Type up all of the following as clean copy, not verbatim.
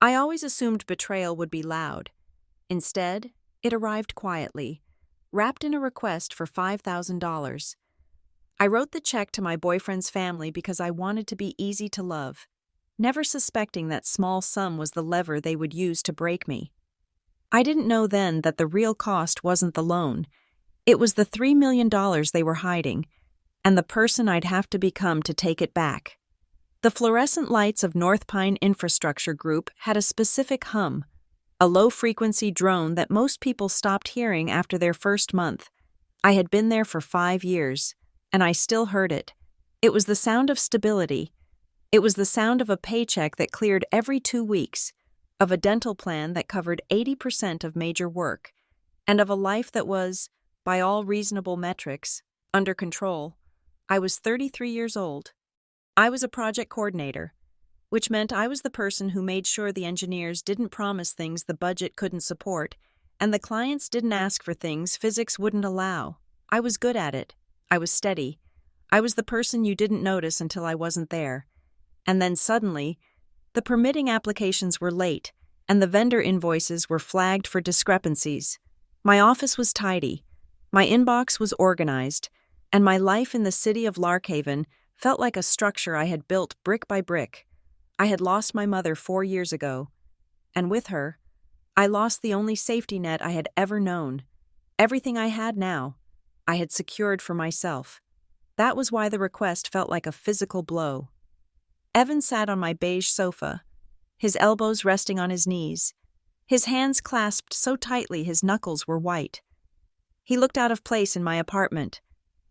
I always assumed betrayal would be loud. Instead, it arrived quietly, wrapped in a request for $5,000. I wrote the check to my boyfriend's family because I wanted to be easy to love, never suspecting that small sum was the lever they would use to break me. I didn't know then that the real cost wasn't the loan. It was the $3 million they were hiding, and the person I'd have to become to take it back. The fluorescent lights of North Pine Infrastructure Group had a specific hum, a low-frequency drone that most people stopped hearing after their first month. I had been there for 5 years, and I still heard it. It was the sound of stability. It was the sound of a paycheck that cleared every 2 weeks, of a dental plan that covered 80% of major work, and of a life that was, by all reasonable metrics, under control. I was 33 years old. I was a project coordinator, which meant I was the person who made sure the engineers didn't promise things the budget couldn't support, and the clients didn't ask for things physics wouldn't allow. I was good at it. I was steady. I was the person you didn't notice until I wasn't there. And then suddenly, the permitting applications were late, and the vendor invoices were flagged for discrepancies. My office was tidy. My inbox was organized, and my life in the city of Larkhaven felt like a structure I had built brick by brick. I had lost my mother 4 years ago, and with her, I lost the only safety net I had ever known. Everything I had now, I had secured for myself. That was why the request felt like a physical blow. Evan sat on my beige sofa, his elbows resting on his knees, his hands clasped so tightly his knuckles were white. He looked out of place in my apartment.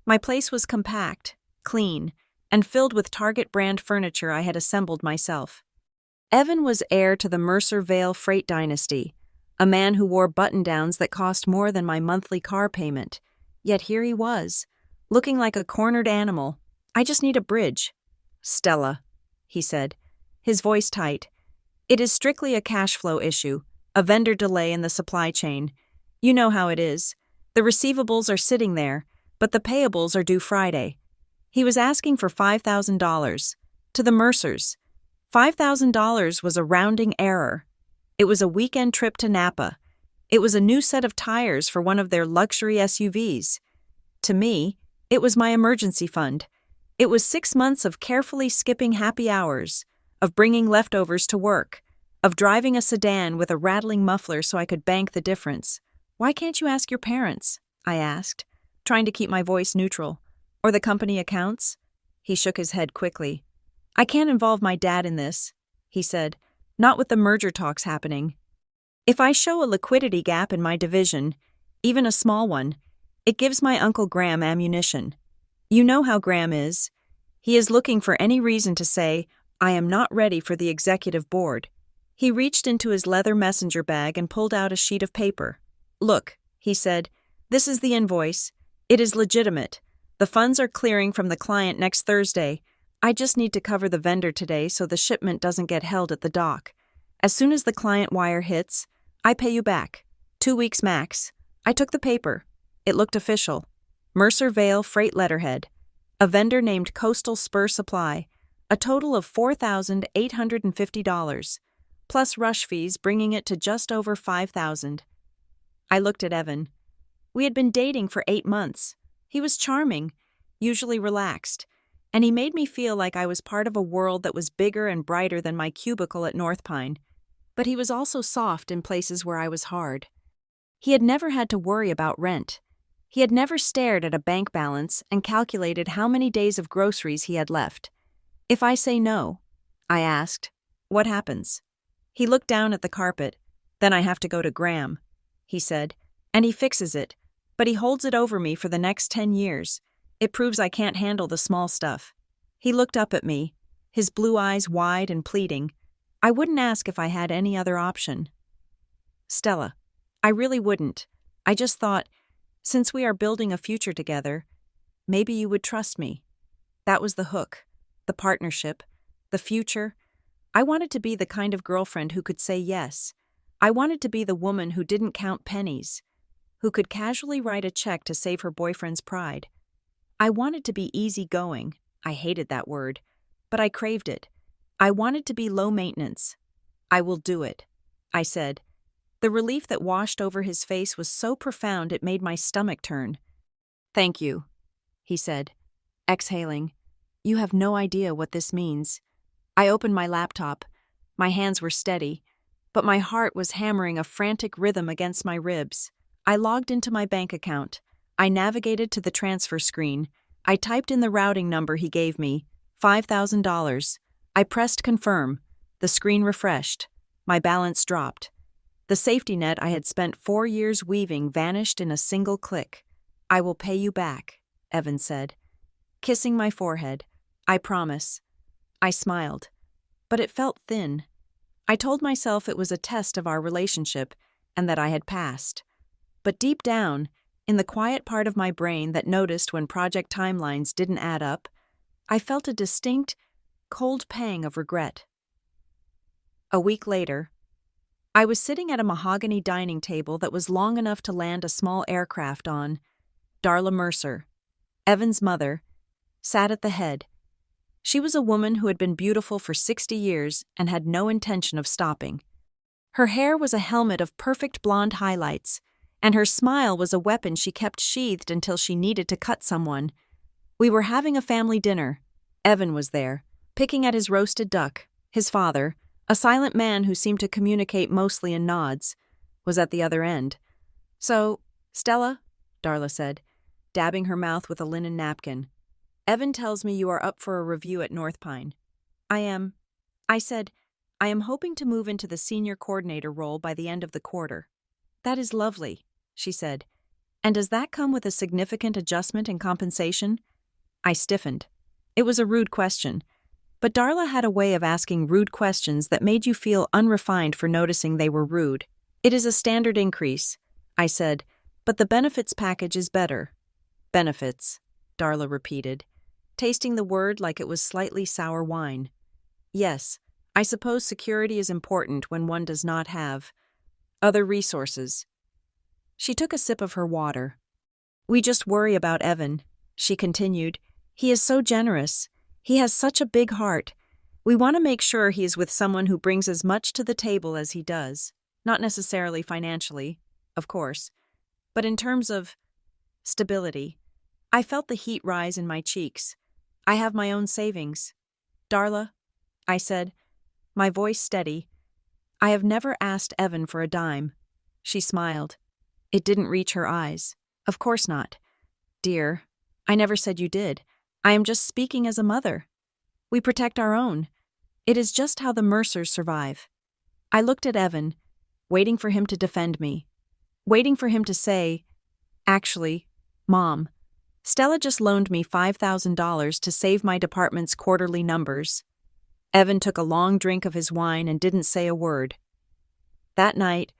My place was compact, clean, and filled with Target brand furniture I had assembled myself. Evan was heir to the Mercer Vale freight dynasty, a man who wore button-downs that cost more than my monthly car payment. Yet here he was, looking like a cornered animal. I just need a bridge. Stella, he said, his voice tight. It is strictly a cash flow issue, a vendor delay in the supply chain. You know how it is. The receivables are sitting there, but the payables are due Friday. He was asking for $5,000, to the Mercers. $5,000 was a rounding error. It was a weekend trip to Napa. It was a new set of tires for one of their luxury SUVs. To me, it was my emergency fund. It was 6 months of carefully skipping happy hours, of bringing leftovers to work, of driving a sedan with a rattling muffler so I could bank the difference. Why can't you ask your parents? I asked, trying to keep my voice neutral. Or the company accounts? He shook his head quickly. I can't involve my dad in this, he said, not with the merger talks happening. If I show a liquidity gap in my division, even a small one, it gives my Uncle Graham ammunition. You know how Graham is. He is looking for any reason to say, I am not ready for the executive board. He reached into his leather messenger bag and pulled out a sheet of paper. Look, he said, this is the invoice. It is legitimate. The funds are clearing from the client next Thursday. I just need to cover the vendor today so the shipment doesn't get held at the dock. As soon as the client wire hits, I pay you back. 2 weeks max. I took the paper. It looked official. Mercer Vale freight letterhead. A vendor named Coastal Spur Supply. A total of $4,850, plus rush fees bringing it to just over $5,000. I looked at Evan. We had been dating for 8 months. He was charming, usually relaxed, and he made me feel like I was part of a world that was bigger and brighter than my cubicle at North Pine. But he was also soft in places where I was hard. He had never had to worry about rent. He had never stared at a bank balance and calculated how many days of groceries he had left. If I say no, I asked, what happens? He looked down at the carpet. Then I have to go to Graham, he said, and he fixes it. But he holds it over me for the next 10 years. It proves I can't handle the small stuff. He looked up at me, his blue eyes wide and pleading. I wouldn't ask if I had any other option. Stella, I really wouldn't. I just thought, since we are building a future together, maybe you would trust me. That was the hook, the partnership, the future. I wanted to be the kind of girlfriend who could say yes. I wanted to be the woman who didn't count pennies, who could casually write a check to save her boyfriend's pride. I wanted to be easygoing. I hated that word, but I craved it. I wanted to be low maintenance. I will do it, I said. The relief that washed over his face was so profound it made my stomach turn. Thank you, he said, exhaling. You have no idea what this means. I opened my laptop. My hands were steady, but my heart was hammering a frantic rhythm against my ribs. I logged into my bank account. I navigated to the transfer screen. I typed in the routing number he gave me, $5,000. I pressed confirm. The screen refreshed. My balance dropped. The safety net I had spent 4 years weaving vanished in a single click. I will pay you back, Evan said, kissing my forehead. I promise. I smiled, but it felt thin. I told myself it was a test of our relationship and that I had passed. But deep down, in the quiet part of my brain that noticed when project timelines didn't add up, I felt a distinct, cold pang of regret. A week later, I was sitting at a mahogany dining table that was long enough to land a small aircraft on. Darla Mercer, Evan's mother, sat at the head. She was a woman who had been beautiful for 60 years and had no intention of stopping. Her hair was a helmet of perfect blonde highlights, and her smile was a weapon she kept sheathed until she needed to cut someone. We were having a family dinner. Evan was there, picking at his roasted duck. His father, a silent man who seemed to communicate mostly in nods, was at the other end. So, Stella, Darla said, dabbing her mouth with a linen napkin. Evan tells me you are up for a review at North Pine. I said, I am hoping to move into the senior coordinator role by the end of the quarter. That is lovely, she said. And does that come with a significant adjustment in compensation? I stiffened. It was a rude question. But Darla had a way of asking rude questions that made you feel unrefined for noticing they were rude. It is a standard increase, I said, but the benefits package is better. Benefits, Darla repeated, tasting the word like it was slightly sour wine. Yes, I suppose security is important when one does not have other resources. She took a sip of her water. We just worry about Evan, she continued. He is so generous. He has such a big heart. We want to make sure he is with someone who brings as much to the table as he does. Not necessarily financially, of course, but in terms of stability. I felt the heat rise in my cheeks. I have my own savings. Darla, I said, my voice steady. I have never asked Evan for a dime. She smiled. It didn't reach her eyes. Of course not. Dear, I never said you did. I am just speaking as a mother. We protect our own. It is just how the Mercers survive. I looked at Evan, waiting for him to defend me, waiting for him to say, actually, Mom, Stella just loaned me $5,000 to save my department's quarterly numbers. Evan took a long drink of his wine and didn't say a word. That night,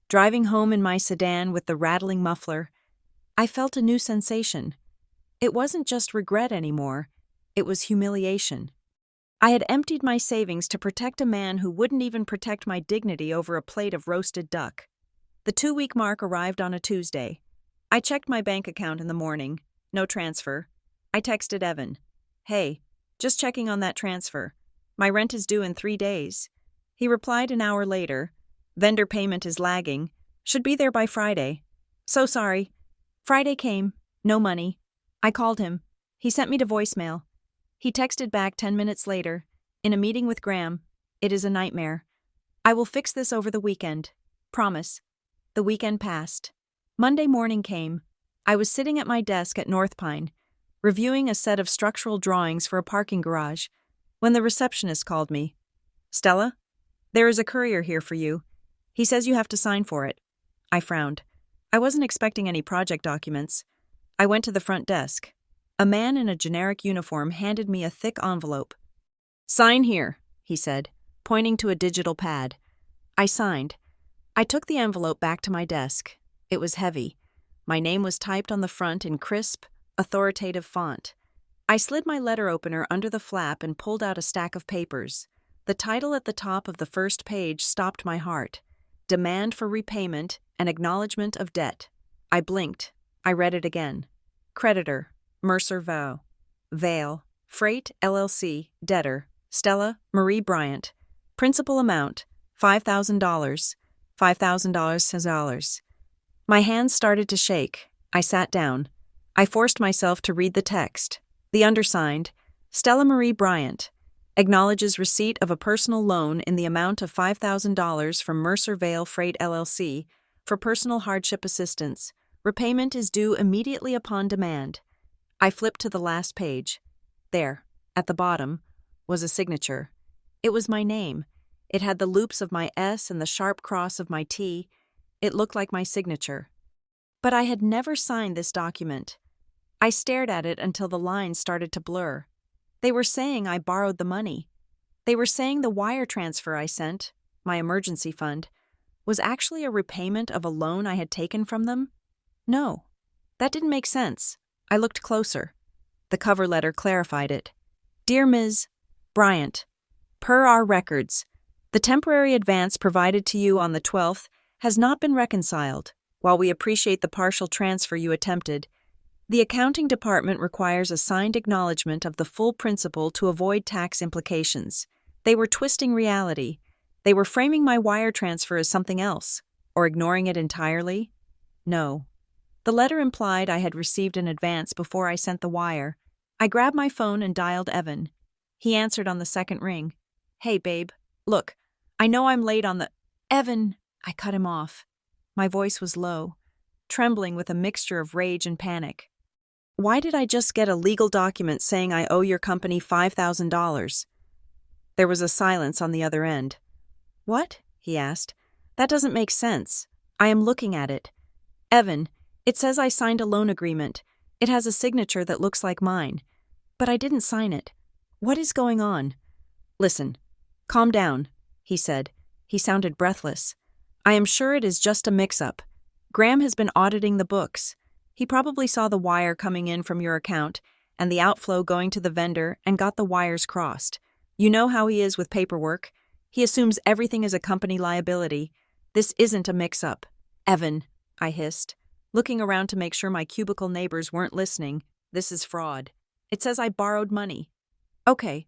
driving home in my sedan with the rattling muffler, I felt a new sensation. It wasn't just regret anymore, it was humiliation. I had emptied my savings to protect a man who wouldn't even protect my dignity over a plate of roasted duck. The 2-week mark arrived on a Tuesday. I checked my bank account in the morning. No transfer. I texted Evan. Hey, just checking on that transfer. My rent is due in 3 days. He replied an hour later. Vendor payment is lagging. Should be there by Friday. So sorry. Friday came. No money. I called him. He sent me to voicemail. He texted back 10 minutes later. In a meeting with Graham. It is a nightmare. I will fix this over the weekend. Promise. The weekend passed. Monday morning came. I was sitting at my desk at North Pine, reviewing a set of structural drawings for a parking garage, when the receptionist called me. Stella, there is a courier here for you. He says you have to sign for it. I frowned. I wasn't expecting any project documents. I went to the front desk. A man in a generic uniform handed me a thick envelope. Sign here, he said, pointing to a digital pad. I signed. I took the envelope back to my desk. It was heavy. My name was typed on the front in crisp, authoritative font. I slid my letter opener under the flap and pulled out a stack of papers. The title at the top of the first page stopped my heart. Demand for repayment and acknowledgement of debt. I blinked. I read it again. Creditor, Mercer Vow. Vale, Freight, LLC, debtor, Stella Marie Bryant. Principal amount, $5,000. $5,000. My hands started to shake. I sat down. I forced myself to read the text. The undersigned, Stella Marie Bryant, acknowledges receipt of a personal loan in the amount of $5,000 from Mercer Vale Freight LLC for personal hardship assistance. Repayment is due immediately upon demand. I flipped to the last page. There, at the bottom, was a signature. It was my name. It had the loops of my S and the sharp cross of my T. It looked like my signature. But I had never signed this document. I stared at it until the lines started to blur. They were saying I borrowed the money. They were saying the wire transfer I sent, my emergency fund, was actually a repayment of a loan I had taken from them. No, that didn't make sense. I looked closer. The cover letter clarified it. Dear Ms. Bryant, per our records, the temporary advance provided to you on the 12th has not been reconciled. While we appreciate the partial transfer you attempted, the accounting department requires a signed acknowledgement of the full principal to avoid tax implications. They were twisting reality. They were framing my wire transfer as something else, or ignoring it entirely. No. The letter implied I had received an advance before I sent the wire. I grabbed my phone and dialed Evan. He answered on the second ring. Hey, babe. Look, I know I'm late on the... Evan, I cut him off. My voice was low, trembling with a mixture of rage and panic. Why did I just get a legal document saying I owe your company $5,000? There was a silence on the other end. What? He asked. That doesn't make sense. I am looking at it. Evan, it says I signed a loan agreement. It has a signature that looks like mine. But I didn't sign it. What is going on? Listen, calm down, he said. He sounded breathless. I am sure it is just a mix-up. Graham has been auditing the books. He probably saw the wire coming in from your account and the outflow going to the vendor and got the wires crossed. You know how he is with paperwork. He assumes everything is a company liability. This isn't a mix-up. Evan, I hissed, looking around to make sure my cubicle neighbors weren't listening. This is fraud. It says I borrowed money. Okay.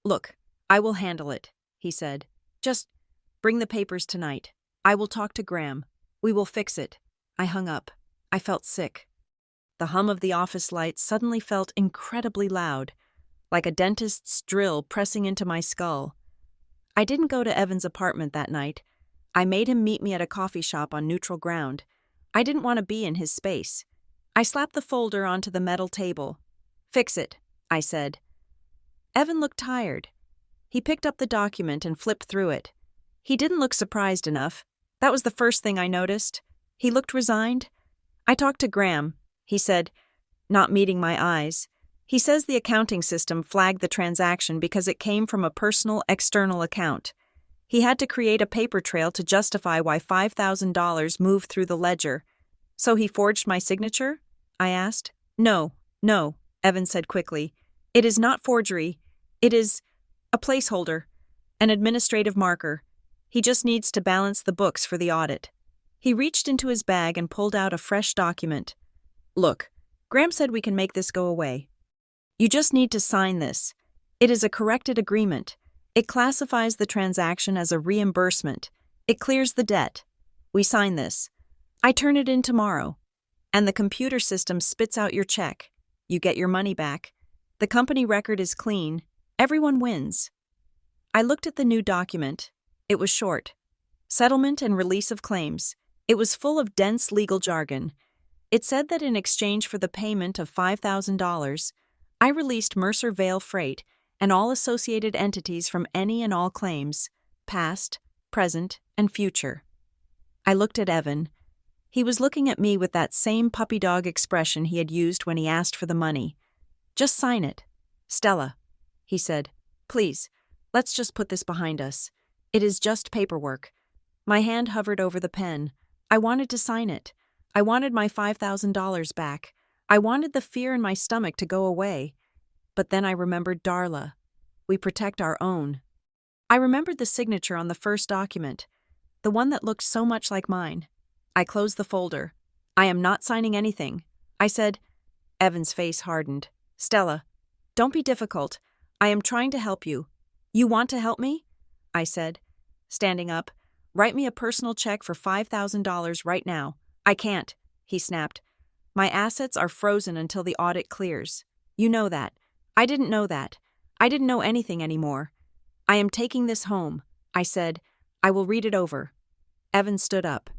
Look, I will handle it, he said. Just bring the papers tonight. I will talk to Graham. We will fix it. I hung up. I felt sick. The hum of the office lights suddenly felt incredibly loud, like a dentist's drill pressing into my skull. I didn't go to Evan's apartment that night. I made him meet me at a coffee shop on neutral ground. I didn't want to be in his space. I slapped the folder onto the metal table. Fix it, I said. Evan looked tired. He picked up the document and flipped through it. He didn't look surprised enough. That was the first thing I noticed. He looked resigned. I talked to Graham, he said, not meeting my eyes. He says the accounting system flagged the transaction because it came from a personal external account. He had to create a paper trail to justify why $5,000 moved through the ledger. So he forged my signature? I asked. No, Evan said quickly. It is not forgery. It is a placeholder, an administrative marker. He just needs to balance the books for the audit. He reached into his bag and pulled out a fresh document. Look, Graham said we can make this go away. You just need to sign this. It is a corrected agreement. It classifies the transaction as a reimbursement. It clears the debt. We sign this. I turn it in tomorrow. And the computer system spits out your check. You get your money back. The company record is clean. Everyone wins. I looked at the new document. It was short. Settlement and release of claims. It was full of dense legal jargon. It said that in exchange for the payment of $5,000, I released Mercer Vale Freight and all associated entities from any and all claims, past, present, and future. I looked at Evan. He was looking at me with that same puppy dog expression he had used when he asked for the money. Just sign it. Stella, he said, please, let's just put this behind us. It is just paperwork. My hand hovered over the pen. I wanted to sign it. I wanted my $5,000 back. I wanted the fear in my stomach to go away. But then I remembered Darla. We protect our own. I remembered the signature on the first document, the one that looked so much like mine. I closed the folder. I am not signing anything. I said. Evan's face hardened. Stella, don't be difficult. I am trying to help you. You want to help me? I said. standing up. "Write me a personal check for $5,000 right now." "I can't," he snapped. "My assets are frozen until the audit clears. You know that." "I didn't know that. I didn't know anything anymore." "I am taking this home," I said. "I will read it over." Evan stood up,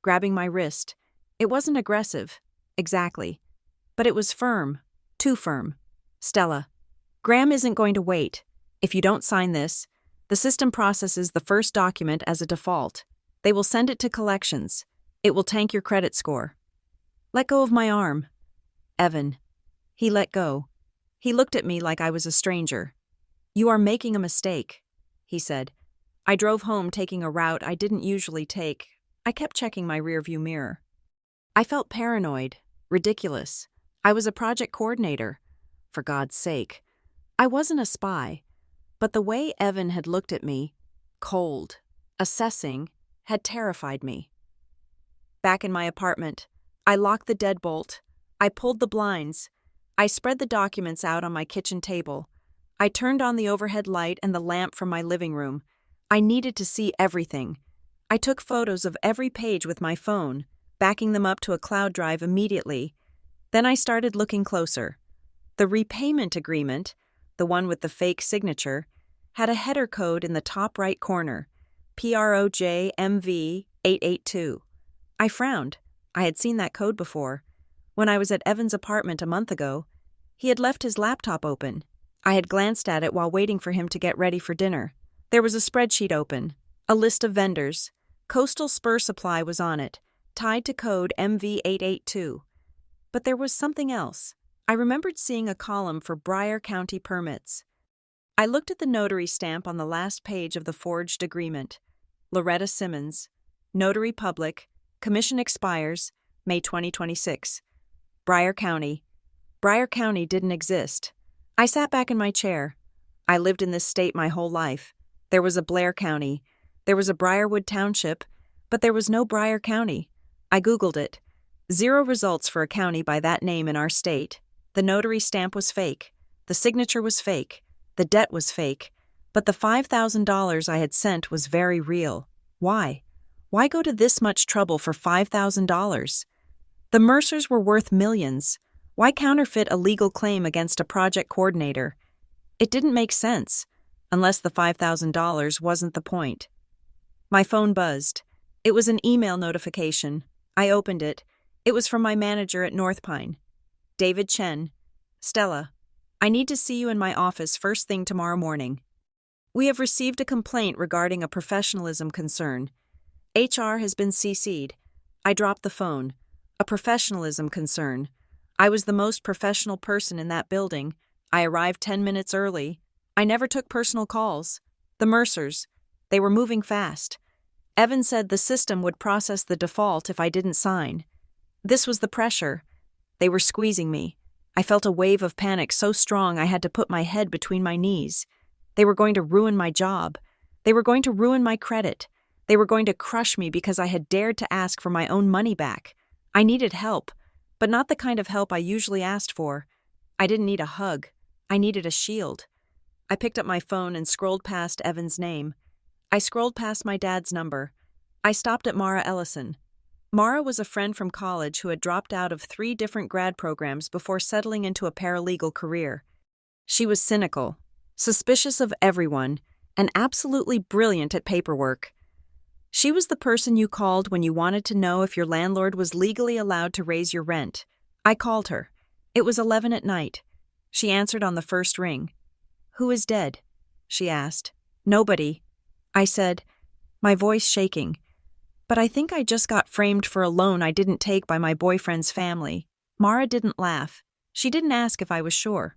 grabbing my wrist. It wasn't aggressive, exactly, but it was firm, too firm. "Stella, Graham isn't going to wait. If you don't sign this, the system processes the first document as a default. They will send it to collections. It will tank your credit score." "Let go of my arm." "Evan." He let go. He looked at me like I was a stranger. "You are making a mistake," he said. I drove home taking a route I didn't usually take. I kept checking my rearview mirror. I felt paranoid, ridiculous. I was a project coordinator. For God's sake. I wasn't a spy. But the way Evan had looked at me, cold, assessing, had terrified me. Back in my apartment, I locked the deadbolt. I pulled the blinds. I spread the documents out on my kitchen table. I turned on the overhead light and the lamp from my living room. I needed to see everything. I took photos of every page with my phone, backing them up to a cloud drive immediately. Then I started looking closer. The repayment agreement, the one with the fake signature, had a header code in the top right corner, PROJMV882. I frowned. I had seen that code before. When I was at Evan's apartment a month ago, he had left his laptop open. I had glanced at it while waiting for him to get ready for dinner. There was a spreadsheet open, a list of vendors. Coastal Spur Supply was on it, tied to code MV882. But there was something else. I remembered seeing a column for Bryan County permits. I looked at the notary stamp on the last page of the forged agreement. Loretta Simmons, Notary Public, commission expires May 2026. Bryan County. Bryan County didn't exist. I sat back in my chair. I lived in this state my whole life. There was a Blair County. There was a Briarwood Township, but there was no Bryan County. I Googled it. 0 results for a county by that name in our state. The notary stamp was fake. The signature was fake. The debt was fake. But the $5,000 I had sent was very real. Why? Why go to this much trouble for $5,000? The Mercers were worth millions. Why counterfeit a legal claim against a project coordinator? It didn't make sense, unless the $5,000 wasn't the point. My phone buzzed. It was an email notification. I opened it. It was from my manager at North Pine. David Chen. "Stella, I need to see you in my office first thing tomorrow morning. We have received a complaint regarding a professionalism concern. HR has been CC'd. I dropped the phone. A professionalism concern. I was the most professional person in that building. I arrived 10 minutes early. I never took personal calls. The Mercers. They were moving fast. Evan said the system would process the default if I didn't sign. This was the pressure. They were squeezing me. I felt a wave of panic so strong I had to put my head between my knees. They were going to ruin my job. They were going to ruin my credit. They were going to crush me because I had dared to ask for my own money back. I needed help, but not the kind of help I usually asked for. I didn't need a hug. I needed a shield. I picked up my phone and scrolled past Evan's name. I scrolled past my dad's number. I stopped at Mara Ellison. Mara was a friend from college who had dropped out of 3 different grad programs before settling into a paralegal career. She was cynical, suspicious of everyone, and absolutely brilliant at paperwork. She was the person you called when you wanted to know if your landlord was legally allowed to raise your rent. I called her. It was 11 at night. She answered on the first ring. "Who is dead?" she asked. "Nobody," I said, my voice shaking. "But I think I just got framed for a loan I didn't take by my boyfriend's family." Mara didn't laugh. She didn't ask if I was sure.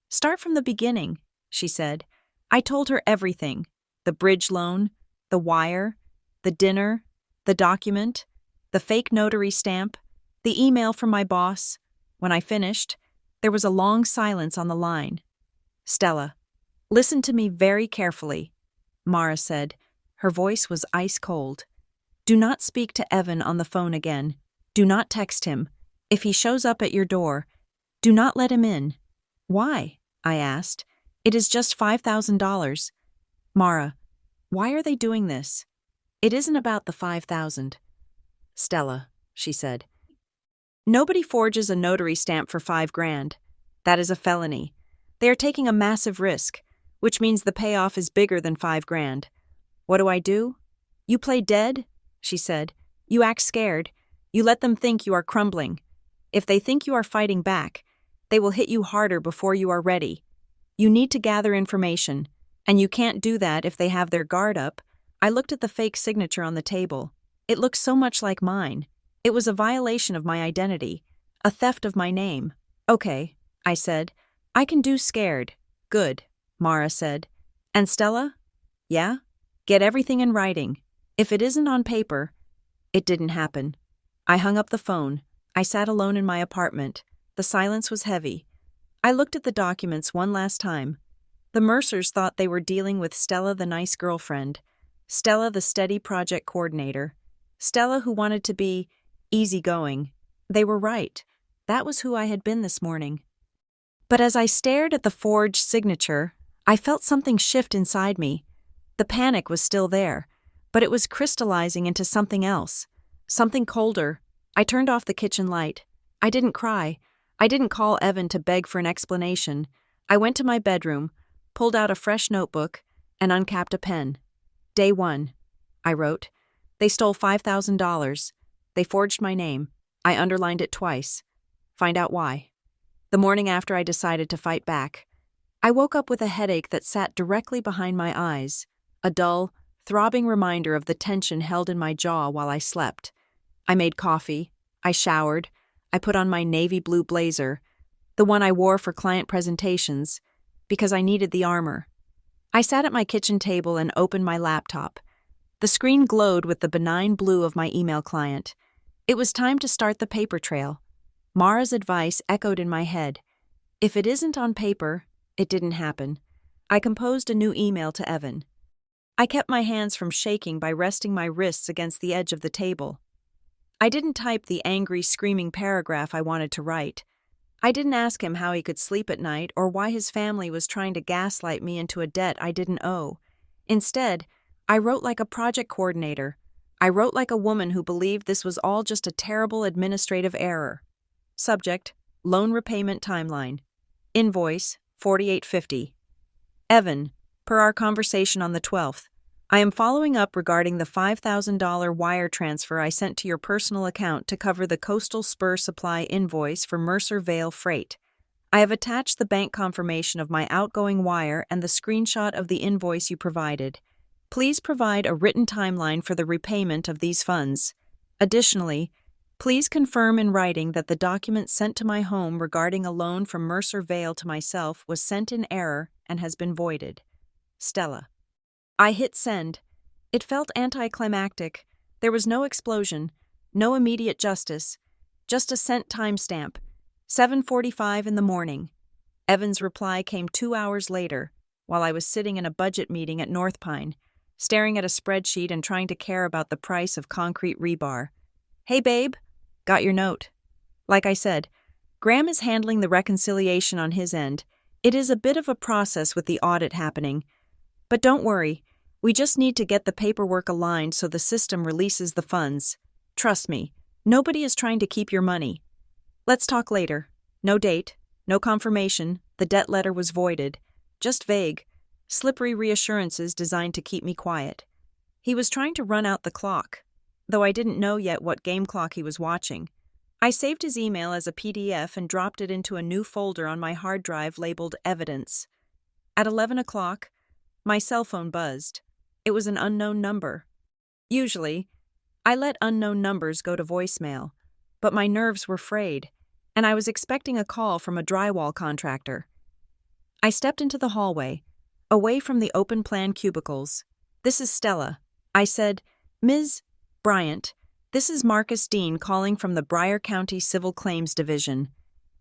"Start from the beginning," she said. I told her everything. The bridge loan, the wire, the dinner, the document, the fake notary stamp, the email from my boss. When I finished, there was a long silence on the line. "Stella, listen to me very carefully," Mara said. Her voice was ice cold. "Do not speak to Evan on the phone again. Do not text him. If he shows up at your door, do not let him in." "Why?" I asked. "It is just $5,000. "Mara, Why are they doing this? It isn't about the 5,000. Stella, she said. Nobody forges a notary stamp for 5 grand. That is a felony. They are taking a massive risk, which means the payoff is bigger than 5 grand. What do? You play dead, she said. You act scared. You let them think you are crumbling. If they think you are fighting back, they will hit you harder before you are ready. You need to gather information, and you can't do that if they have their guard up. I looked at the fake signature on the table. It looked so much like mine. It was a violation of my identity, a theft of my name. Okay, I said. I can do scared. Good, Mara said. And Stella? Yeah? Get everything in writing. If it isn't on paper, it didn't happen. I hung up the phone. I sat alone in my apartment. The silence was heavy. I looked at the documents one last time. The Mercers thought they were dealing with Stella the nice girlfriend, Stella the steady project coordinator, Stella who wanted to be easygoing. They were right. That was who I had been this morning. But as I stared at the forged signature, I felt something shift inside me. The panic was still there, but it was crystallizing into something else, something colder. I turned off the kitchen light. I didn't cry. I didn't call Evan to beg for an explanation. I went to my bedroom, pulled out a fresh notebook, and uncapped a pen. Day 1, I wrote. They stole $5,000. They forged my name. I underlined it twice. Find out why. The morning after I decided to fight back, I woke up with a headache that sat directly behind my eyes, a dull, throbbing reminder of the tension held in my jaw while I slept. I made coffee. I showered. I put on my navy blue blazer, the one I wore for client presentations, because I needed the armor. I sat at my kitchen table and opened my laptop. The screen glowed with the benign blue of my email client. It was time to start the paper trail. Mara's advice echoed in my head. If it isn't on paper, it didn't happen. I composed a new email to Evan. I kept my hands from shaking by resting my wrists against the edge of the table. I didn't type the angry, screaming paragraph I wanted to write. I didn't ask him how he could sleep at night or why his family was trying to gaslight me into a debt I didn't owe. Instead, I wrote like a project coordinator. I wrote like a woman who believed this was all just a terrible administrative error. Subject: loan repayment timeline. Invoice: $48.50. Evan, per our conversation on the 12th, I am following up regarding the $5,000 wire transfer I sent to your personal account to cover the Coastal Spur Supply invoice for Mercer Vale Freight. I have attached the bank confirmation of my outgoing wire and the screenshot of the invoice you provided. Please provide a written timeline for the repayment of these funds. Additionally, please confirm in writing that the document sent to my home regarding a loan from Mercer Vale to myself was sent in error and has been voided. Stella. I hit send. It felt anticlimactic. There was no explosion, no immediate justice, just a sent timestamp, 7:45 in the morning. Evan's reply came 2 hours later, while I was sitting in a budget meeting at North Pine, staring at a spreadsheet and trying to care about the price of concrete rebar. Hey babe, got your note. Like I said, Graham is handling the reconciliation on his end. It is a bit of a process with the audit happening. But don't worry, we just need to get the paperwork aligned so the system releases the funds. Trust me, nobody is trying to keep your money. Let's talk later. No date, no confirmation, the debt letter was voided. Just vague, slippery reassurances designed to keep me quiet. He was trying to run out the clock, though I didn't know yet what game clock he was watching. I saved his email as a PDF and dropped it into a new folder on my hard drive labeled Evidence. At 11 o'clock, my cell phone buzzed. It was an unknown number. Usually, I let unknown numbers go to voicemail, but my nerves were frayed, and I was expecting a call from a drywall contractor. I stepped into the hallway, away from the open-plan cubicles. This is Stella. I said, Ms. Bryant, this is Marcus Dean calling from the Bryan County Civil Claims Division.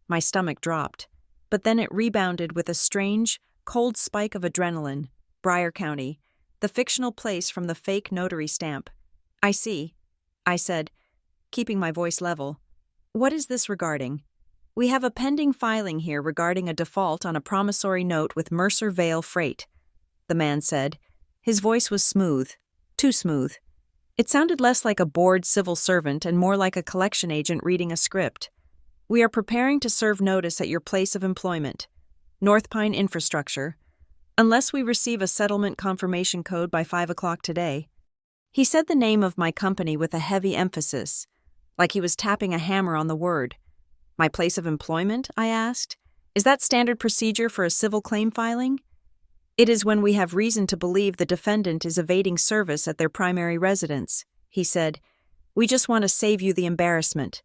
My stomach dropped, but then it rebounded with a strange, cold spike of adrenaline. Bryan County, the fictional place from the fake notary stamp. I see, I said, keeping my voice level. What is this regarding? We have a pending filing here regarding a default on a promissory note with Mercer Vale Freight, the man said, His voice was smooth, too smooth. It sounded less like a bored civil servant and more like a collection agent reading a script. We are preparing to serve notice at your place of employment, North Pine Infrastructure, unless we receive a settlement confirmation code by 5 o'clock today. He said the name of my company with a heavy emphasis, like he was tapping a hammer on the word. My place of employment? I asked. Is that standard procedure for a civil claim filing? It is when we have reason to believe the defendant is evading service at their primary residence, he said. We just want to save you the embarrassment.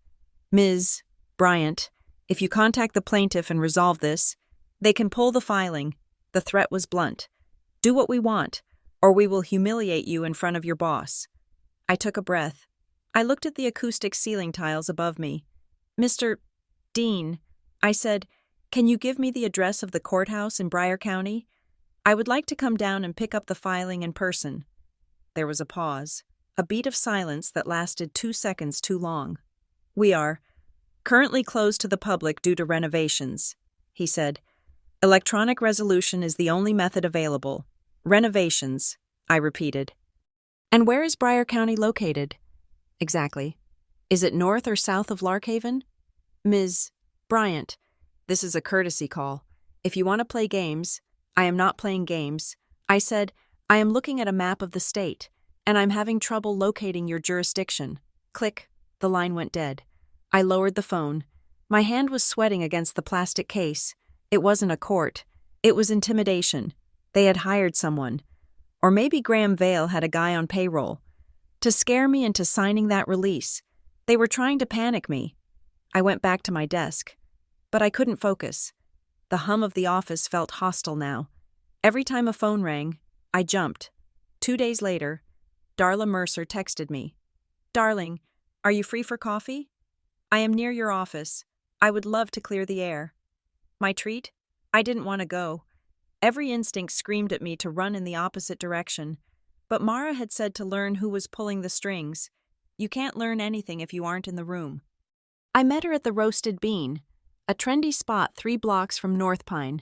Ms. Bryant, if you contact the plaintiff and resolve this, they can pull the filing. The threat was blunt. Do what we want, or we will humiliate you in front of your boss. I took a breath. I looked at the acoustic ceiling tiles above me. Mr. Dean, I said, can you give me the address of the courthouse in Bryer County? I would like to come down and pick up the filing in person. There was a pause, a beat of silence that lasted 2 seconds too long. We are currently closed to the public due to renovations, he said. Electronic resolution is the only method available. Renovations, I repeated. And where is Bryer County located? Exactly. Is it north or south of Larkhaven? Ms. Bryant, this is a courtesy call. If you want to play games, I am not playing games. I said, I am looking at a map of the state, and I'm having trouble locating your jurisdiction. Click, the line went dead. I lowered the phone. My hand was sweating against the plastic case. It wasn't a court. It was intimidation. They had hired someone. Or maybe Graham Vale had a guy on payroll. To scare me into signing that release. They were trying to panic me. I went back to my desk. But I couldn't focus. The hum of the office felt hostile now. Every time a phone rang, I jumped. 2 days later, Darla Mercer texted me. Darling, are you free for coffee? I am near your office. I would love to clear the air. My treat? I didn't want to go. Every instinct screamed at me to run in the opposite direction. But Mara had said to learn who was pulling the strings. You can't learn anything if you aren't in the room. I met her at the Roasted Bean, a trendy spot 3 blocks from North Pine.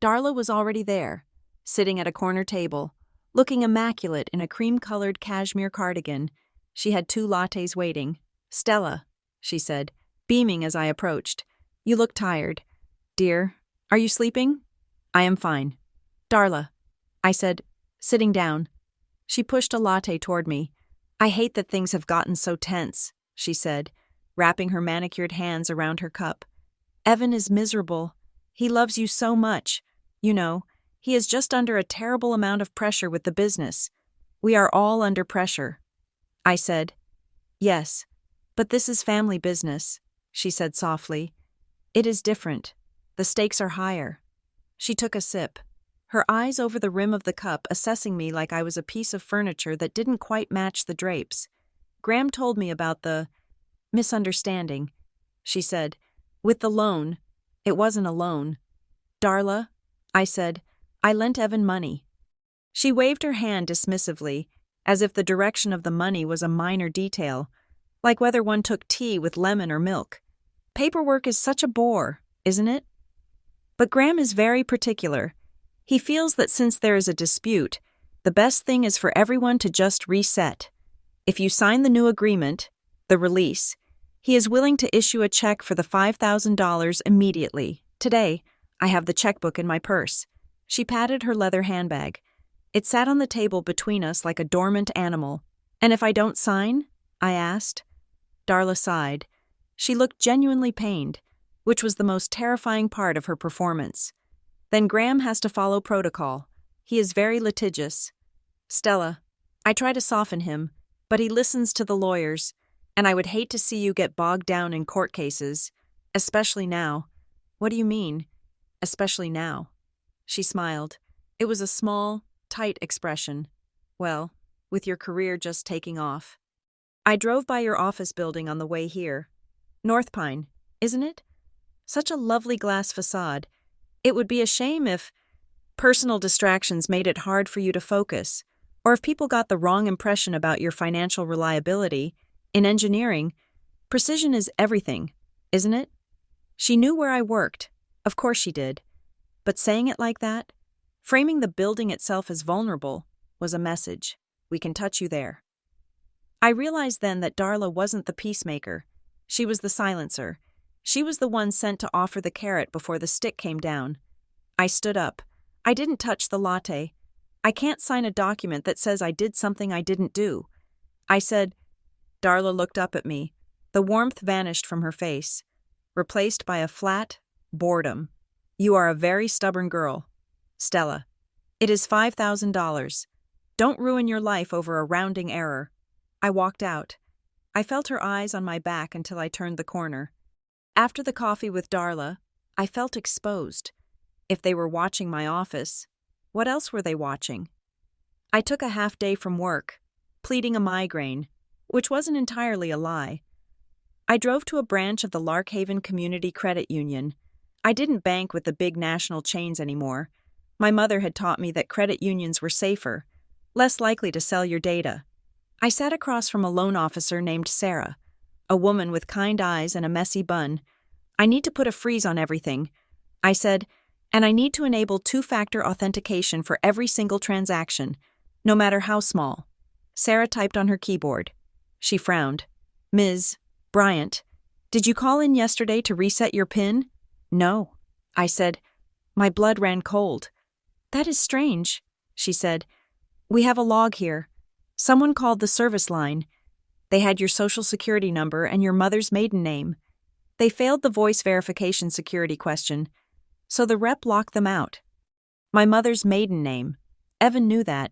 Darla was already there, sitting at a corner table, looking immaculate in a cream-colored cashmere cardigan. She had 2 lattes waiting. Stella, she said, beaming as I approached. You look tired. Dear, are you sleeping? I am fine. Darla, I said, sitting down. She pushed a latte toward me. I hate that things have gotten so tense, she said, wrapping her manicured hands around her cup. Evan is miserable. He loves you so much. You know, he is just under a terrible amount of pressure with the business. We are all under pressure. I said, yes, but this is family business, she said softly. It is different. The stakes are higher. She took a sip, her eyes over the rim of the cup assessing me like I was a piece of furniture that didn't quite match the drapes. Graham told me about the misunderstanding, she said. With the loan. It wasn't a loan. Darla, I said, I lent Evan money. She waved her hand dismissively, as if the direction of the money was a minor detail, like whether one took tea with lemon or milk. Paperwork is such a bore, isn't it? But Graham is very particular. He feels that since there is a dispute, the best thing is for everyone to just reset. If you sign the new agreement, the release, he is willing to issue a check for the $5,000 immediately. Today, I have the checkbook in my purse. She patted her leather handbag. It sat on the table between us like a dormant animal. And if I don't sign? I asked. Darla sighed. She looked genuinely pained, which was the most terrifying part of her performance. Then Graham has to follow protocol. He is very litigious. Stella, I try to soften him, but he listens to the lawyers, and I would hate to see you get bogged down in court cases, especially now. What do you mean, especially now? She smiled. It was a small, tight expression. Well, with your career just taking off. I drove by your office building on the way here. North Pine, isn't it? Such a lovely glass facade. It would be a shame if personal distractions made it hard for you to focus, or if people got the wrong impression about your financial reliability. In engineering, precision is everything, isn't it? She knew where I worked. Of course she did. But saying it like that, framing the building itself as vulnerable, was a message. We can touch you there. I realized then that Darla wasn't the peacemaker. She was the silencer. She was the one sent to offer the carrot before the stick came down. I stood up. I didn't touch the latte. I can't sign a document that says I did something I didn't do. I said. Darla looked up at me. The warmth vanished from her face, replaced by a flat boredom. You are a very stubborn girl. Stella. It is $5,000. Don't ruin your life over a rounding error. I walked out. I felt her eyes on my back until I turned the corner. After the coffee with Darla, I felt exposed. If they were watching my office, what else were they watching? I took a half day from work, pleading a migraine, which wasn't entirely a lie. I drove to a branch of the Larkhaven Community Credit Union. I didn't bank with the big national chains anymore. My mother had taught me that credit unions were safer, less likely to sell your data. I sat across from a loan officer named Sarah, a woman with kind eyes and a messy bun. I need to put a freeze on everything, I said, and I need to enable two-factor authentication for every single transaction, no matter how small. Sarah typed on her keyboard. She frowned. Ms. Bryant, did you call in yesterday to reset your PIN? No, I said. My blood ran cold. That is strange, she said. We have a log here. Someone called the service line. They had your social security number and your mother's maiden name. They failed the voice verification security question, so the rep locked them out. My mother's maiden name. Evan knew that.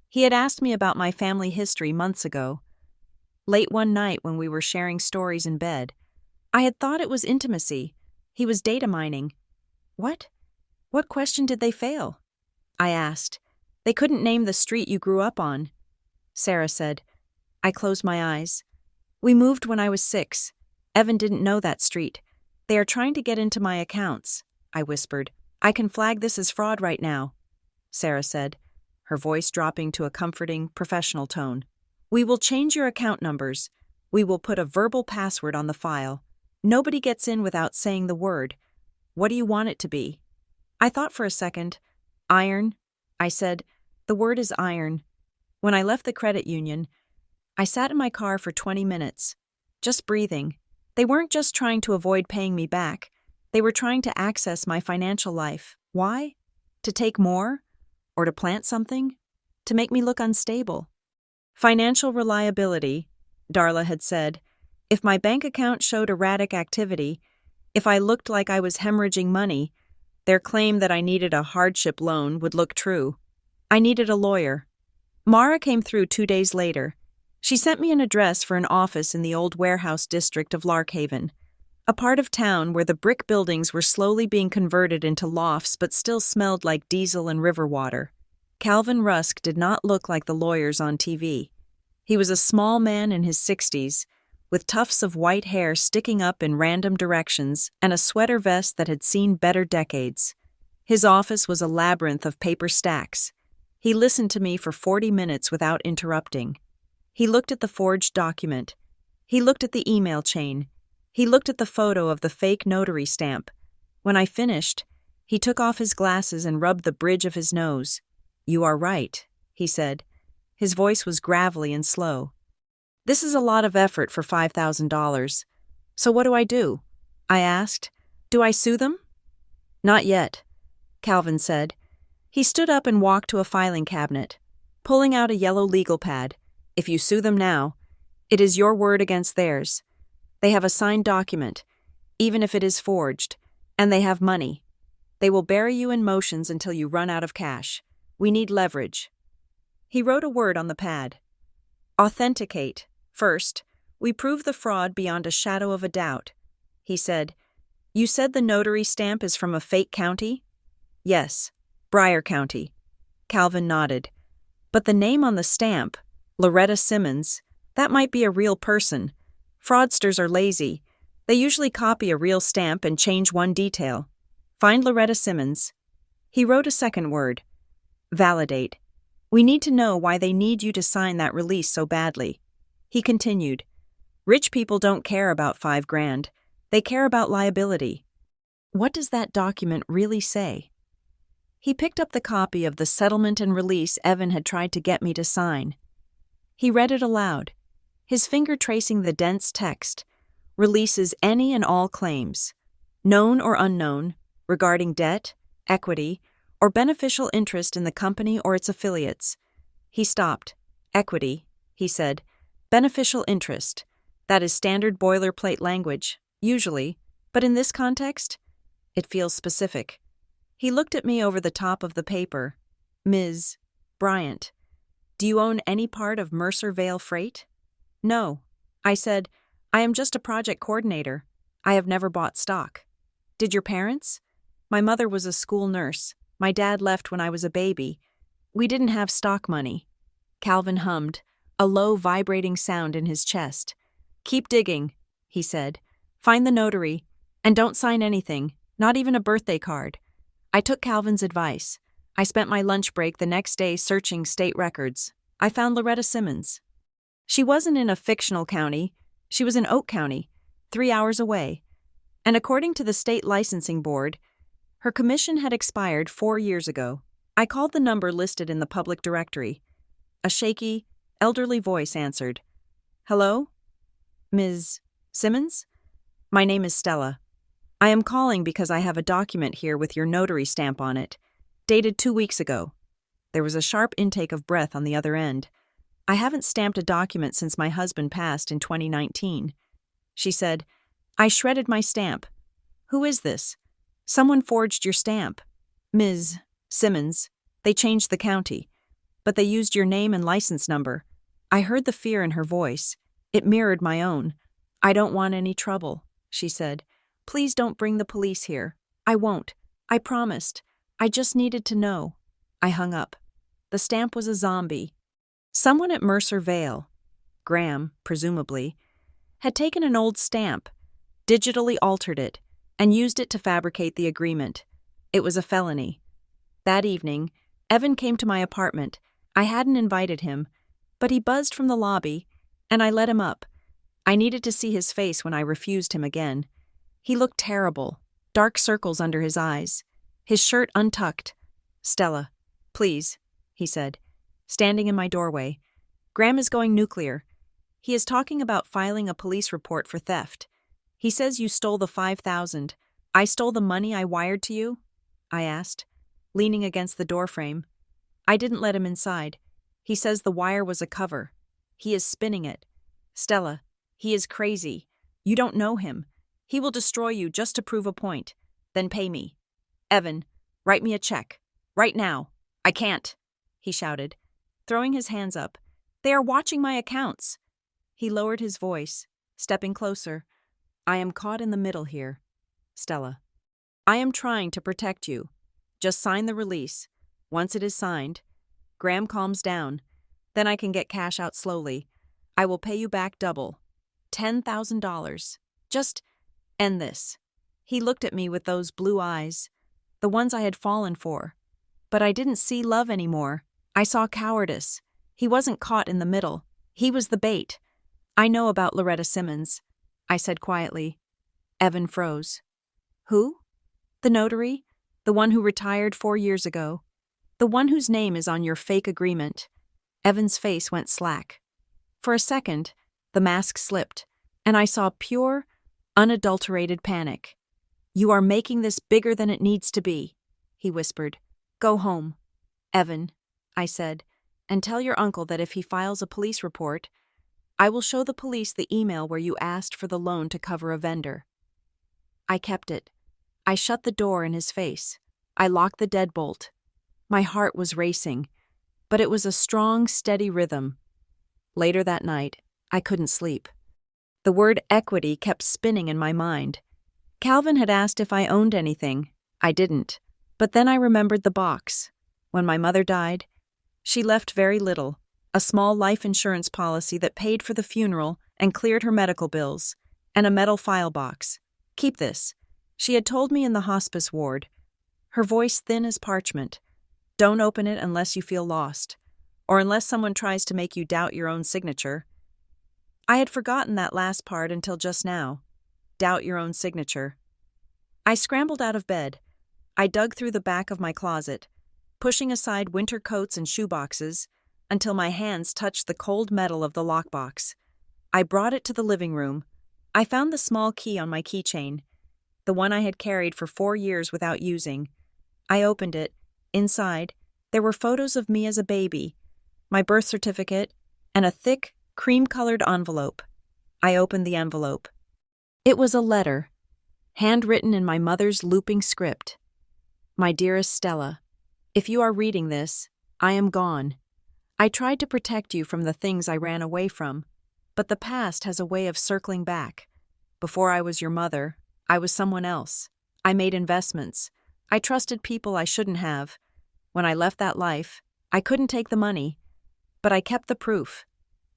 He had asked me about my family history months ago. Late one night when we were sharing stories in bed, I had thought it was intimacy. He was data mining. What? What question did they fail? I asked. They couldn't name the street you grew up on. Sarah said. I closed my eyes. We moved when I was 6. Evan didn't know that street. They are trying to get into my accounts, I whispered. I can flag this as fraud right now, Sarah said, her voice dropping to a comforting, professional tone. We will change your account numbers. We will put a verbal password on the file. Nobody gets in without saying the word. What do you want it to be? I thought for a second. Iron, I said. The word is iron. When I left the credit union, I sat in my car for 20 minutes, just breathing. They weren't just trying to avoid paying me back. They were trying to access my financial life. Why? To take more? Or to plant something? To make me look unstable? Financial reliability, Darla had said. If my bank account showed erratic activity, if I looked like I was hemorrhaging money, their claim that I needed a hardship loan would look true. I needed a lawyer. Mara came through 2 days later. She sent me an address for an office in the old warehouse district of Larkhaven, a part of town where the brick buildings were slowly being converted into lofts but still smelled like diesel and river water. Calvin Rusk did not look like the lawyers on TV. He was a small man in his 60s, with tufts of white hair sticking up in random directions and a sweater vest that had seen better decades. His office was a labyrinth of paper stacks. He listened to me for 40 minutes without interrupting. He looked at the forged document. He looked at the email chain. He looked at the photo of the fake notary stamp. When I finished, he took off his glasses and rubbed the bridge of his nose. You are right, he said. His voice was gravelly and slow. This is a lot of effort for $5,000. So what do I do? I asked. Do I sue them? Not yet, Calvin said. He stood up and walked to a filing cabinet, pulling out a yellow legal pad. If you sue them now, it is your word against theirs. They have a signed document, even if it is forged, and they have money. They will bury you in motions until you run out of cash. We need leverage. He wrote a word on the pad. Authenticate. First, we prove the fraud beyond a shadow of a doubt. He said, You said the notary stamp is from a fake county? Yes, Bryer County. Calvin nodded. But the name on the stamp, Loretta Simmons, that might be a real person. Fraudsters are lazy. They usually copy a real stamp and change one detail. Find Loretta Simmons. He wrote a second word. Validate. We need to know why they need you to sign that release so badly. He continued. Rich people don't care about $5,000. They care about liability. What does that document really say? He picked up the copy of the settlement and release Evan had tried to get me to sign. He read it aloud, his finger tracing the dense text, releases any and all claims, known or unknown, regarding debt, equity, or beneficial interest in the company or its affiliates. He stopped. Equity, he said. Beneficial interest. That is standard boilerplate language, usually, but in this context, it feels specific. He looked at me over the top of the paper. Ms. Bryant, do you own any part of Mercer Vale Freight? No. I said, I am just a project coordinator. I have never bought stock. Did your parents? My mother was a school nurse. My dad left when I was a baby. We didn't have stock money. Calvin hummed, a low vibrating sound in his chest. Keep digging, he said. Find the notary, and don't sign anything, not even a birthday card. I took Calvin's advice. I spent my lunch break the next day searching state records. I found Loretta Simmons. She wasn't in a fictional county. She was in Oak County, 3 hours away. And according to the state licensing board, her commission had expired 4 years ago. I called the number listed in the public directory. A shaky, elderly voice answered. Hello? Ms. Simmons? My name is Stella. I am calling because I have a document here with your notary stamp on it, dated 2 weeks ago. There was a sharp intake of breath on the other end. I haven't stamped a document since my husband passed in 2019. She said, I shredded my stamp. Who is this? Someone forged your stamp. Ms. Simmons. They changed the county, but they used your name and license number. I heard the fear in her voice. It mirrored my own. I don't want any trouble, she said. Please don't bring the police here. I won't. I promised. I just needed to know. I hung up. The stamp was a zombie. Someone at Mercer Vale, Graham, presumably, had taken an old stamp, digitally altered it, and used it to fabricate the agreement. It was a felony. That evening, Evan came to my apartment. I hadn't invited him, but he buzzed from the lobby, and I let him up. I needed to see his face when I refused him again. He looked terrible, dark circles under his eyes, his shirt untucked. Stella, please, he said, standing in my doorway. Graham is going nuclear. He is talking about filing a police report for theft. He says you stole the $5,000. I stole the money I wired to you? I asked, leaning against the doorframe. I didn't let him inside. He says the wire was a cover. He is spinning it. Stella, he is crazy. You don't know him. He will destroy you just to prove a point. Then pay me. Evan, write me a check. Right now. I can't, he shouted, throwing his hands up. They are watching my accounts. He lowered his voice, stepping closer. I am caught in the middle here. Stella. I am trying to protect you. Just sign the release. Once it is signed, Graham calms down. Then I can get cash out slowly. I will pay you back double. $10,000. Just end this. He looked at me with those blue eyes, the ones I had fallen for. But I didn't see love anymore. I saw cowardice. He wasn't caught in the middle. He was the bait. I know about Loretta Simmons, I said quietly. Evan froze. Who? The notary? The one who retired 4 years ago? The one whose name is on your fake agreement? Evan's face went slack. For a second, the mask slipped, and I saw pure, unadulterated panic. You are making this bigger than it needs to be, he whispered. Go home. Evan, I said, and tell your uncle that if he files a police report, I will show the police the email where you asked for the loan to cover a vendor. I kept it. I shut the door in his face. I locked the deadbolt. My heart was racing, but it was a strong, steady rhythm. Later that night, I couldn't sleep. The word equity kept spinning in my mind. Calvin had asked if I owned anything. I didn't. But then I remembered the box. When my mother died, she left very little, a small life insurance policy that paid for the funeral and cleared her medical bills, and a metal file box. Keep this. She had told me in the hospice ward, her voice thin as parchment. Don't open it unless you feel lost, or unless someone tries to make you doubt your own signature. I had forgotten that last part until just now. Doubt your own signature. I scrambled out of bed. I dug through the back of my closet, pushing aside winter coats and shoeboxes until my hands touched the cold metal of the lockbox. I brought it to the living room. I found the small key on my keychain, the one I had carried for 4 years without using. I opened it. Inside, there were photos of me as a baby, my birth certificate, and a thick, cream-colored envelope. I opened the envelope. It was a letter, handwritten in my mother's looping script. My dearest Stella, if you are reading this, I am gone. I tried to protect you from the things I ran away from, but the past has a way of circling back. Before I was your mother, I was someone else. I made investments. I trusted people I shouldn't have. When I left that life, I couldn't take the money, but I kept the proof.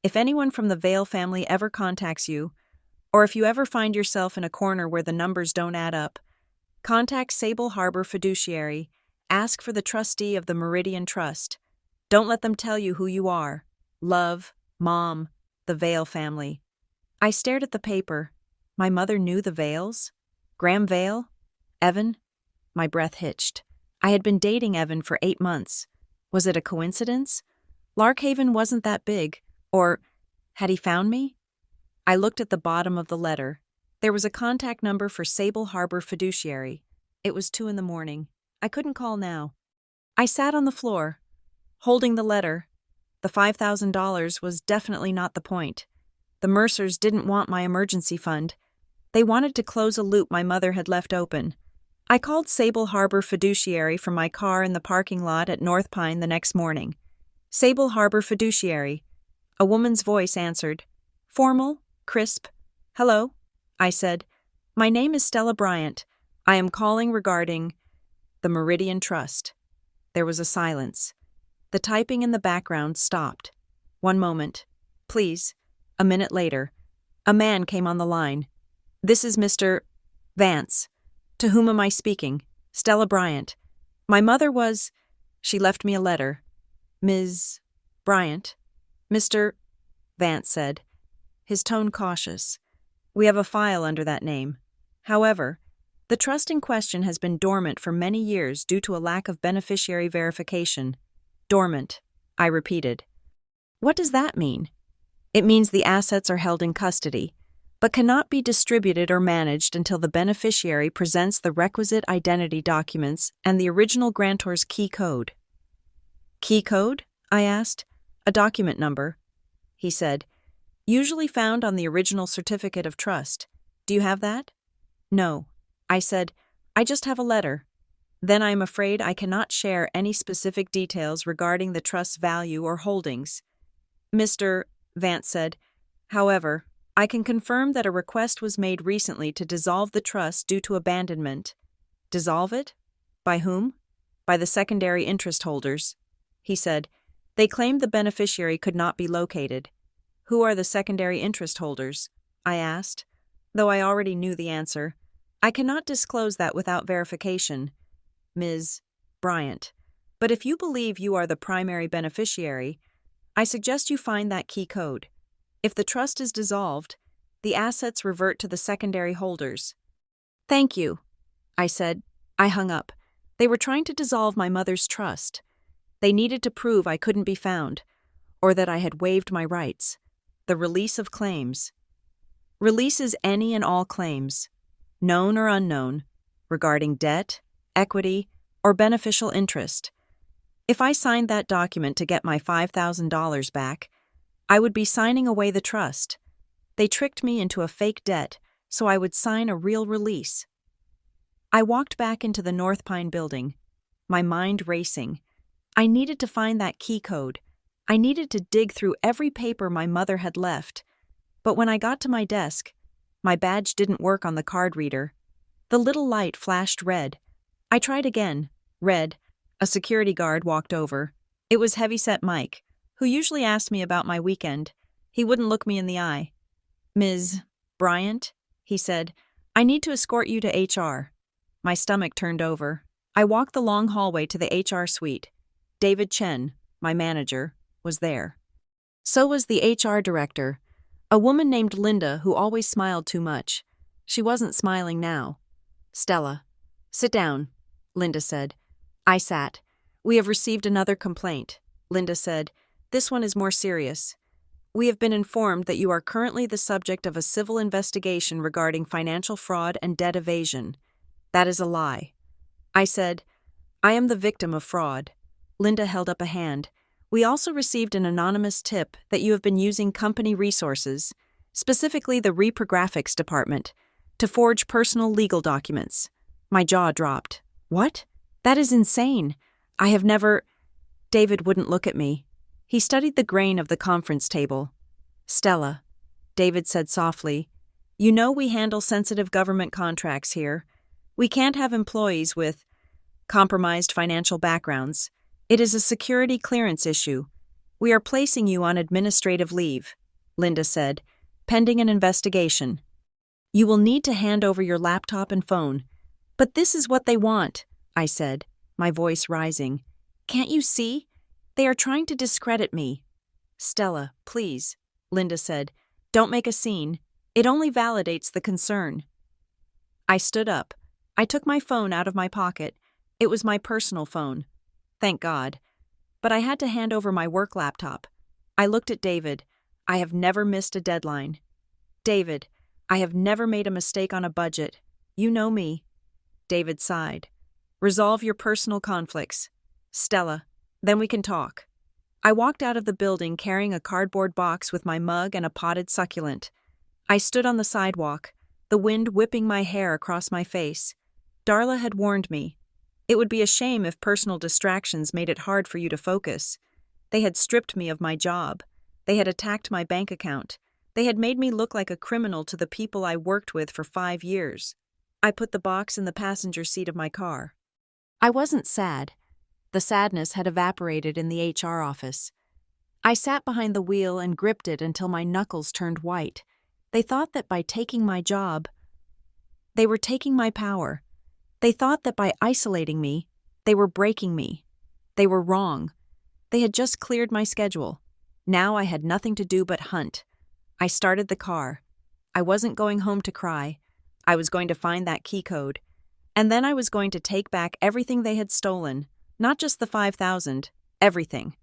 If anyone from the Vale family ever contacts you, or if you ever find yourself in a corner where the numbers don't add up, contact Sable Harbor Fiduciary. Ask for the trustee of the Meridian Trust. Don't let them tell you who you are. Love, Mom, the Vale family. I stared at the paper. My mother knew the Vales? Graham Vale? Evan? My breath hitched. I had been dating Evan for 8 months. Was it a coincidence? Larkhaven wasn't that big. Or had he found me? I looked at the bottom of the letter. There was a contact number for Sable Harbor Fiduciary. It was 2 a.m. I couldn't call now. I sat on the floor, holding the letter. The $5,000 was definitely not the point. The Mercers didn't want my emergency fund. They wanted to close a loop my mother had left open. I called Sable Harbor Fiduciary from my car in the parking lot at North Pine the next morning. Sable Harbor Fiduciary. A woman's voice answered. Formal, crisp. Hello, I said. My name is Stella Bryant. I am calling regarding the Meridian Trust. There was a silence. The typing in the background stopped. 1 moment. Please. A minute later, a man came on the line. This is Mr. Vance. To whom am I speaking? Stella Bryant. My mother was... She left me a letter. Ms. Bryant. Mr. Vance said, his tone cautious. We have a file under that name. However, the trust in question has been dormant for many years due to a lack of beneficiary verification. Dormant, I repeated. What does that mean? It means the assets are held in custody, but cannot be distributed or managed until the beneficiary presents the requisite identity documents and the original grantor's key code. Key code? I asked. A document number. He said, usually found on the original certificate of trust. Do you have that? No. I said, I just have a letter. Then I am afraid I cannot share any specific details regarding the trust's value or holdings. Mr. Vance said, however, I can confirm that a request was made recently to dissolve the trust due to abandonment. Dissolve it? By whom? By the secondary interest holders. He said, they claimed the beneficiary could not be located. Who are the secondary interest holders? I asked, though I already knew the answer. I cannot disclose that without verification. Ms. Bryant. But if you believe you are the primary beneficiary, I suggest you find that key code. If the trust is dissolved, the assets revert to the secondary holders. Thank you, I said. I hung up. They were trying to dissolve my mother's trust. They needed to prove I couldn't be found, or that I had waived my rights. The release of claims. Releases any and all claims, known or unknown, regarding debt, equity, or beneficial interest. If I signed that document to get my $5,000 back, I would be signing away the trust. They tricked me into a fake debt so I would sign a real release. I walked back into the North Pine building, my mind racing. I needed to find that key code. I needed to dig through every paper my mother had left. But when I got to my desk, my badge didn't work on the card reader. The little light flashed red. I tried again. Red. A security guard walked over. It was Heavyset Mike, who usually asked me about my weekend. He wouldn't look me in the eye. Ms. Bryant, he said, I need to escort you to HR. My stomach turned over. I walked the long hallway to the HR suite. David Chen, my manager, was there. So was the HR director, a woman named Linda who always smiled too much. She wasn't smiling now. Stella, sit down, Linda said. I sat. We have received another complaint. Linda said. This one is more serious. We have been informed that you are currently the subject of a civil investigation regarding financial fraud and debt evasion. That is a lie. I said, I am the victim of fraud. Linda held up a hand. We also received an anonymous tip that you have been using company resources, specifically the reprographics department, to forge personal legal documents. My jaw dropped. What? That is insane. I have never... David wouldn't look at me. He studied the grain of the conference table. Stella, David said softly, you know we handle sensitive government contracts here. We can't have employees with compromised financial backgrounds. It is a security clearance issue. We are placing you on administrative leave, Linda said, pending an investigation. You will need to hand over your laptop and phone. But this is what they want, I said, my voice rising. Can't you see? They are trying to discredit me. Stella, please, Linda said. Don't make a scene. It only validates the concern. I stood up. I took my phone out of my pocket. It was my personal phone. Thank God. But I had to hand over my work laptop. I looked at David. I have never missed a deadline. David, I have never made a mistake on a budget. You know me. David sighed. Resolve your personal conflicts. Stella, then we can talk. I walked out of the building carrying a cardboard box with my mug and a potted succulent. I stood on the sidewalk, the wind whipping my hair across my face. Darla had warned me. It would be a shame if personal distractions made it hard for you to focus. They had stripped me of my job. They had attacked my bank account. They had made me look like a criminal to the people I worked with for 5 years. I put the box in the passenger seat of my car. I wasn't sad. The sadness had evaporated in the HR office. I sat behind the wheel and gripped it until my knuckles turned white. They thought that by taking my job, they were taking my power. They thought that by isolating me, they were breaking me. They were wrong. They had just cleared my schedule. Now I had nothing to do but hunt. I started the car. I wasn't going home to cry. I was going to find that key code. And then I was going to take back everything they had stolen. Not just the 5,000, everything.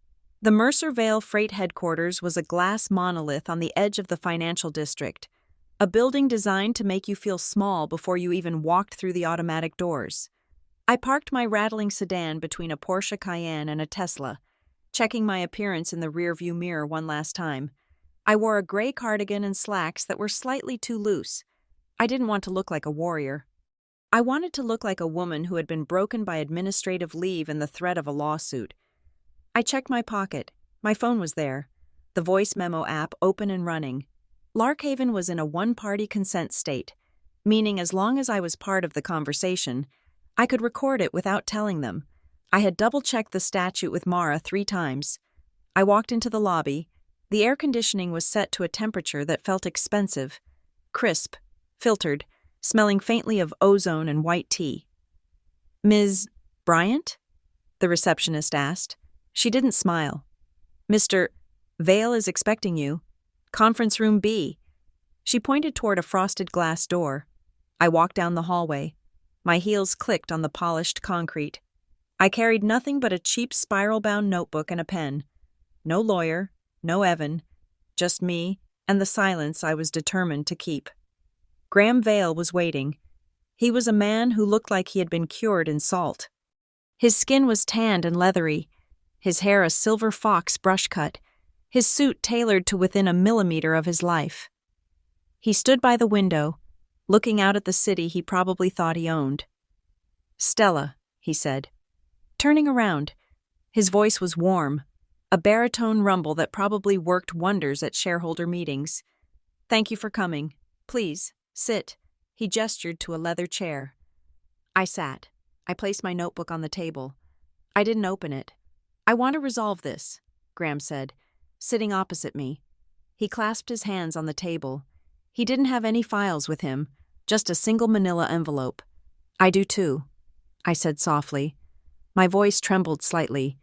The Mercer Vale Freight Headquarters was a glass monolith on the edge of the financial district, a building designed to make you feel small before you even walked through the automatic doors. I parked my rattling sedan between a Porsche Cayenne and a Tesla, checking my appearance in the rearview mirror one last time. I wore a gray cardigan and slacks that were slightly too loose. I didn't want to look like a warrior. I wanted to look like a woman who had been broken by administrative leave and the threat of a lawsuit. I checked my pocket. My phone was there. The voice memo app open and running. Larkhaven was in a one-party consent state, meaning as long as I was part of the conversation, I could record it without telling them. I had double-checked the statute with Mara 3 times. I walked into the lobby. The air conditioning was set to a temperature that felt expensive, crisp, filtered, smelling faintly of ozone and white tea. Ms. Bryant? The receptionist asked. She didn't smile. Mr. Vale is expecting you. Conference room B. She pointed toward a frosted glass door. I walked down the hallway. My heels clicked on the polished concrete. I carried nothing but a cheap spiral-bound notebook and a pen. No lawyer, no Evan, just me and the silence I was determined to keep. Graham Vale was waiting. He was a man who looked like he had been cured in salt. His skin was tanned and leathery, his hair a silver fox brush cut, his suit tailored to within a millimeter of his life. He stood by the window, looking out at the city he probably thought he owned. Stella, he said. Turning around, his voice was warm, a baritone rumble that probably worked wonders at shareholder meetings. Thank you for coming. Please. Sit. He gestured to a leather chair. I sat. I placed my notebook on the table. I didn't open it. I want to resolve this, Graham said, sitting opposite me. He clasped his hands on the table. He didn't have any files with him, just a single manila envelope. I do too, I said softly. My voice trembled slightly.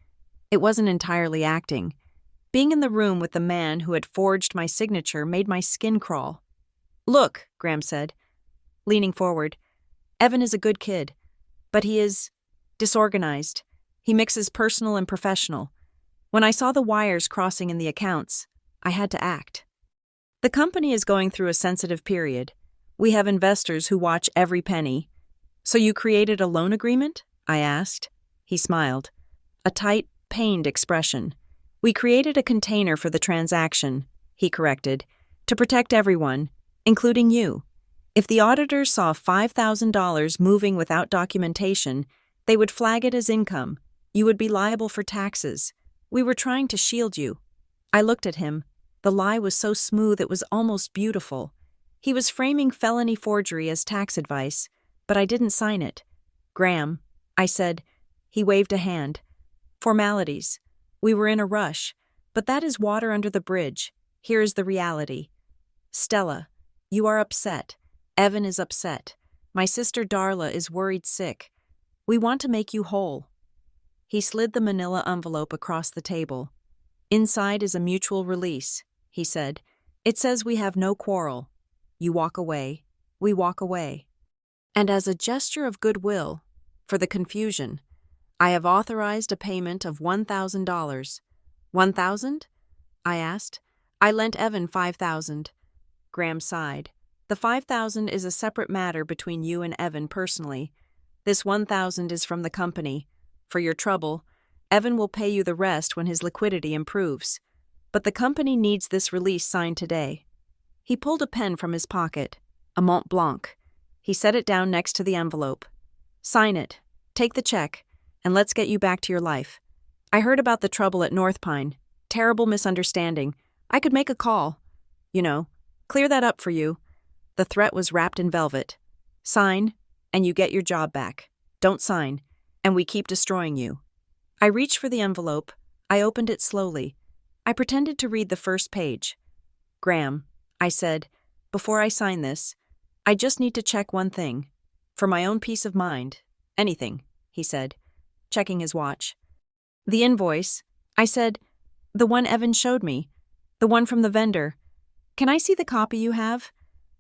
It wasn't entirely acting. Being in the room with the man who had forged my signature made my skin crawl. Look, Graham said, leaning forward. Evan is a good kid, but he is Disorganized. He mixes personal and professional. When I saw the wires crossing in the accounts, I had to act. The company is going through a sensitive period. We have investors who watch every penny. So you created a loan agreement? I asked. He smiled. A tight, pained expression. We created a container for the transaction, he corrected, to protect everyone, including you. If the auditors saw $5,000 moving without documentation, they would flag it as income. You would be liable for taxes. We were trying to shield you. I looked at him. The lie was so smooth it was almost beautiful. He was framing felony forgery as tax advice, but I didn't sign it. Graham, I said. He waved a hand. Formalities. We were in a rush, but that is water under the bridge. Here is the reality. Stella, you are upset. Evan is upset. My sister Darla is worried sick. We want to make you whole. He slid the manila envelope across the table. Inside is a mutual release, he said. It says we have no quarrel. You walk away. We walk away. And as a gesture of goodwill, for the confusion, I have authorized a payment of $1,000. $1,000? I asked. I lent Evan $5,000. Graham sighed. The $5,000 is a separate matter between you and Evan personally. This $1,000 is from the company. For your trouble, Evan will pay you the rest when his liquidity improves. But the company needs this release signed today. He pulled a pen from his pocket, a Mont Blanc. He set it down next to the envelope. Sign it, take the check, and let's get you back to your life. I heard about the trouble at North Pine. Terrible misunderstanding. I could make a call. Clear that up for you. The threat was wrapped in velvet. Sign, and you get your job back. Don't sign, and we keep destroying you. I reached for the envelope. I opened it slowly. I pretended to read the first page. Graham, I said, before I sign this, I just need to check one thing. For my own peace of mind. Anything, he said, checking his watch. The invoice, I said, the one Evan showed me, the one from the vendor. Can I see the copy you have?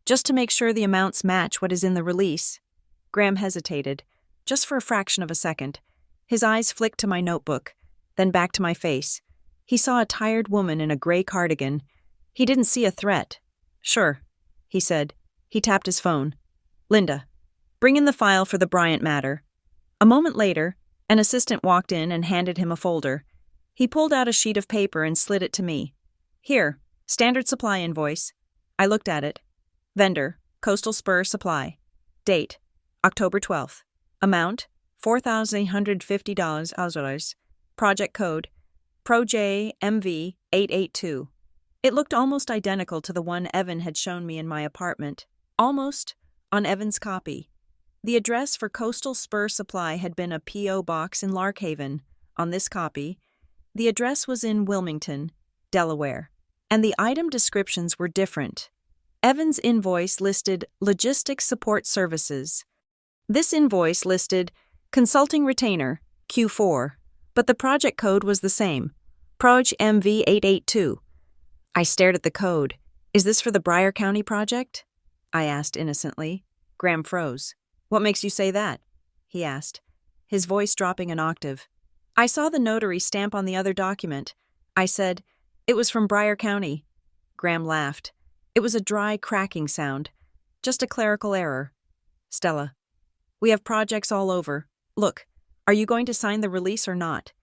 Just to make sure the amounts match what is in the release. Graham hesitated, just for a fraction of a second. His eyes flicked to my notebook, then back to my face. He saw a tired woman in a gray cardigan. He didn't see a threat. Sure, he said. He tapped his phone. Linda, bring in the file for the Bryant matter. A moment later, an assistant walked in and handed him a folder. He pulled out a sheet of paper and slid it to me. Here, standard supply invoice. I looked at it. Vendor, Coastal Spur Supply. Date, October 12th. Amount, $4,850 authorized. Project code, ProJ MV 882. It looked almost identical to the one Evan had shown me in my apartment. Almost, on Evan's copy. The address for Coastal Spur Supply had been a P.O. box in Larkhaven. On this copy, the address was in Wilmington, Delaware, and the item descriptions were different. Evan's invoice listed Logistics Support Services. This invoice listed Consulting Retainer, Q4, but the project code was the same, Proj MV 882. I stared at the code. Is this for the Briar County project? I asked innocently. Graham froze. What makes you say that? He asked, his voice dropping an octave. I saw the notary stamp on the other document. I said, it was from Briar County. Graham laughed. It was a dry, cracking sound. Just a clerical error. Stella, we have projects all over. Look, are you going to sign the release or not?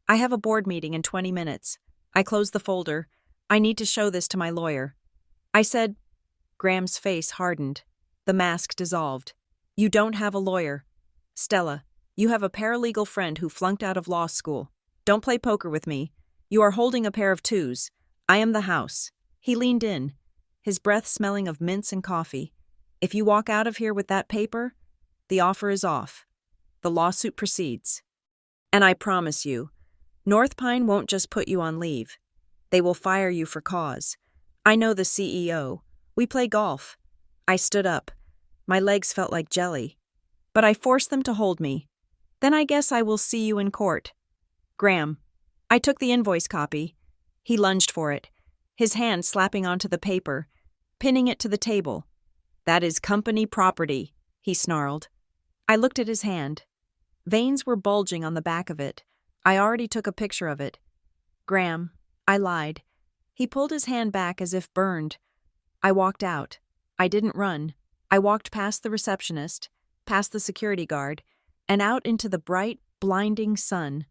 I have a board meeting in 20 minutes. I closed the folder. I need to show this to my lawyer. I said. Graham's face hardened. The mask dissolved. You don't have a lawyer. Stella, you have a paralegal friend who flunked out of law school. Don't play poker with me. You are holding a pair of twos. I am the house. He leaned in, his breath smelling of mints and coffee. If you walk out of here with that paper, the offer is off. The lawsuit proceeds. And I promise you, North Pine won't just put you on leave. They will fire you for cause. I know the CEO. We play golf. I stood up. My legs felt like jelly. But I forced them to hold me. Then I guess I will see you in court. Graham. I took the invoice copy. He lunged for it, his hand slapping onto the paper, pinning it to the table. That is company property, he snarled. I looked at his hand. Veins were bulging on the back of it. I already took a picture of it. Graham. I lied. He pulled his hand back as if burned. I walked out. I didn't run. I walked past the receptionist, past the security guard, and out into the bright, blinding sun.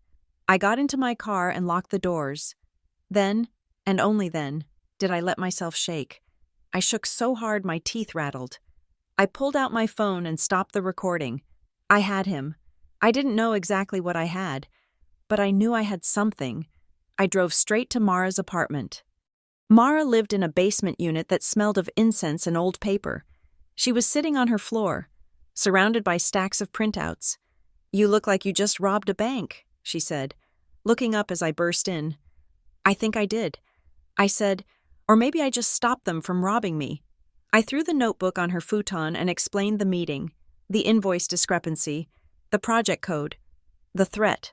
I got into my car and locked the doors. Then, and only then, did I let myself shake. I shook so hard my teeth rattled. I pulled out my phone and stopped the recording. I had him. I didn't know exactly what I had, but I knew I had something. I drove straight to Mara's apartment. Mara lived in a basement unit that smelled of incense and old paper. She was sitting on her floor, surrounded by stacks of printouts. "You look like you just robbed a bank," she said, looking up as I burst in. "I think I did," I said, "or maybe I just stopped them from robbing me." I threw the notebook on her futon and explained the meeting, the invoice discrepancy, the project code, the threat.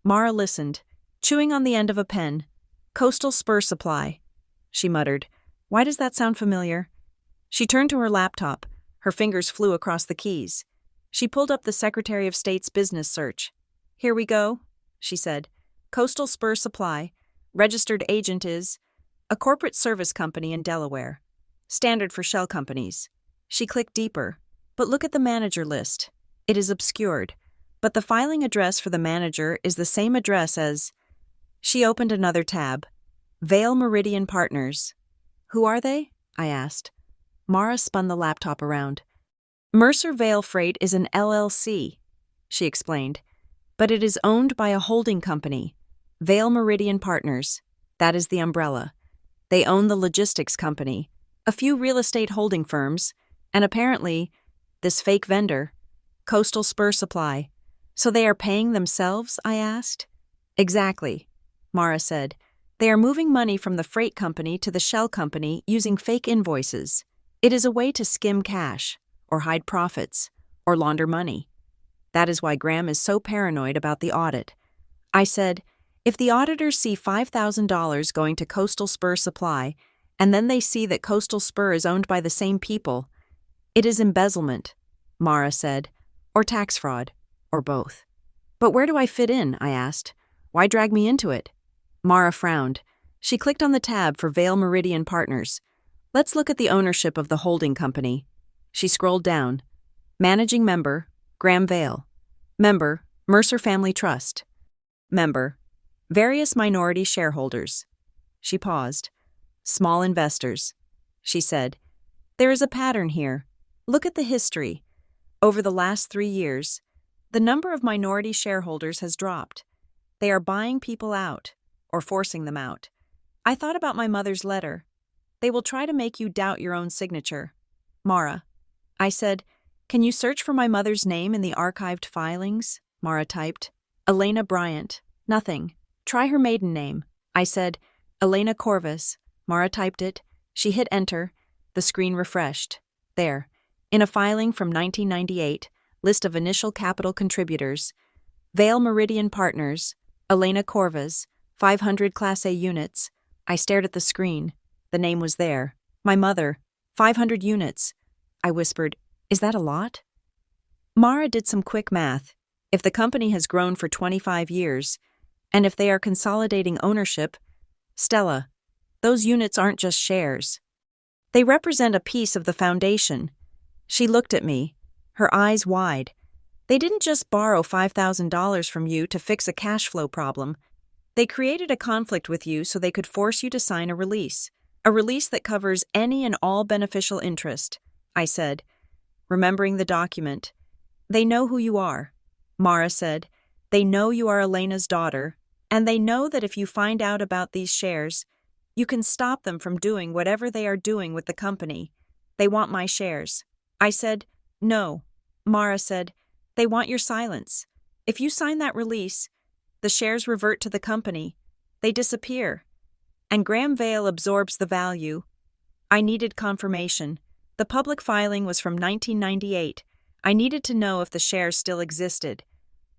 Mara listened, chewing on the end of a pen. "Coastal Spur Supply," she muttered. "Why does that sound familiar?" She turned to her laptop. Her fingers flew across the keys. She pulled up the Secretary of State's business search. "Here we go," she said. "Coastal Spur Supply. Registered agent is a corporate service company in Delaware. Standard for shell companies." She clicked deeper. "But look at the manager list. It is obscured, but the filing address for the manager is the same address as..." She opened another tab. "Vale Meridian Partners." "Who are they?" I asked. Mara spun the laptop around. "Mercer Vale Freight is an LLC," she explained, "but it is owned by a holding company, Vale Meridian Partners. That is the umbrella. They own the logistics company, a few real estate holding firms, and apparently, this fake vendor, Coastal Spur Supply. So they are paying themselves?" I asked. "Exactly," Mara said. "They are moving money from the freight company to the shell company using fake invoices. It is a way to skim cash, or hide profits, or launder money. That is why Graham is so paranoid about the audit." I said, "If the auditors see $5,000 going to Coastal Spur Supply, and then they see that Coastal Spur is owned by the same people, it is embezzlement," Mara said, "or tax fraud, or both." "But where do I fit in?" I asked. "Why drag me into it?" Mara frowned. She clicked on the tab for Vale Meridian Partners. "Let's look at the ownership of the holding company." She scrolled down. "Managing member, Graham Vale. Member, Mercer Family Trust. Member, various minority shareholders." She paused. "Small investors," she said. "There is a pattern here. Look at the history. Over the last 3 years, the number of minority shareholders has dropped. They are buying people out, or forcing them out. I thought about my mother's letter. They will try to make you doubt your own signature. Mara." I said, "Can you search for my mother's name in the archived filings?" Mara typed. "Elena Bryant. Nothing. Try her maiden name." I said, "Elena Corvus." Mara typed it. She hit enter. The screen refreshed. There. In a filing from 1998, list of initial capital contributors. Vale Meridian Partners. Elena Corvus. 500 Class A units. I stared at the screen. The name was there. My mother. 500 units. I whispered, "Is that a lot?" Mara did some quick math. If the company has grown for 25 years, and if they are consolidating ownership, Stella, those units aren't just shares. They represent a piece of the foundation. She looked at me, her eyes wide. They didn't just borrow $5,000 from you to fix a cash flow problem. They created a conflict with you so they could force you to sign a release that covers any and all beneficial interest, I said, remembering the document. "They know who you are," Mara said. "They know you are Elena's daughter, and they know that if you find out about these shares, you can stop them from doing whatever they are doing with the company. They want my shares." I said, "No." Mara said, "They want your silence. If you sign that release, the shares revert to the company. They disappear. And Graham Vale absorbs the value." I needed confirmation. The public filing was from 1998. I needed to know if the shares still existed.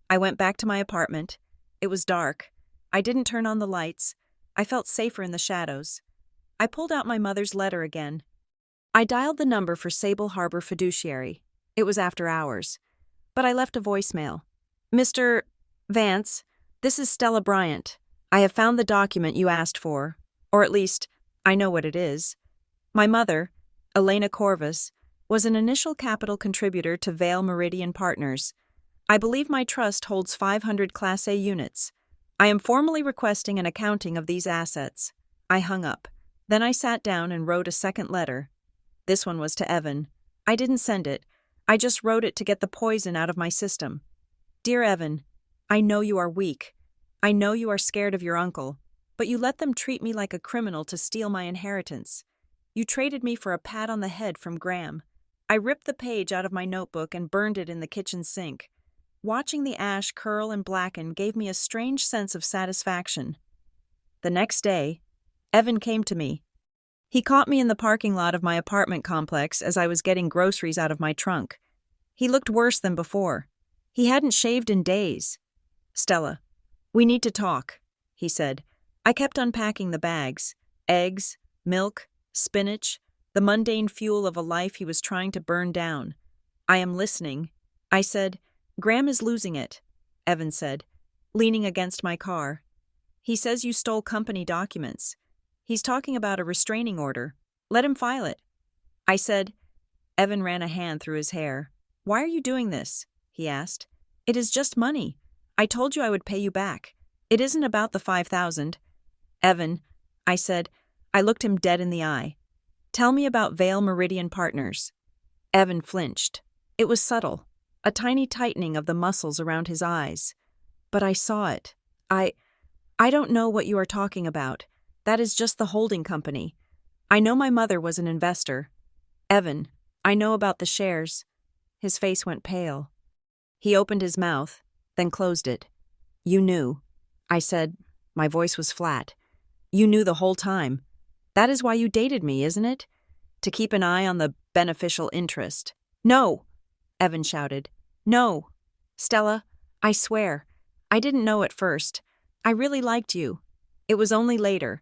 I went back to my apartment. It was dark. I didn't turn on the lights. I felt safer in the shadows. I pulled out my mother's letter again. I dialed the number for Sable Harbor Fiduciary. It was after hours. But I left a voicemail. Mr. Vance, this is Stella Bryant. I have found the document you asked for, or at least, I know what it is. My mother, Elena Corvus, was an initial capital contributor to Vale Meridian Partners. I believe my trust holds 500 Class A units. I am formally requesting an accounting of these assets. I hung up. Then I sat down and wrote a second letter. This one was to Evan. I didn't send it. I just wrote it to get the poison out of my system. Dear Evan, I know you are weak. I know you are scared of your uncle, but you let them treat me like a criminal to steal my inheritance. You traded me for a pat on the head from Graham. I ripped the page out of my notebook and burned it in the kitchen sink. Watching the ash curl and blacken gave me a strange sense of satisfaction. The next day, Evan came to me. He caught me in the parking lot of my apartment complex as I was getting groceries out of my trunk. He looked worse than before. He hadn't shaved in days. Stella, we need to talk, he said. I kept unpacking the bags. Eggs, milk, spinach, the mundane fuel of a life he was trying to burn down. I am listening. I said, Graham is losing it, Evan said, leaning against my car. He says you stole company documents. He's talking about a restraining order. Let him file it. I said. Evan ran a hand through his hair. Why are you doing this? He asked. It is just money. I told you I would pay you back. It isn't about the 5,000. Evan, I said. I looked him dead in the eye. Tell me about Vale Meridian Partners. Evan flinched. It was subtle, a tiny tightening of the muscles around his eyes. But I saw it. I don't know what you are talking about. That is just the holding company. I know my mother was an investor. Evan, I know about the shares. His face went pale. He opened his mouth, then closed it. You knew. I said. My voice was flat. You knew the whole time. That is why you dated me, isn't it? To keep an eye on the beneficial interest. No! Evan shouted. No! Stella, I swear. I didn't know at first. I really liked you. It was only later.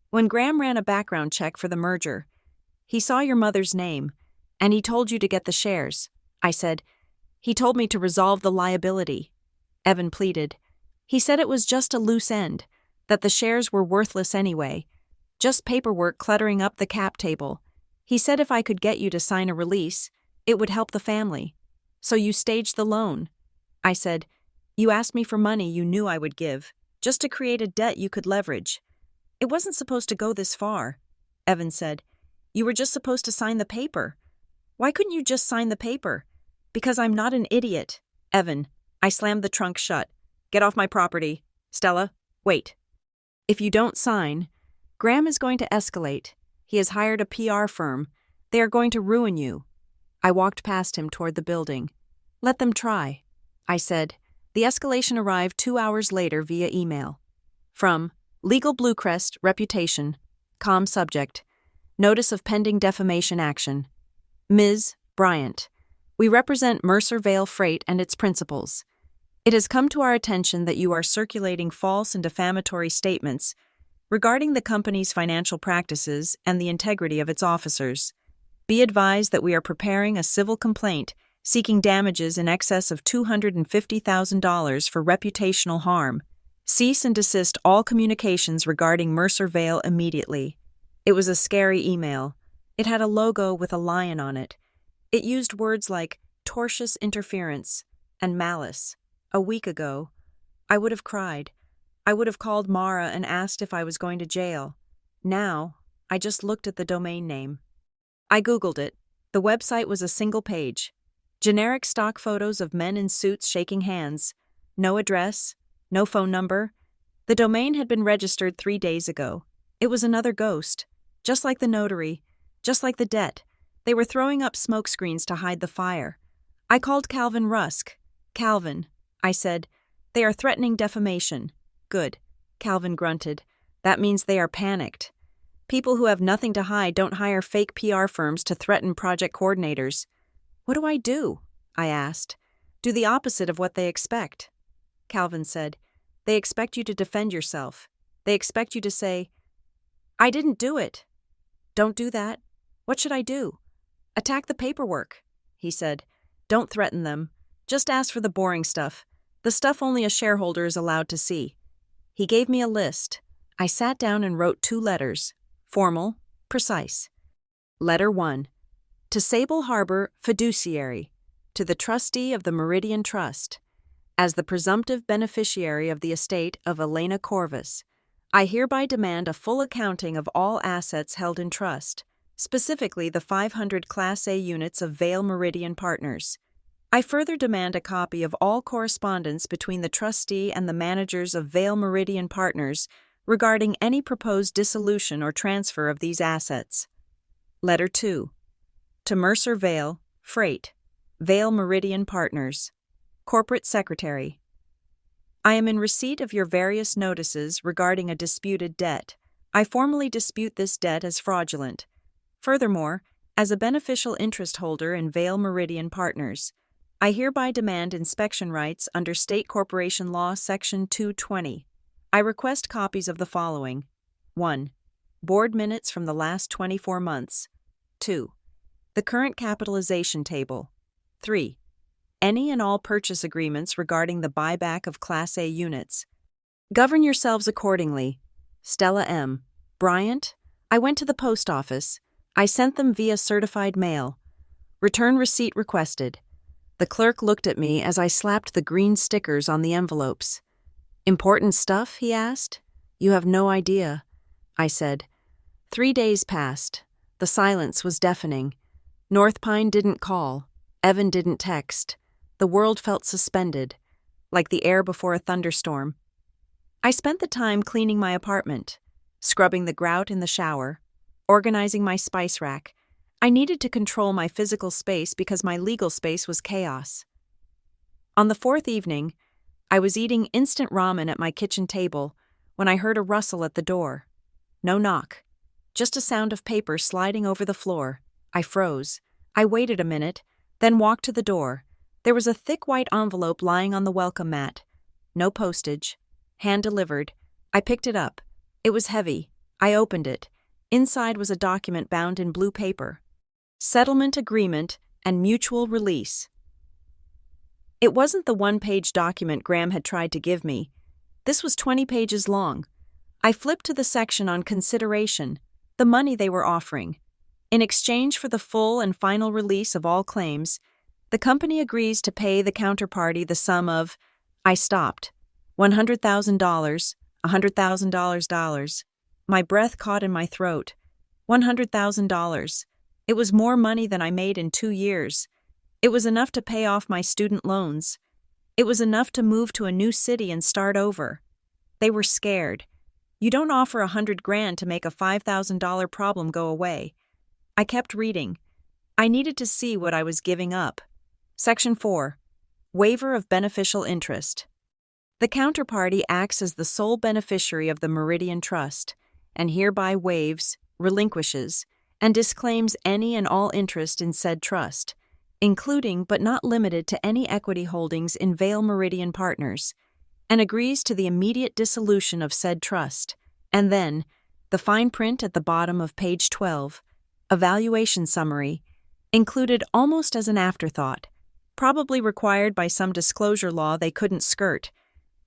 When Graham ran a background check for the merger, he saw your mother's name, and he told you to get the shares. I said. He told me to resolve the liability. Evan pleaded. He said it was just a loose end, that the shares were worthless anyway, just paperwork cluttering up the cap table. He said if I could get you to sign a release, it would help the family. So you staged the loan. I said, you asked me for money you knew I would give, just to create a debt you could leverage. It wasn't supposed to go this far, Evan said. You were just supposed to sign the paper. Why couldn't you just sign the paper? Because I'm not an idiot. Evan, I slammed the trunk shut. Get off my property. Stella, wait. If you don't sign, Graham is going to escalate. He has hired a PR firm. They are going to ruin you. I walked past him toward the building. Let them try, I said. The escalation arrived 2 hours later via email. From Legal Bluecrest, Reputation, calm subject, Notice of Pending Defamation Action. Ms. Bryant, we represent Mercer Vale Freight and its principals. It has come to our attention that you are circulating false and defamatory statements regarding the company's financial practices and the integrity of its officers. Be advised that we are preparing a civil complaint seeking damages in excess of $250,000 for reputational harm. Cease and desist all communications regarding Mercer Vale immediately. It was a scary email. It had a logo with a lion on it. It used words like tortious interference and malice. A week ago, I would have cried. I would have called Mara and asked if I was going to jail. Now, I just looked at the domain name. I Googled it. The website was a single page. Generic stock photos of men in suits shaking hands. No address. No phone number. The domain had been registered 3 days ago. It was another ghost. Just like the notary. Just like the debt. They were throwing up smoke screens to hide the fire. I called Calvin Rusk. Calvin, I said, they are threatening defamation. Good. Calvin grunted. That means they are panicked. People who have nothing to hide don't hire fake PR firms to threaten project coordinators. What do I do? I asked. Do the opposite of what they expect. Calvin said, they expect you to defend yourself. They expect you to say, I didn't do it. Don't do that. What should I do? Attack the paperwork, he said. Don't threaten them. Just ask for the boring stuff. The stuff only a shareholder is allowed to see. He gave me a list. I sat down and wrote 2 letters. Formal, precise. Letter 1. To Sable Harbor Fiduciary. To the Trustee of the Meridian Trust. As the presumptive beneficiary of the estate of Elena Corvus, I hereby demand a full accounting of all assets held in trust, specifically the 500 Class A units of Vale Meridian Partners. I further demand a copy of all correspondence between the trustee and the managers of Vale Meridian Partners regarding any proposed dissolution or transfer of these assets. Letter 2. To Mercer Vale, Freight, Vale Meridian Partners. Corporate Secretary. I am in receipt of your various notices regarding a disputed debt. I formally dispute this debt as fraudulent. Furthermore, as a beneficial interest holder in Vale Meridian Partners, I hereby demand inspection rights under State Corporation Law Section 220. I request copies of the following. 1. Board minutes from the last 24 months. 2. The current capitalization table. 3. Any and all purchase agreements regarding the buyback of Class A units. Govern yourselves accordingly. Stella M. Bryant, I went to the post office. I sent them via certified mail. Return receipt requested. The clerk looked at me as I slapped the green stickers on the envelopes. Important stuff, he asked. You have no idea, I said. 3 days passed. The silence was deafening. North Pine didn't call. Evan didn't text. The world felt suspended, like the air before a thunderstorm. I spent the time cleaning my apartment, scrubbing the grout in the shower, organizing my spice rack. I needed to control my physical space because my legal space was chaos. On the 4th evening, I was eating instant ramen at my kitchen table when I heard a rustle at the door. No knock, just a sound of paper sliding over the floor. I froze. I waited a minute, then walked to the door. There was a thick white envelope lying on the welcome mat. No postage. Hand-delivered. I picked it up. It was heavy. I opened it. Inside was a document bound in blue paper. Settlement agreement and mutual release. It wasn't the one-page document Graham had tried to give me. This was 20 pages long. I flipped to the section on consideration, the money they were offering. In exchange for the full and final release of all claims, the company agrees to pay the counterparty the sum of, I stopped, $100,000, $100,000. My breath caught in my throat. $100,000. It was more money than I made in 2 years. It was enough to pay off my student loans. It was enough to move to a new city and start over. They were scared. You don't offer $100,000 to make a $5,000 problem go away. I kept reading. I needed to see what I was giving up. Section 4. Waiver of beneficial interest. The counterparty acts as the sole beneficiary of the Meridian Trust, and hereby waives, relinquishes, and disclaims any and all interest in said trust, including but not limited to any equity holdings in Vale Meridian Partners, and agrees to the immediate dissolution of said trust, and then, the fine print at the bottom of page 12, a valuation summary, included almost as an afterthought, probably required by some disclosure law they couldn't skirt,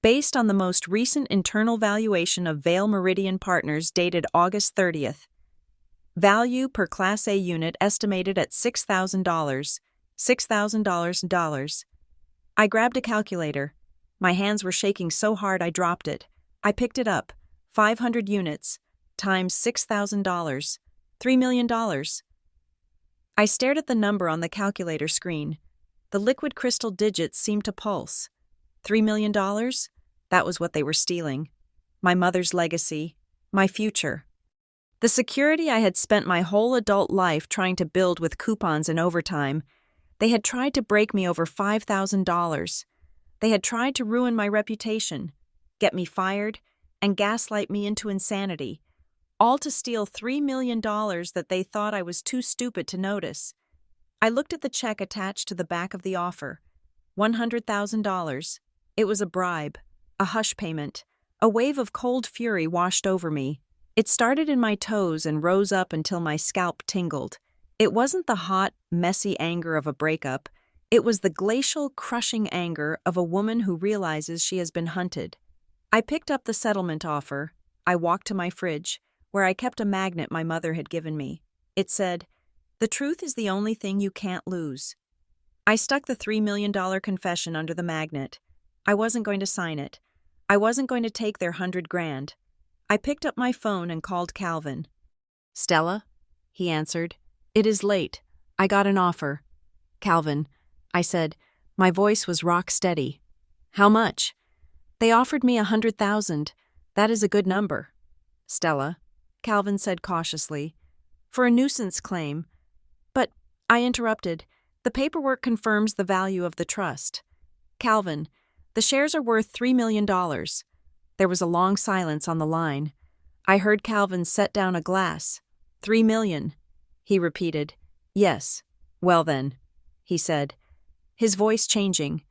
based on the most recent internal valuation of Vale Meridian Partners dated August 30th. Value per Class A unit estimated at $6,000. $6,000. I grabbed a calculator. My hands were shaking so hard I dropped it. I picked it up. 500 units times $6,000. $3 million. I stared at the number on the calculator screen. The liquid crystal digits seemed to pulse. $3 million? That was what they were stealing. My mother's legacy. My future. The security I had spent my whole adult life trying to build with coupons and overtime. They had tried to break me over $5,000. They had tried to ruin my reputation, get me fired, and gaslight me into insanity, all to steal $3 million that they thought I was too stupid to notice. I looked at the check attached to the back of the offer. $100,000. It was a bribe, a hush payment. A wave of cold fury washed over me. It started in my toes and rose up until my scalp tingled. It wasn't the hot, messy anger of a breakup. It was the glacial, crushing anger of a woman who realizes she has been hunted. I picked up the settlement offer. I walked to my fridge, where I kept a magnet my mother had given me. It said, "The truth is the only thing you can't lose." I stuck the $3 million confession under the magnet. I wasn't going to sign it. I wasn't going to take their $100,000. I picked up my phone and called Calvin. "Stella?" he answered. "It is late. I got an offer." "Calvin," I said. My voice was rock steady. "How much?" "They offered me $100,000. That is a good number." "Stella," Calvin said cautiously, "for a nuisance claim." "But," I interrupted, "the paperwork confirms the value of the trust." "Calvin, the shares are worth $3 million. There was a long silence on the line. I heard Calvin set down a glass. $3 million, he repeated. "Yes. Well then," he said, his voice changing.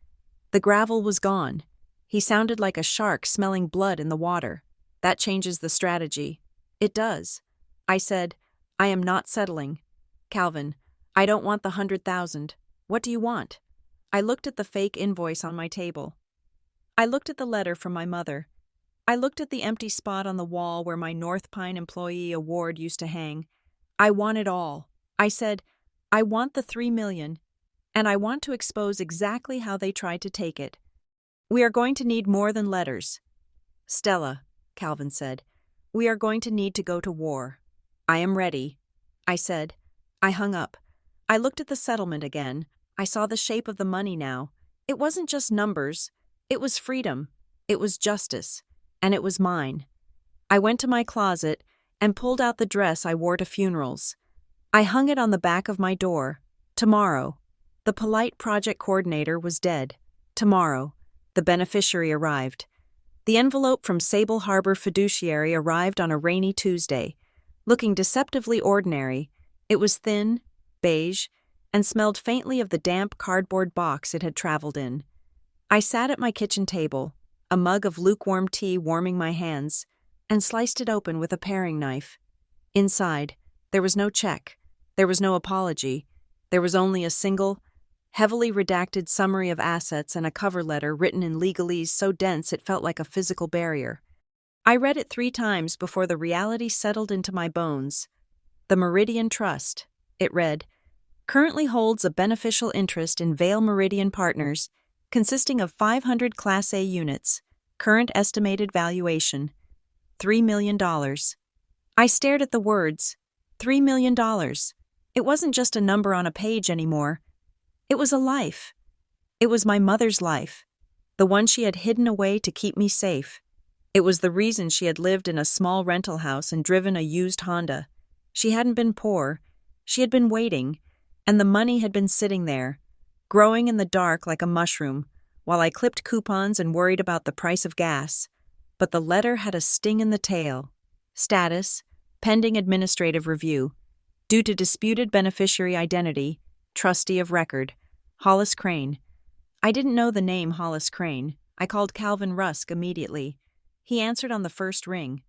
The gravel was gone. He sounded like a shark smelling blood in the water. "That changes the strategy." "It does." I said, "I am not settling." "Calvin, I don't want the $100,000. What do you want?" I looked at the fake invoice on my table. I looked at the letter from my mother. I looked at the empty spot on the wall where my North Pine Employee Award used to hang. I want it all. I said, "I want the $3 million, and I want to expose exactly how they tried to take it. We are going to need more than letters." "Stella," Calvin said, "we are going to need to go to war." "I am ready," I said. I hung up. I looked at the settlement again. I saw the shape of the money now. It wasn't just numbers. It was freedom. It was justice. And it was mine. I went to my closet and pulled out the dress I wore to funerals. I hung it on the back of my door. Tomorrow. The polite project coordinator was dead. Tomorrow. The beneficiary arrived. The envelope from Sable Harbor Fiduciary arrived on a rainy Tuesday. Looking deceptively ordinary, it was thin, beige, and smelled faintly of the damp cardboard box it had traveled in. I sat at my kitchen table, a mug of lukewarm tea warming my hands, and sliced it open with a paring knife. Inside, there was no check. There was no apology. There was only a single, heavily redacted summary of assets and a cover letter written in legalese so dense it felt like a physical barrier. I read it 3 times before the reality settled into my bones. "The Meridian Trust," it read, "currently holds a beneficial interest in Vale Meridian Partners, consisting of 500 Class A units, current estimated valuation, $3 million. I stared at the words, $3 million. It wasn't just a number on a page anymore. It was a life. It was my mother's life, the one she had hidden away to keep me safe. It was the reason she had lived in a small rental house and driven a used Honda. She hadn't been poor. She had been waiting, and the money had been sitting there, growing in the dark like a mushroom, while I clipped coupons and worried about the price of gas. But the letter had a sting in the tail. Status, pending administrative review. Due to disputed beneficiary identity, trustee of record, Hollis Crane. I didn't know the name Hollis Crane. I called Calvin Rusk immediately. He answered on the first ring,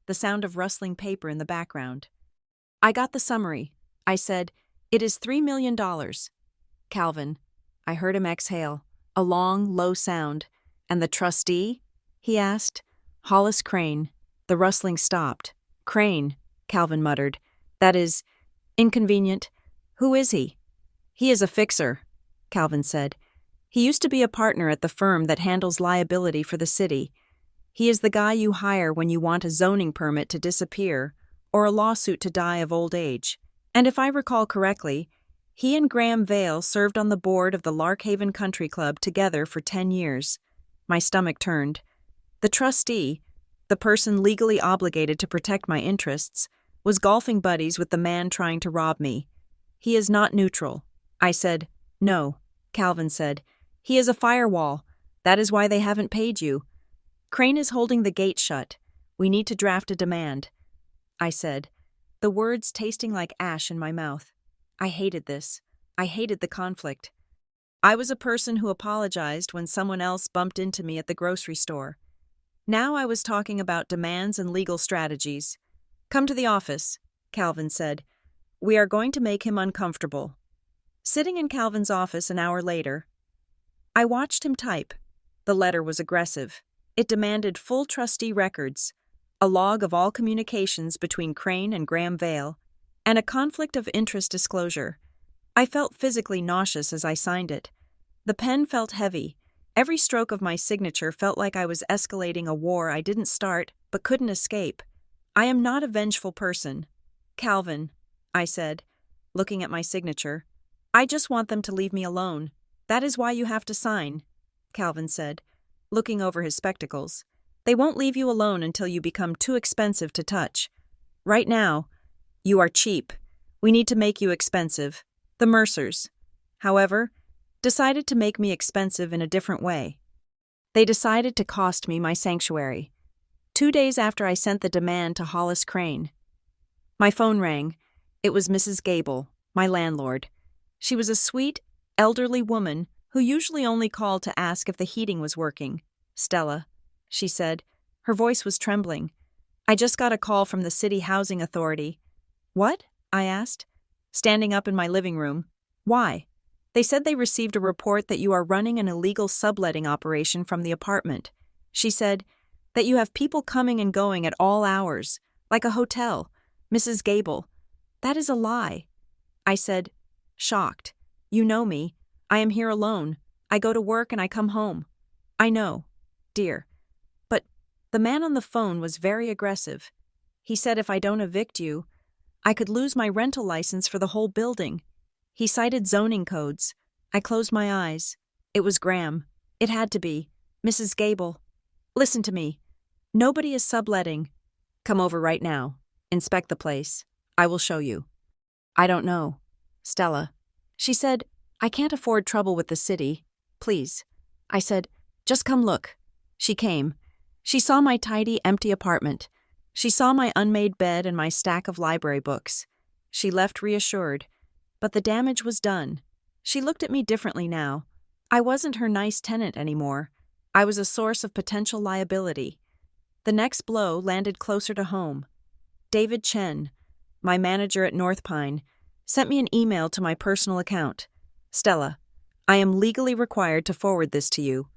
the sound of rustling paper in the background. "I got the summary," I said. "It is $3 million. "Calvin," I heard him exhale, a long, low sound. "And the trustee?" he asked. "Hollis Crane." The rustling stopped. "Crane," Calvin muttered. "That is inconvenient. Who is he?" "He is a fixer," Calvin said. "He used to be a partner at the firm that handles liability for the city. He is the guy you hire when you want a zoning permit to disappear or a lawsuit to die of old age. And if I recall correctly, he and Graham Vale served on the board of the Larkhaven Country Club together for 10 years. My stomach turned. The trustee, the person legally obligated to protect my interests, was golfing buddies with the man trying to rob me. "He is not neutral." I said. "No," Calvin said. "He is a firewall. That is why they haven't paid you. Crane is holding the gate shut. We need to draft a demand." I said, the words tasting like ash in my mouth. I hated this. I hated the conflict. I was a person who apologized when someone else bumped into me at the grocery store. Now I was talking about demands and legal strategies. "Come to the office," Calvin said. "We are going to make him uncomfortable." Sitting in Calvin's office an hour later, I watched him type. The letter was aggressive. It demanded full trustee records, a log of all communications between Crane and Graham Vale, and a conflict of interest disclosure. I felt physically nauseous as I signed it. The pen felt heavy. Every stroke of my signature felt like I was escalating a war I didn't start but couldn't escape. I am not a vengeful person. Calvin, I said, looking at my signature. I just want them to leave me alone. That is why you have to sign, Calvin said, looking over his spectacles. They won't leave you alone until you become too expensive to touch. Right now, you are cheap. We need to make you expensive. The Mercers, however, decided to make me expensive in a different way. They decided to cost me my sanctuary. 2 days after I sent the demand to Hollis Crane. My phone rang. It was Mrs. Gable, my landlord. She was a sweet, elderly woman who usually only called to ask if the heating was working. Stella, she said. Her voice was trembling. I just got a call from the City Housing Authority. What? I asked, standing up in my living room. Why? They said they received a report that you are running an illegal subletting operation from the apartment. She said that you have people coming and going at all hours, like a hotel. Mrs. Gable, that is a lie. I said, shocked. You know me. I am here alone. I go to work and I come home. I know, dear. But the man on the phone was very aggressive. He said if I don't evict you, I could lose my rental license for the whole building. He cited zoning codes. I closed my eyes. It was Graham. It had to be. Mrs. Gable, listen to me. Nobody is subletting. Come over right now. Inspect the place. I will show you. I don't know. Stella. She said, I can't afford trouble with the city. Please. I said, just come look. She came. She saw my tidy, empty apartment. She saw my unmade bed and my stack of library books. She left reassured. But the damage was done. She looked at me differently now. I wasn't her nice tenant anymore. I was a source of potential liability. The next blow landed closer to home. David Chen, my manager at North Pine, sent me an email to my personal account. Stella, I am legally required to forward this to you.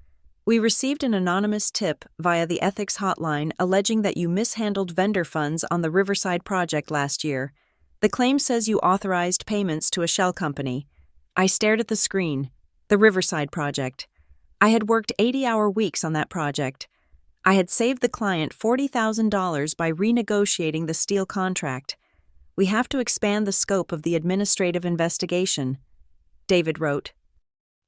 We received an anonymous tip via the ethics hotline alleging that you mishandled vendor funds on the Riverside project last year. The claim says you authorized payments to a shell company. I stared at the screen. The Riverside project. I had worked 80-hour weeks on that project. I had saved the client $40,000 by renegotiating the steel contract. We have to expand the scope of the administrative investigation. David wrote,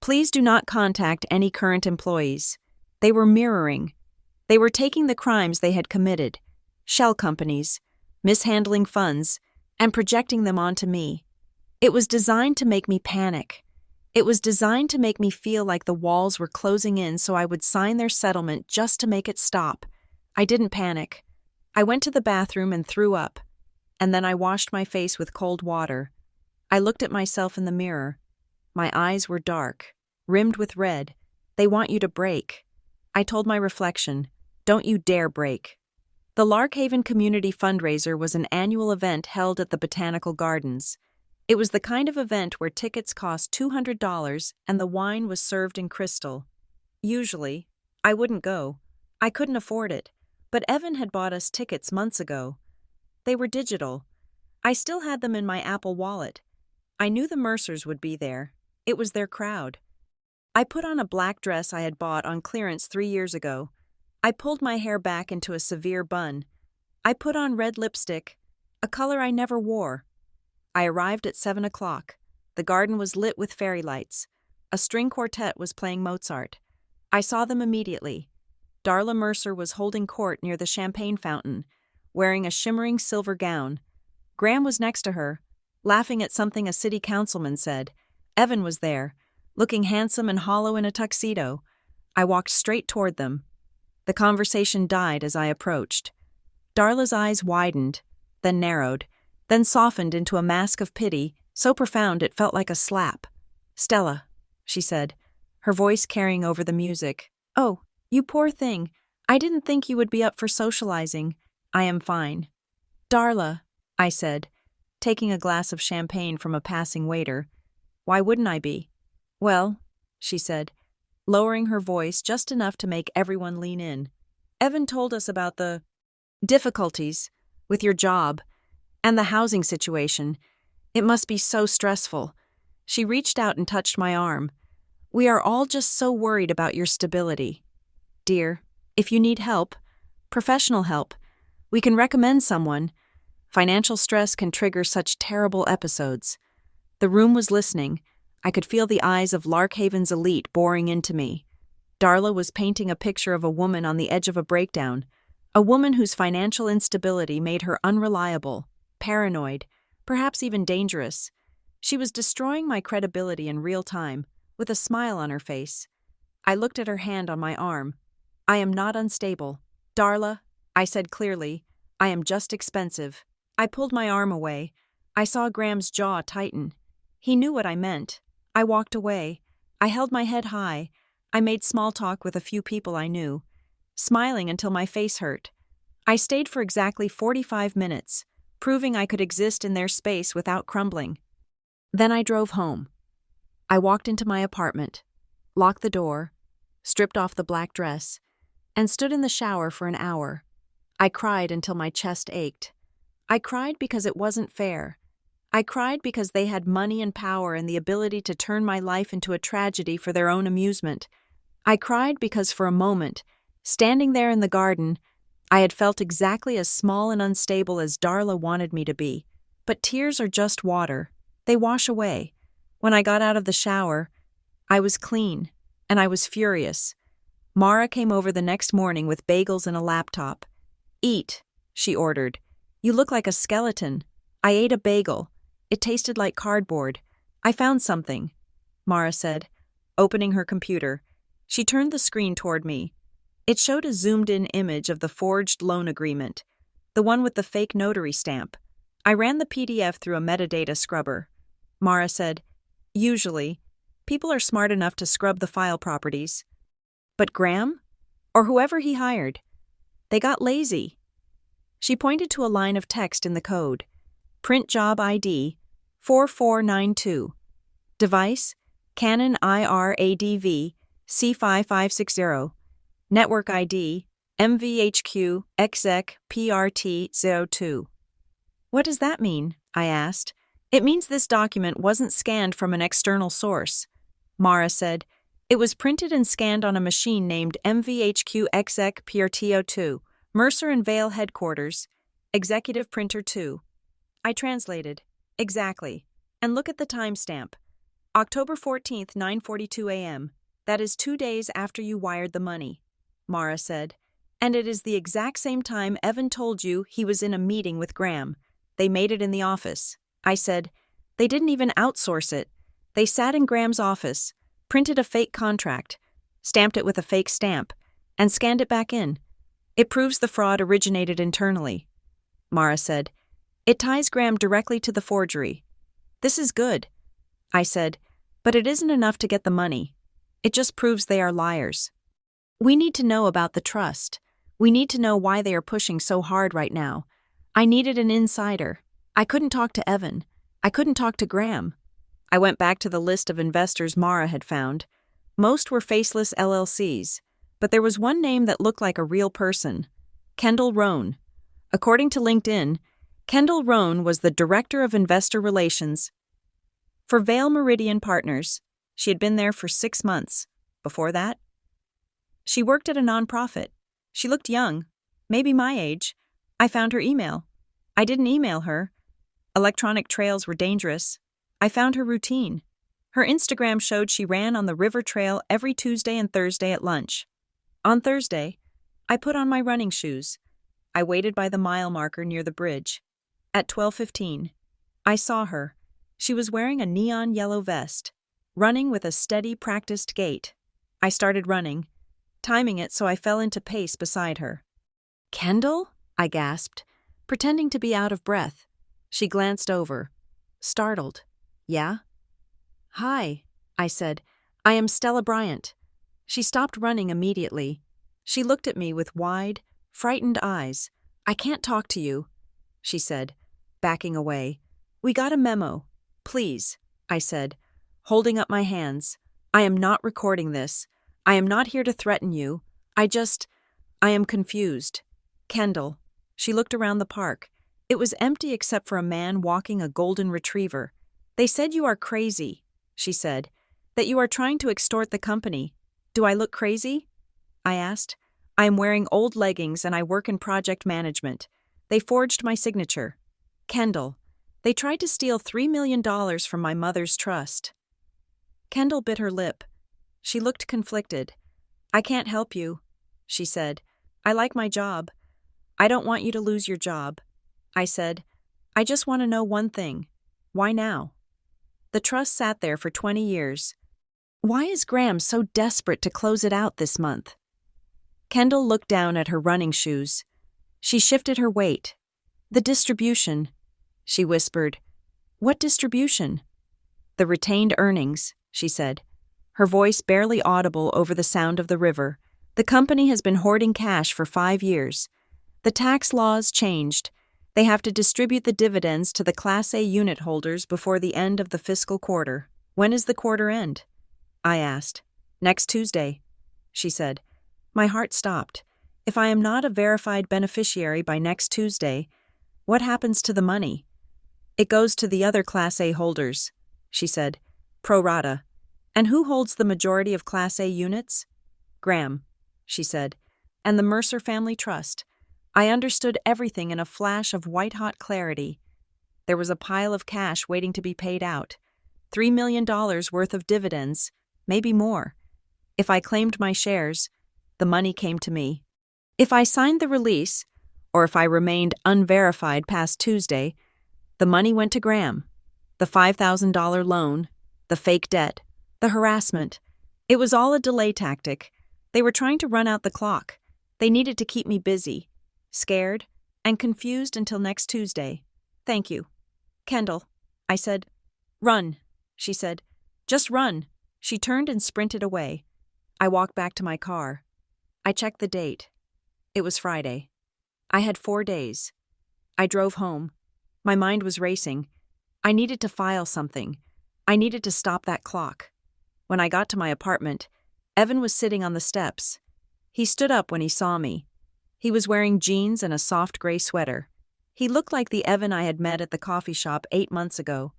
please do not contact any current employees. They were mirroring. They were taking the crimes they had committed, shell companies, mishandling funds, and projecting them onto me. It was designed to make me panic. It was designed to make me feel like the walls were closing in so I would sign their settlement just to make it stop. I didn't panic. I went to the bathroom and threw up, and then I washed my face with cold water. I looked at myself in the mirror. My eyes were dark, rimmed with red. They want you to break. I told my reflection, don't you dare break. The Larkhaven Community Fundraiser was an annual event held at the Botanical Gardens. It was the kind of event where tickets cost $200 and the wine was served in crystal. Usually, I wouldn't go. I couldn't afford it. But Evan had bought us tickets months ago. They were digital. I still had them in my Apple Wallet. I knew the Mercers would be there. It was their crowd. I put on a black dress I had bought on clearance 3 years ago. I pulled my hair back into a severe bun. I put on red lipstick, a color I never wore. I arrived at 7 o'clock. The garden was lit with fairy lights. A string quartet was playing Mozart. I saw them immediately. Darla Mercer was holding court near the champagne fountain, wearing a shimmering silver gown. Graham was next to her, laughing at something a city councilman said. Evan was there, looking handsome and hollow in a tuxedo. I walked straight toward them. The conversation died as I approached. Darla's eyes widened, then narrowed, then softened into a mask of pity, so profound it felt like a slap. Stella, she said, her voice carrying over the music. Oh, you poor thing. I didn't think you would be up for socializing. I am fine. Darla, I said, taking a glass of champagne from a passing waiter. Why wouldn't I be? Well, she said, lowering her voice just enough to make everyone lean in. Evan told us about the difficulties with your job and the housing situation. It must be so stressful. She reached out and touched my arm. We are all just so worried about your stability. Dear, if you need help, professional help, we can recommend someone. Financial stress can trigger such terrible episodes. The room was listening. I could feel the eyes of Larkhaven's elite boring into me. Darla was painting a picture of a woman on the edge of a breakdown, a woman whose financial instability made her unreliable, paranoid, perhaps even dangerous. She was destroying my credibility in real time, with a smile on her face. I looked at her hand on my arm. I am not unstable. Darla, I said clearly, I am just expensive. I pulled my arm away. I saw Graham's jaw tighten. He knew what I meant. I walked away. I held my head high. I made small talk with a few people I knew, smiling until my face hurt. I stayed for exactly 45 minutes, proving I could exist in their space without crumbling. Then I drove home. I walked into my apartment, locked the door, stripped off the black dress, and stood in the shower for an hour. I cried until my chest ached. I cried because it wasn't fair. I cried because they had money and power and the ability to turn my life into a tragedy for their own amusement. I cried because for a moment, standing there in the garden, I had felt exactly as small and unstable as Darla wanted me to be. But tears are just water. They wash away. When I got out of the shower, I was clean, and I was furious. Mara came over the next morning with bagels and a laptop. Eat, she ordered. You look like a skeleton. I ate a bagel. It tasted like cardboard. I found something, Mara said, opening her computer. She turned the screen toward me. It showed a zoomed-in image of the forged loan agreement, the one with the fake notary stamp. I ran the PDF through a metadata scrubber. Mara said, usually, people are smart enough to scrub the file properties. But Graham? Or whoever he hired? They got lazy. She pointed to a line of text in the code. Print job ID 4492. Device Canon IR-ADV C5560. Network ID MVHQ exec PRT02. What does that mean? I asked. It means this document wasn't scanned from an external source. Mara said, it was printed and scanned on a machine named MVHQ exec PRT02, Mercer and Vale Headquarters, Executive Printer 2. I translated. Exactly. And look at the timestamp. October 14th, 9:42 a.m. That is 2 days after you wired the money, Mara said. And it is the exact same time Evan told you he was in a meeting with Graham. They made it in the office. I said, they didn't even outsource it. They sat in Graham's office, printed a fake contract, stamped it with a fake stamp, and scanned it back in. It proves the fraud originated internally. Mara said, it ties Graham directly to the forgery. This is good. I said, but it isn't enough to get the money. It just proves they are liars. We need to know about the trust. We need to know why they are pushing so hard right now. I needed an insider. I couldn't talk to Evan. I couldn't talk to Graham. I went back to the list of investors Mara had found. Most were faceless LLCs, but there was one name that looked like a real person. Kendall Rohn. According to LinkedIn, Kendall Rohn was the Director of Investor Relations for Vale Meridian Partners. She had been there for 6 months. Before that, she worked at a nonprofit. She looked young, maybe my age. I found her email. I didn't email her. Electronic trails were dangerous. I found her routine. Her Instagram showed she ran on the river trail every Tuesday and Thursday at lunch. On Thursday, I put on my running shoes. I waited by the mile marker near the bridge. At 12:15, I saw her. She was wearing a neon yellow vest, running with a steady, practiced gait. I started running, timing it so I fell into pace beside her. Kendall? I gasped, pretending to be out of breath. She glanced over, startled. Yeah? Hi, I said. I am Stella Bryant. She stopped running immediately. She looked at me with wide, frightened eyes. I can't talk to you, she said, backing away. We got a memo. Please, I said. holding up my hands. I am not recording this. I am not here to threaten you. I am confused. Kendall. She looked around the park. It was empty except for a man walking a golden retriever. They said you are crazy, she said, that you are trying to extort the company. Do I look crazy? I asked. I am wearing old leggings and I work in project management. They forged my signature. Kendall. They tried to steal $3 million from my mother's trust. Kendall bit her lip. She looked conflicted. I can't help you, she said. I like my job. I don't want you to lose your job. I said, I just want to know one thing. Why now? The trust sat there for 20 years. Why is Graham so desperate to close it out this month? Kendall looked down at her running shoes. She shifted her weight. The distribution, she whispered. What distribution? The retained earnings, she said, her voice barely audible over the sound of the river. The company has been hoarding cash for 5 years. The tax laws changed. They have to distribute the dividends to the Class A unit holders before the end of the fiscal quarter. When is the quarter end? I asked. Next Tuesday, she said. My heart stopped. If I am not a verified beneficiary by next Tuesday, what happens to the money? It goes to the other Class A holders, she said, pro rata. And who holds the majority of Class A units? Graham, she said, and the Mercer Family Trust. I understood everything in a flash of white-hot clarity. There was a pile of cash waiting to be paid out. $3 million worth of dividends, maybe more. If I claimed my shares, the money came to me. If I signed the release, or if I remained unverified past Tuesday, the money went to Graham. The $5,000 loan, the fake debt, the harassment. It was all a delay tactic. They were trying to run out the clock. They needed to keep me busy, scared, and confused until next Tuesday. Thank you. Kendall, I said. Run, she said. Just run. She turned and sprinted away. I walked back to my car. I checked the date. It was Friday. I had 4 days. I drove home. My mind was racing. I needed to file something. I needed to stop that clock. When I got to my apartment, Evan was sitting on the steps. He stood up when he saw me. He was wearing jeans and a soft gray sweater. He looked like the Evan I had met at the coffee shop 8 months ago.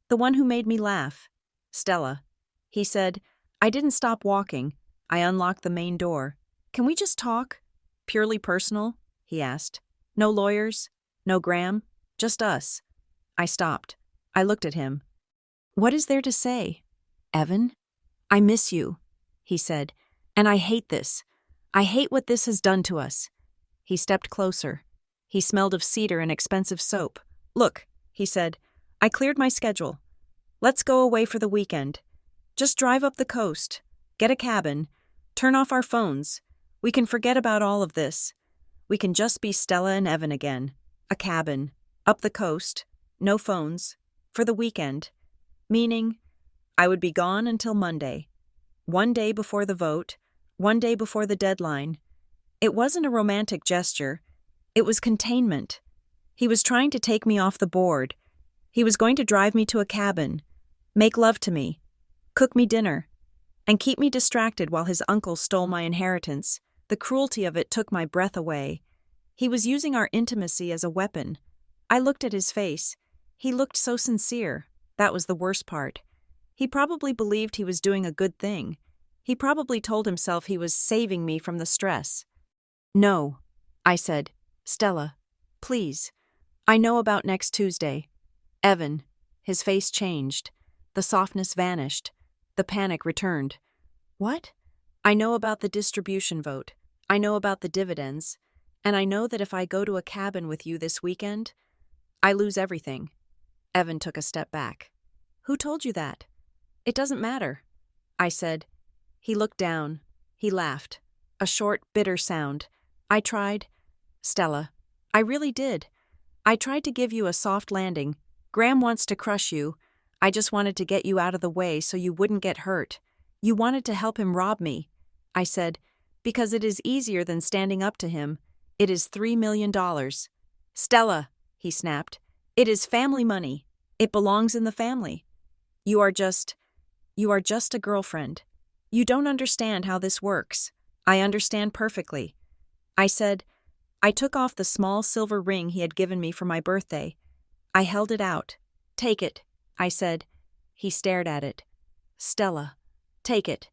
The one who made me laugh. Stella. He said, I didn't stop walking. I unlocked the main door. Can we just talk? Purely personal? He asked. No lawyers? No Graham? Just us. I stopped. I looked at him. What is there to say? Evan? I miss you, he said, and I hate this. I hate what this has done to us. He stepped closer. He smelled of cedar and expensive soap. Look, he said, I cleared my schedule. Let's go away for the weekend. Just drive up the coast, get a cabin, turn off our phones. We can forget about all of this. We can just be Stella and Evan again. A cabin, up the coast, no phones, for the weekend. Meaning, I would be gone until Monday. 1 day before the vote, 1 day before the deadline. It wasn't a romantic gesture. It was containment. He was trying to take me off the board. He was going to drive me to a cabin, make love to me, cook me dinner, and keep me distracted while his uncle stole my inheritance. The cruelty of it took my breath away. He was using our intimacy as a weapon. I looked at his face. He looked so sincere. That was the worst part. He probably believed he was doing a good thing. He probably told himself he was saving me from the stress. No, I said. Stella, please. I know about next Tuesday. Evan. His face changed. The softness vanished. The panic returned. What? I know about the distribution vote. I know about the dividends. And I know that if I go to a cabin with you this weekend, I lose everything. Evan took a step back. Who told you that? It doesn't matter, I said. He looked down. He laughed. A short, bitter sound. I tried. Stella, I really did. I tried to give you a soft landing. Graham wants to crush you. I just wanted to get you out of the way so you wouldn't get hurt. You wanted to help him rob me. I said, because it is easier than standing up to him. It is $3 million. Stella, he snapped. It is family money. It belongs in the family. You are just... You are just a girlfriend. You don't understand how this works. I understand perfectly. I said. I took off the small silver ring he had given me for my birthday. I held it out. Take it, I said. He stared at it. Stella, take it.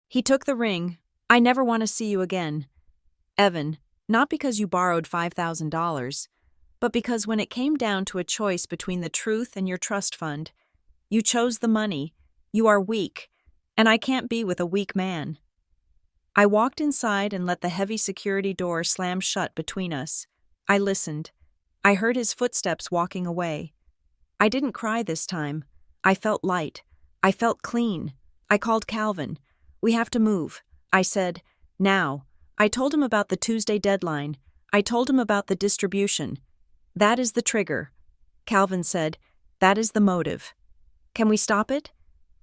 He took the ring. I never want to see you again. Evan, not because you borrowed $5,000, but because when it came down to a choice between the truth and your trust fund, you chose the money. You are weak, and I can't be with a weak man. I walked inside and let the heavy security door slam shut between us. I listened. I heard his footsteps walking away. I didn't cry this time. I felt light. I felt clean. I called Calvin. We have to move. I said, now. I told him about the Tuesday deadline. I told him about the distribution. That is the trigger. Calvin said, that is the motive. Can we stop it?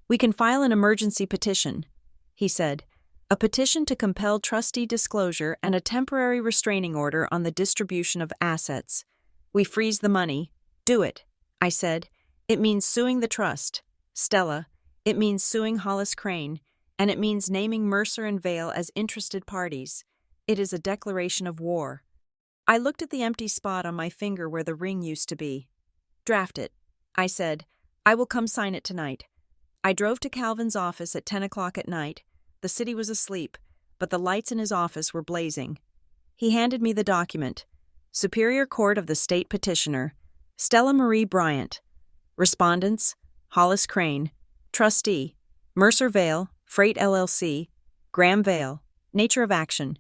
We can file an emergency petition, he said. A petition to compel trustee disclosure and a temporary restraining order on the distribution of assets. We freeze the money. Do it, I said. It means suing the trust. Stella, it means suing Hollis Crane, and it means naming Mercer and Vale as interested parties. It is a declaration of war. I looked at the empty spot on my finger where the ring used to be. Draft it, I said. I will come sign it tonight. I drove to Calvin's office at 10 o'clock at night. The city was asleep, but the lights in his office were blazing. He handed me the document. Superior Court of the State Petitioner, Stella Marie Bryant. Respondents, Hollis Crane. Trustee, Mercer Vale, Freight LLC, Graham Vale. Nature of action,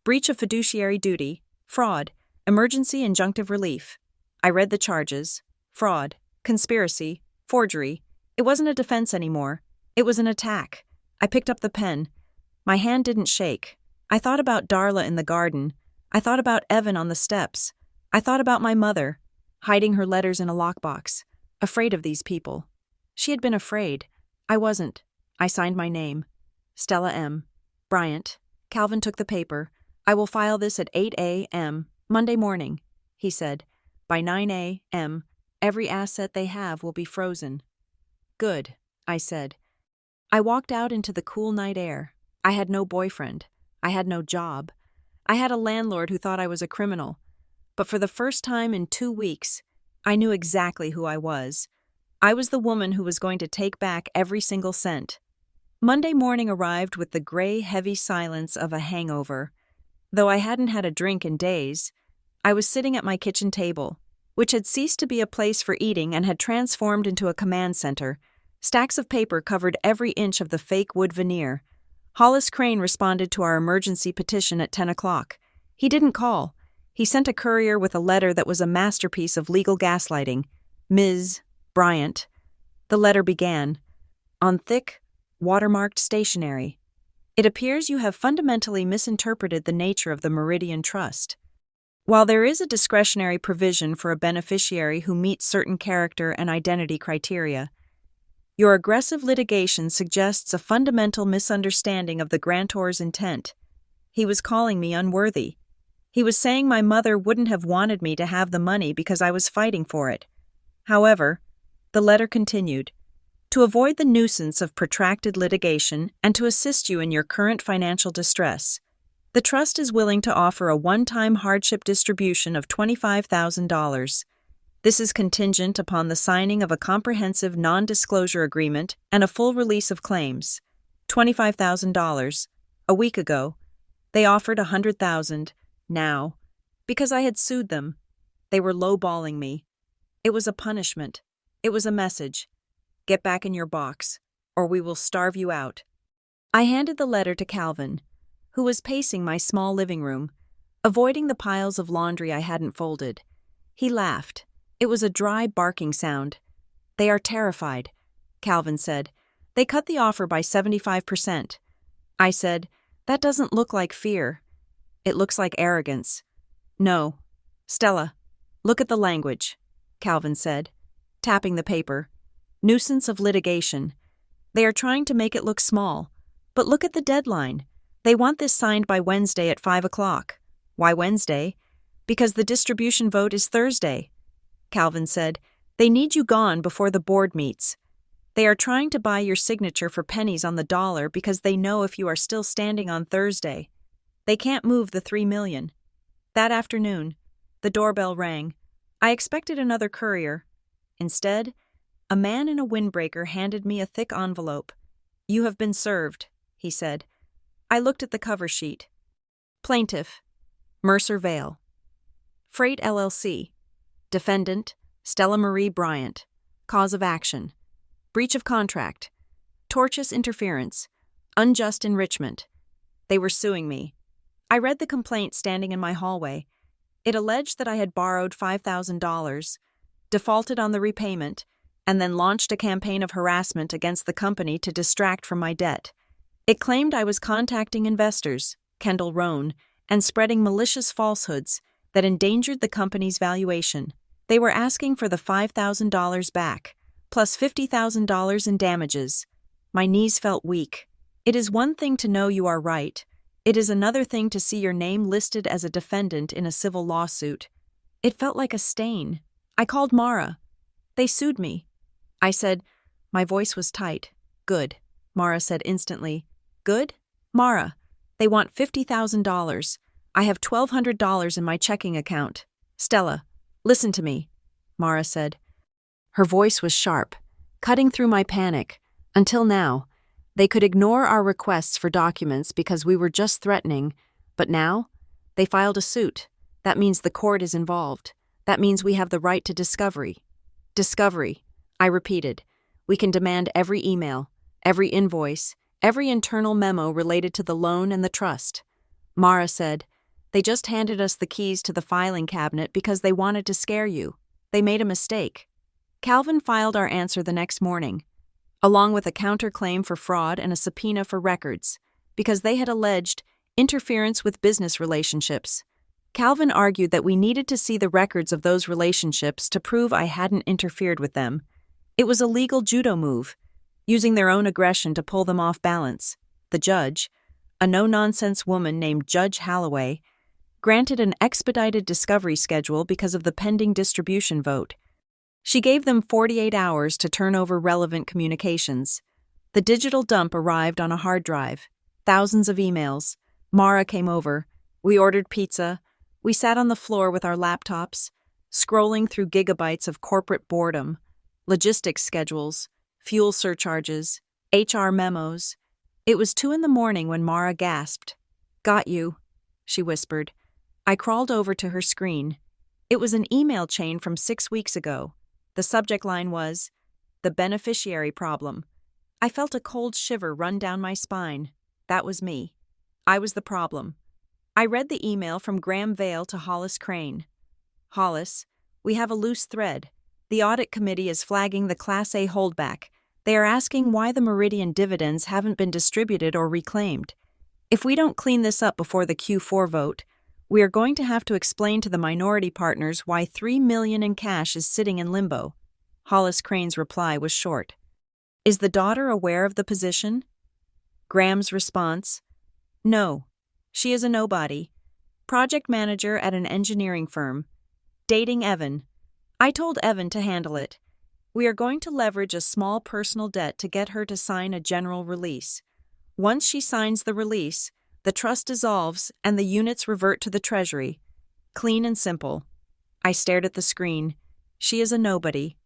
breach of fiduciary duty, fraud, emergency injunctive relief. I read the charges, fraud, conspiracy, forgery. It wasn't a defense anymore. It was an attack. I picked up the pen. My hand didn't shake. I thought about Darla in the garden. I thought about Evan on the steps. I thought about my mother, hiding her letters in a lockbox, afraid of these people. She had been afraid. I wasn't. I signed my name. Stella M. Bryant. Calvin took the paper. I will file this at 8 a.m. Monday morning, he said. By 9 a.m., every asset they have will be frozen. Good, I said. I walked out into the cool night air. I had no boyfriend. I had no job. I had a landlord who thought I was a criminal. But for the first time in 2 weeks, I knew exactly who I was. I was the woman who was going to take back every single cent. Monday morning arrived with the gray, heavy silence of a hangover. Though I hadn't had a drink in days, I was sitting at my kitchen table, which had ceased to be a place for eating and had transformed into a command center. Stacks of paper covered every inch of the fake wood veneer. Hollis Crane responded to our emergency petition at 10 o'clock. He didn't call. He sent a courier with a letter that was a masterpiece of legal gaslighting. Ms. Bryant. The letter began, on thick, watermarked stationery. It appears you have fundamentally misinterpreted the nature of the Meridian Trust. While there is a discretionary provision for a beneficiary who meets certain character and identity criteria, your aggressive litigation suggests a fundamental misunderstanding of the grantor's intent. He was calling me unworthy. He was saying my mother wouldn't have wanted me to have the money because I was fighting for it. However, the letter continued, to avoid the nuisance of protracted litigation and to assist you in your current financial distress, the trust is willing to offer a one-time hardship distribution of $25,000. This is contingent upon the signing of a comprehensive non-disclosure agreement and a full release of claims. $25,000. A week ago, they offered $100,000. Now, because I had sued them, they were lowballing me. It was a punishment. It was a message. Get back in your box, or we will starve you out. I handed the letter to Calvin, who was pacing my small living room, avoiding the piles of laundry I hadn't folded. He laughed. It was a dry barking sound. They are terrified, Calvin said. They cut the offer by 75%. I said, that doesn't look like fear. It looks like arrogance. No. Stella, look at the language, Calvin said, tapping the paper. Nuisance of litigation. They are trying to make it look small. But look at the deadline. They want this signed by Wednesday at 5 o'clock. Why Wednesday? Because the distribution vote is Thursday. Calvin said, they need you gone before the board meets. They are trying to buy your signature for pennies on the dollar because they know if you are still standing on Thursday, they can't move the $3 million. That afternoon, the doorbell rang. I expected another courier. Instead, a man in a windbreaker handed me a thick envelope. "You have been served," he said. I looked at the cover sheet. Plaintiff, Mercer Vale. Freight LLC. Defendant, Stella Marie Bryant. Cause of action: breach of contract, tortious interference, unjust enrichment. They were suing me. I read the complaint standing in my hallway. It alleged that I had borrowed $5,000, defaulted on the repayment, and then launched a campaign of harassment against the company to distract from my debt. It claimed I was contacting investors, Kendall Rohn, and spreading malicious falsehoods that endangered the company's valuation. They were asking for the $5,000 back, plus $50,000 in damages. My knees felt weak. It is one thing to know you are right. It is another thing to see your name listed as a defendant in a civil lawsuit. It felt like a stain. I called Mara. "They sued me." I said. My voice was tight. "Good," Mara said instantly. "Good? Mara, they want $50,000. I have $1,200 in my checking account. Stella, listen to me," Mara said. Her voice was sharp, cutting through my panic. Until now, they could ignore our requests for documents because we were just threatening, but now, they filed a suit. That means the court is involved. That means we have the right to discovery. Discovery, I repeated. We can demand every email, every invoice, every internal memo related to the loan and the trust. Mara said, "They just handed us the keys to the filing cabinet because they wanted to scare you. They made a mistake." Calvin filed our answer the next morning, along with a counterclaim for fraud and a subpoena for records, because they had alleged interference with business relationships. Calvin argued that we needed to see the records of those relationships to prove I hadn't interfered with them. It was a legal judo move, using their own aggression to pull them off balance. The judge, a no-nonsense woman named Judge Holloway, granted an expedited discovery schedule because of the pending distribution vote. She gave them 48 hours to turn over relevant communications. The digital dump arrived on a hard drive. Thousands of emails. Mara came over. We ordered pizza. We sat on the floor with our laptops, scrolling through gigabytes of corporate boredom, logistics schedules, fuel surcharges, HR memos. It was 2 a.m. when Mara gasped. "Got you," she whispered. I crawled over to her screen. It was an email chain from 6 weeks ago. The subject line was, "The beneficiary problem." I felt a cold shiver run down my spine. That was me. I was the problem. I read the email from Graham Vale to Hollis Crane. "Hollis, we have a loose thread. The audit committee is flagging the Class A holdback. They are asking why the Meridian dividends haven't been distributed or reclaimed. If we don't clean this up before the Q4 vote, we are going to have to explain to the minority partners why $3 million in cash is sitting in limbo." Hollis Crane's reply was short. "Is the daughter aware of the position?" Graham's response, "No. She is a nobody. Project manager at an engineering firm. Dating Evan. I told Evan to handle it. We are going to leverage a small personal debt to get her to sign a general release. Once she signs the release, the trust dissolves and the units revert to the Treasury. Clean and simple." I stared at the screen. She is a nobody.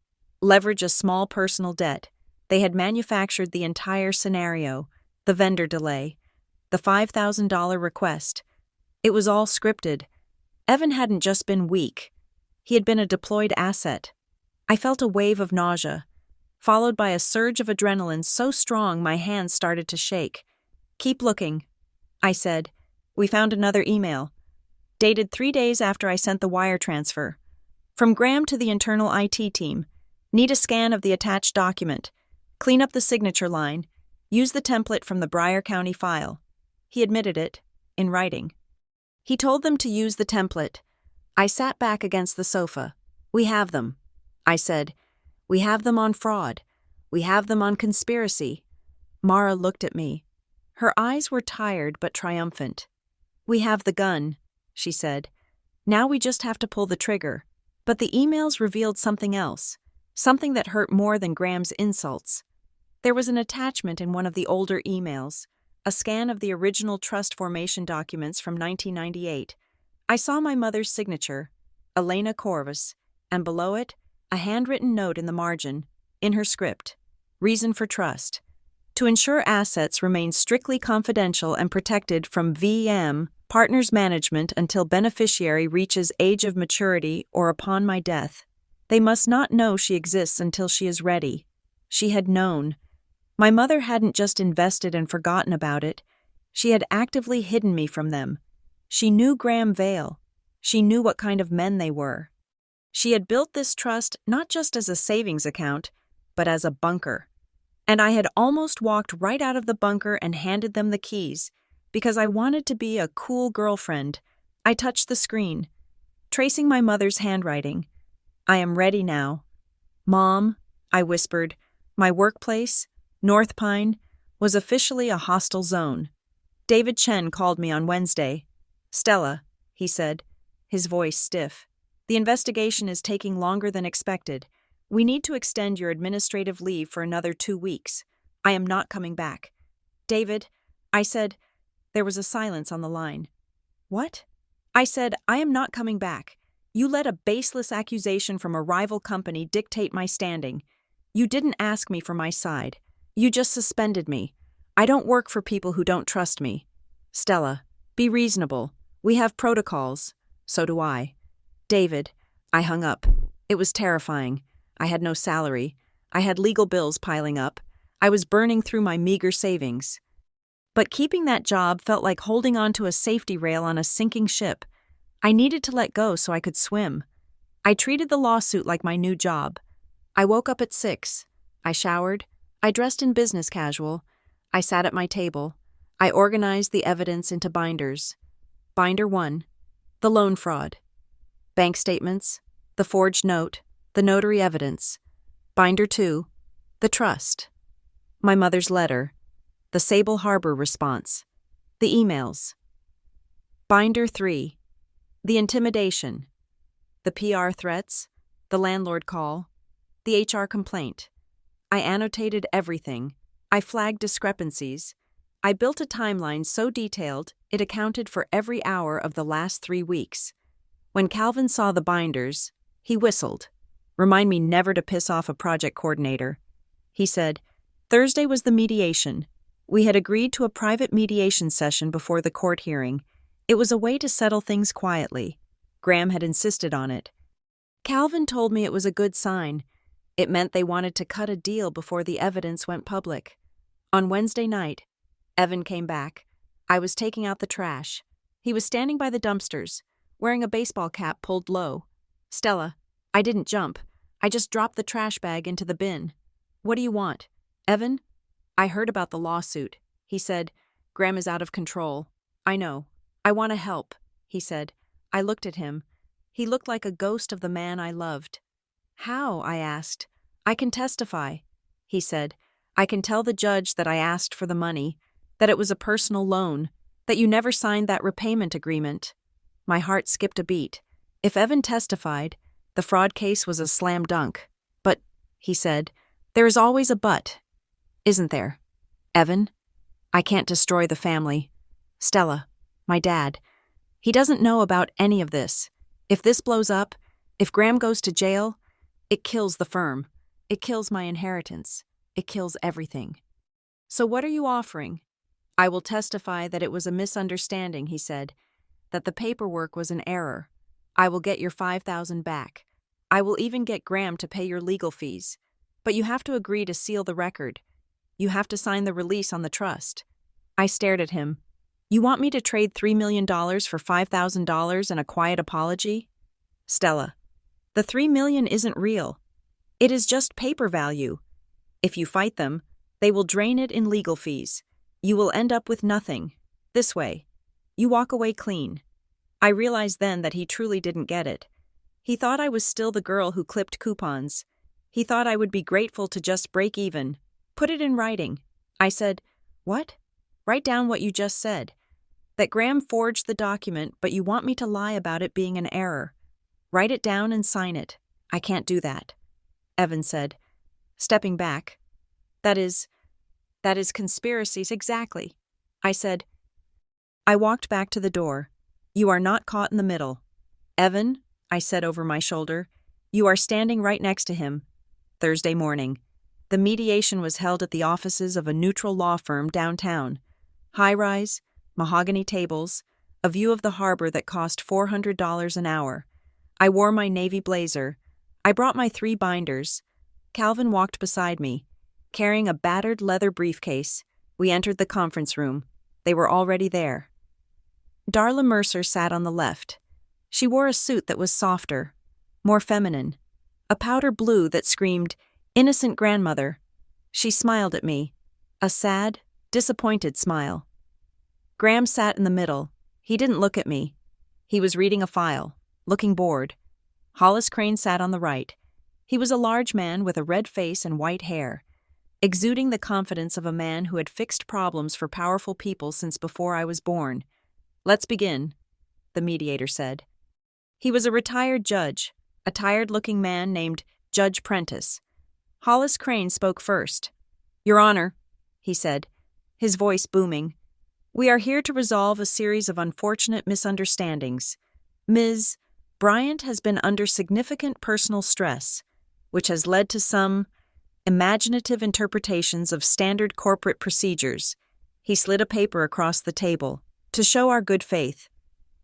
Leverage a small personal debt. They had manufactured the entire scenario, the vendor delay, the $5,000 request. It was all scripted. Evan hadn't just been weak. He had been a deployed asset. I felt a wave of nausea, followed by a surge of adrenaline so strong my hands started to shake. "Keep looking," I said. We found another email, dated 3 days after I sent the wire transfer. From Graham to the internal IT team. Need a scan of the attached document. Clean up the signature line. Use the template from the Bryer County file. He admitted it, in writing. He told them to use the template. I sat back against the sofa. "We have them," I said. "We have them on fraud. We have them on conspiracy." Mara looked at me. Her eyes were tired but triumphant. "We have the gun," she said. "Now we just have to pull the trigger." But the emails revealed something else, something that hurt more than Graham's insults. There was an attachment in one of the older emails, a scan of the original trust formation documents from 1998. I saw my mother's signature, Elena Corvus, and below it, a handwritten note in the margin, in her script. Reason for trust: to ensure assets remain strictly confidential and protected from VM, partners management until beneficiary reaches age of maturity or upon my death. They must not know she exists until she is ready. She had known. My mother hadn't just invested and forgotten about it. She had actively hidden me from them. She knew Graham Vale. She knew what kind of men they were. She had built this trust not just as a savings account, but as a bunker. And I had almost walked right out of the bunker and handed them the keys, because I wanted to be a cool girlfriend. I touched the screen, tracing my mother's handwriting. I am ready now. Mom, I whispered, my workplace, North Pine, was officially a hostile zone. David Chen called me on Wednesday. Stella, he said, his voice stiff. The investigation is taking longer than expected. We need to extend your administrative leave for another 2 weeks. I am not coming back. David, I said. There was a silence on the line. What? I said, I am not coming back. You let a baseless accusation from a rival company dictate my standing. You didn't ask me for my side. You just suspended me. I don't work for people who don't trust me. Stella, be reasonable. We have protocols. So do I. David, I hung up. It was terrifying. I had no salary. I had legal bills piling up. I was burning through my meager savings. But keeping that job felt like holding onto a safety rail on a sinking ship. I needed to let go so I could swim. I treated the lawsuit like my new job. I woke up at 6. I showered. I dressed in business casual. I sat at my table. I organized the evidence into binders. Binder 1, the loan fraud. Bank statements, the forged note, the notary evidence. Binder 2, the trust. My mother's letter, the Sable Harbor response, the emails. Binder 3, the intimidation, the PR threats, the landlord call, the HR complaint. I annotated everything. I flagged discrepancies. I built a timeline so detailed it accounted for every hour of the last 3 weeks. When Calvin saw the binders, he whistled. Remind me never to piss off a project coordinator. He said, Thursday was the mediation. We had agreed to a private mediation session before the court hearing. It was a way to settle things quietly. Graham had insisted on it. Calvin told me it was a good sign. It meant they wanted to cut a deal before the evidence went public. On Wednesday night, Evan came back. I was taking out the trash. He was standing by the dumpsters, wearing a baseball cap pulled low. Stella, I didn't jump. I just dropped the trash bag into the bin. What do you want? Evan? I heard about the lawsuit. He said, Graham is out of control. I know. I want to help, he said. I looked at him. He looked like a ghost of the man I loved. How? I asked. I can testify, he said. I can tell the judge that I asked for the money, that it was a personal loan, that you never signed that repayment agreement. My heart skipped a beat. If Evan testified, the fraud case was a slam dunk. But, he said, there is always a but, isn't there? Evan, I can't destroy the family. Stella, my dad, he doesn't know about any of this. If this blows up, if Graham goes to jail, it kills the firm. It kills my inheritance. It kills everything. So what are you offering? I will testify that it was a misunderstanding, he said, that the paperwork was an error. I will get your $5,000 back. I will even get Graham to pay your legal fees. But you have to agree to seal the record. You have to sign the release on the trust. I stared at him. You want me to trade $3 million for $5,000 and a quiet apology? Stella, the $3 million isn't real. It is just paper value. If you fight them, they will drain it in legal fees. You will end up with nothing. This way. You walk away clean. I realized then that he truly didn't get it. He thought I was still the girl who clipped coupons. He thought I would be grateful to just break even. Put it in writing. I said, what? Write down what you just said. That Graham forged the document, but you want me to lie about it being an error. Write it down and sign it. I can't do that. Evan said, stepping back. That is conspiracies, exactly. I said. I walked back to the door. You are not caught in the middle. Evan, I said over my shoulder, you are standing right next to him. Thursday morning. The mediation was held at the offices of a neutral law firm downtown. High-rise, mahogany tables, a view of the harbor that cost $400 an hour. I wore my navy blazer. I brought my 3 binders. Calvin walked beside me, carrying a battered leather briefcase. We entered the conference room. They were already there. Darla Mercer sat on the left. She wore a suit that was softer, more feminine, a powder blue that screamed, "Innocent grandmother." She smiled at me, a sad, disappointed smile. Graham sat in the middle. He didn't look at me. He was reading a file, looking bored. Hollis Crane sat on the right. He was a large man with a red face and white hair, exuding the confidence of a man who had fixed problems for powerful people since before I was born. "Let's begin," the mediator said. He was a retired judge, a tired-looking man named Judge Prentice. Hollis Crane spoke first. "Your Honor," he said, his voice booming, "we are here to resolve a series of unfortunate misunderstandings. Ms. Bryant has been under significant personal stress, which has led to some imaginative interpretations of standard corporate procedures." He slid a paper across the table. "To show our good faith,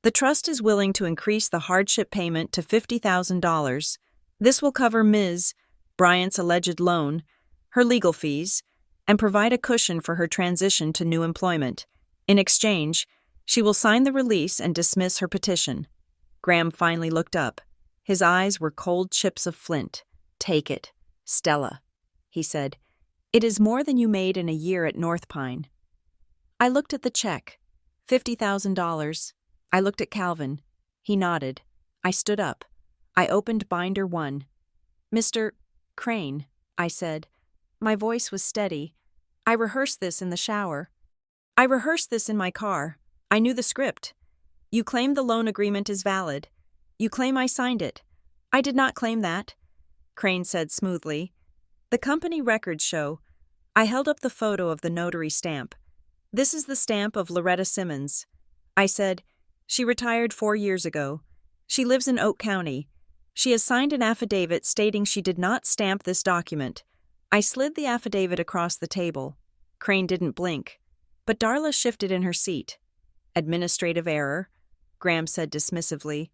the trust is willing to increase the hardship payment to $50,000. This will cover Ms. Bryant's alleged loan, her legal fees, and provide a cushion for her transition to new employment. In exchange, she will sign the release and dismiss her petition." Graham finally looked up. His eyes were cold chips of flint. "Take it, Stella," he said. "It is more than you made in a year at North Pine." I looked at the check. $50,000. I looked at Calvin. He nodded. I stood up. I opened binder 1. "Mr. Crane," I said. My voice was steady. "I rehearsed this in the shower. I rehearsed this in my car. I knew the script. You claim the loan agreement is valid. You claim I signed it. I did not claim that," Crane said smoothly. "The company records show." I held up the photo of the notary stamp. "This is the stamp of Loretta Simmons." I said, "She retired 4 years ago. She lives in Oak County. She has signed an affidavit stating she did not stamp this document." I slid the affidavit across the table. Crane didn't blink, but Darla shifted in her seat. "Administrative error," Graham said dismissively.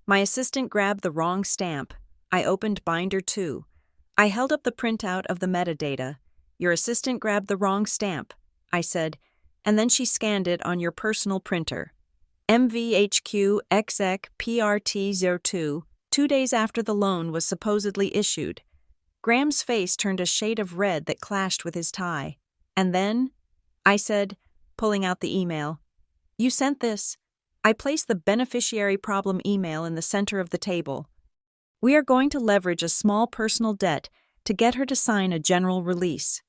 My assistant grabbed the wrong stamp. I opened binder 2. I held up the printout of the metadata. "Your assistant grabbed the wrong stamp," I said, and then she scanned it on your personal printer. MVHQ XX PRT02, 2 days after the loan was supposedly issued. Graham's face turned a shade of red that clashed with his tie. "And then," I said, pulling out the email, "you sent this." I placed the beneficiary problem email in the center of the table. "We are going to leverage a small personal debt to get her to sign a general release."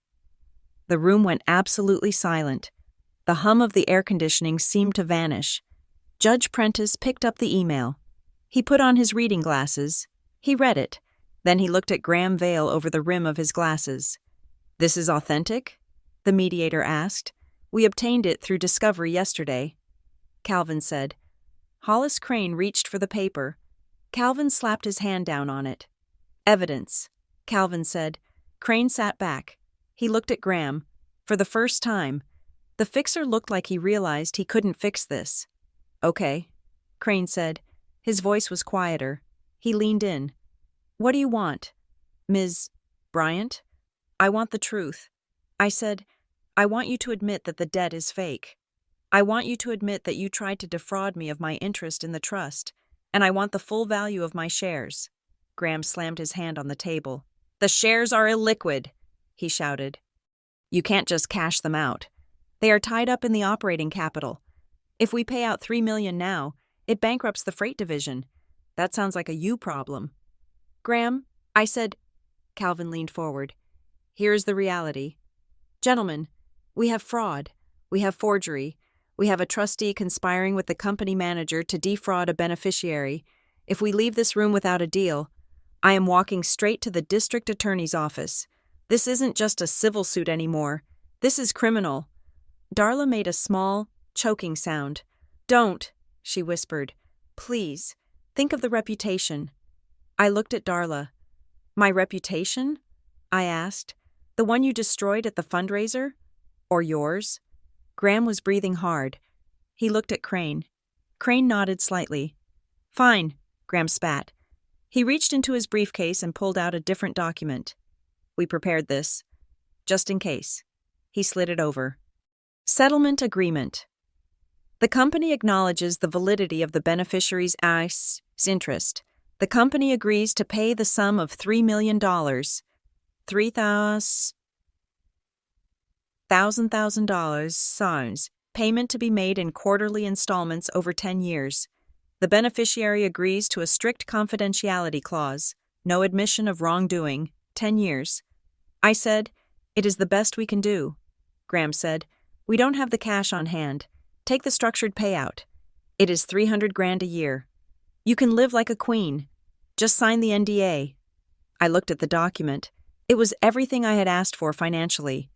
The room went absolutely silent. The hum of the air conditioning seemed to vanish. Judge Prentice picked up the email. He put on his reading glasses. He read it. Then he looked at Graham Vale over the rim of his glasses. "This is authentic?" the mediator asked. "We obtained it through discovery yesterday," Calvin said. Hollis Crane reached for the paper. Calvin slapped his hand down on it. "Evidence," Calvin said. Crane sat back. He looked at Graham. For the first time, the fixer looked like he realized he couldn't fix this. "Okay," Crane said. His voice was quieter. He leaned in. "What do you want, Ms. Bryant?" "I want the truth." I said, "I want you to admit that the debt is fake. I want you to admit that you tried to defraud me of my interest in the trust, and I want the full value of my shares." Graham slammed his hand on the table. "The shares are illiquid," he shouted. "You can't just cash them out. They are tied up in the operating capital. If we pay out $3 million now, it bankrupts the freight division. That sounds like a you problem." "Graham," I said. Calvin leaned forward. "Here is the reality. Gentlemen, we have fraud. We have forgery. We have a trustee conspiring with the company manager to defraud a beneficiary. If we leave this room without a deal, I am walking straight to the district attorney's office. This isn't just a civil suit anymore. This is criminal. Darla made a small, choking sound. Don't, she whispered. Please, think of the reputation. I looked at Darla. My reputation? I asked. The one you destroyed at the fundraiser? Or yours? Graham was breathing hard. He looked at Crane. Crane nodded slightly. Fine, Graham spat. He reached into his briefcase and pulled out a different document. We prepared this. Just in case. He slid it over. Settlement agreement. The company acknowledges the validity of the beneficiary's interest. The company agrees to pay the sum of $3 million. $3,000 sounds. Payment to be made in quarterly installments over 10 years. The beneficiary agrees to a strict confidentiality clause. No admission of wrongdoing. 10 years. I said, it is the best we can do. Graham said, we don't have the cash on hand. Take the structured payout. It is $300,000 a year. You can live like a queen. Just sign the NDA. I looked at the document. It was everything I had asked for financially.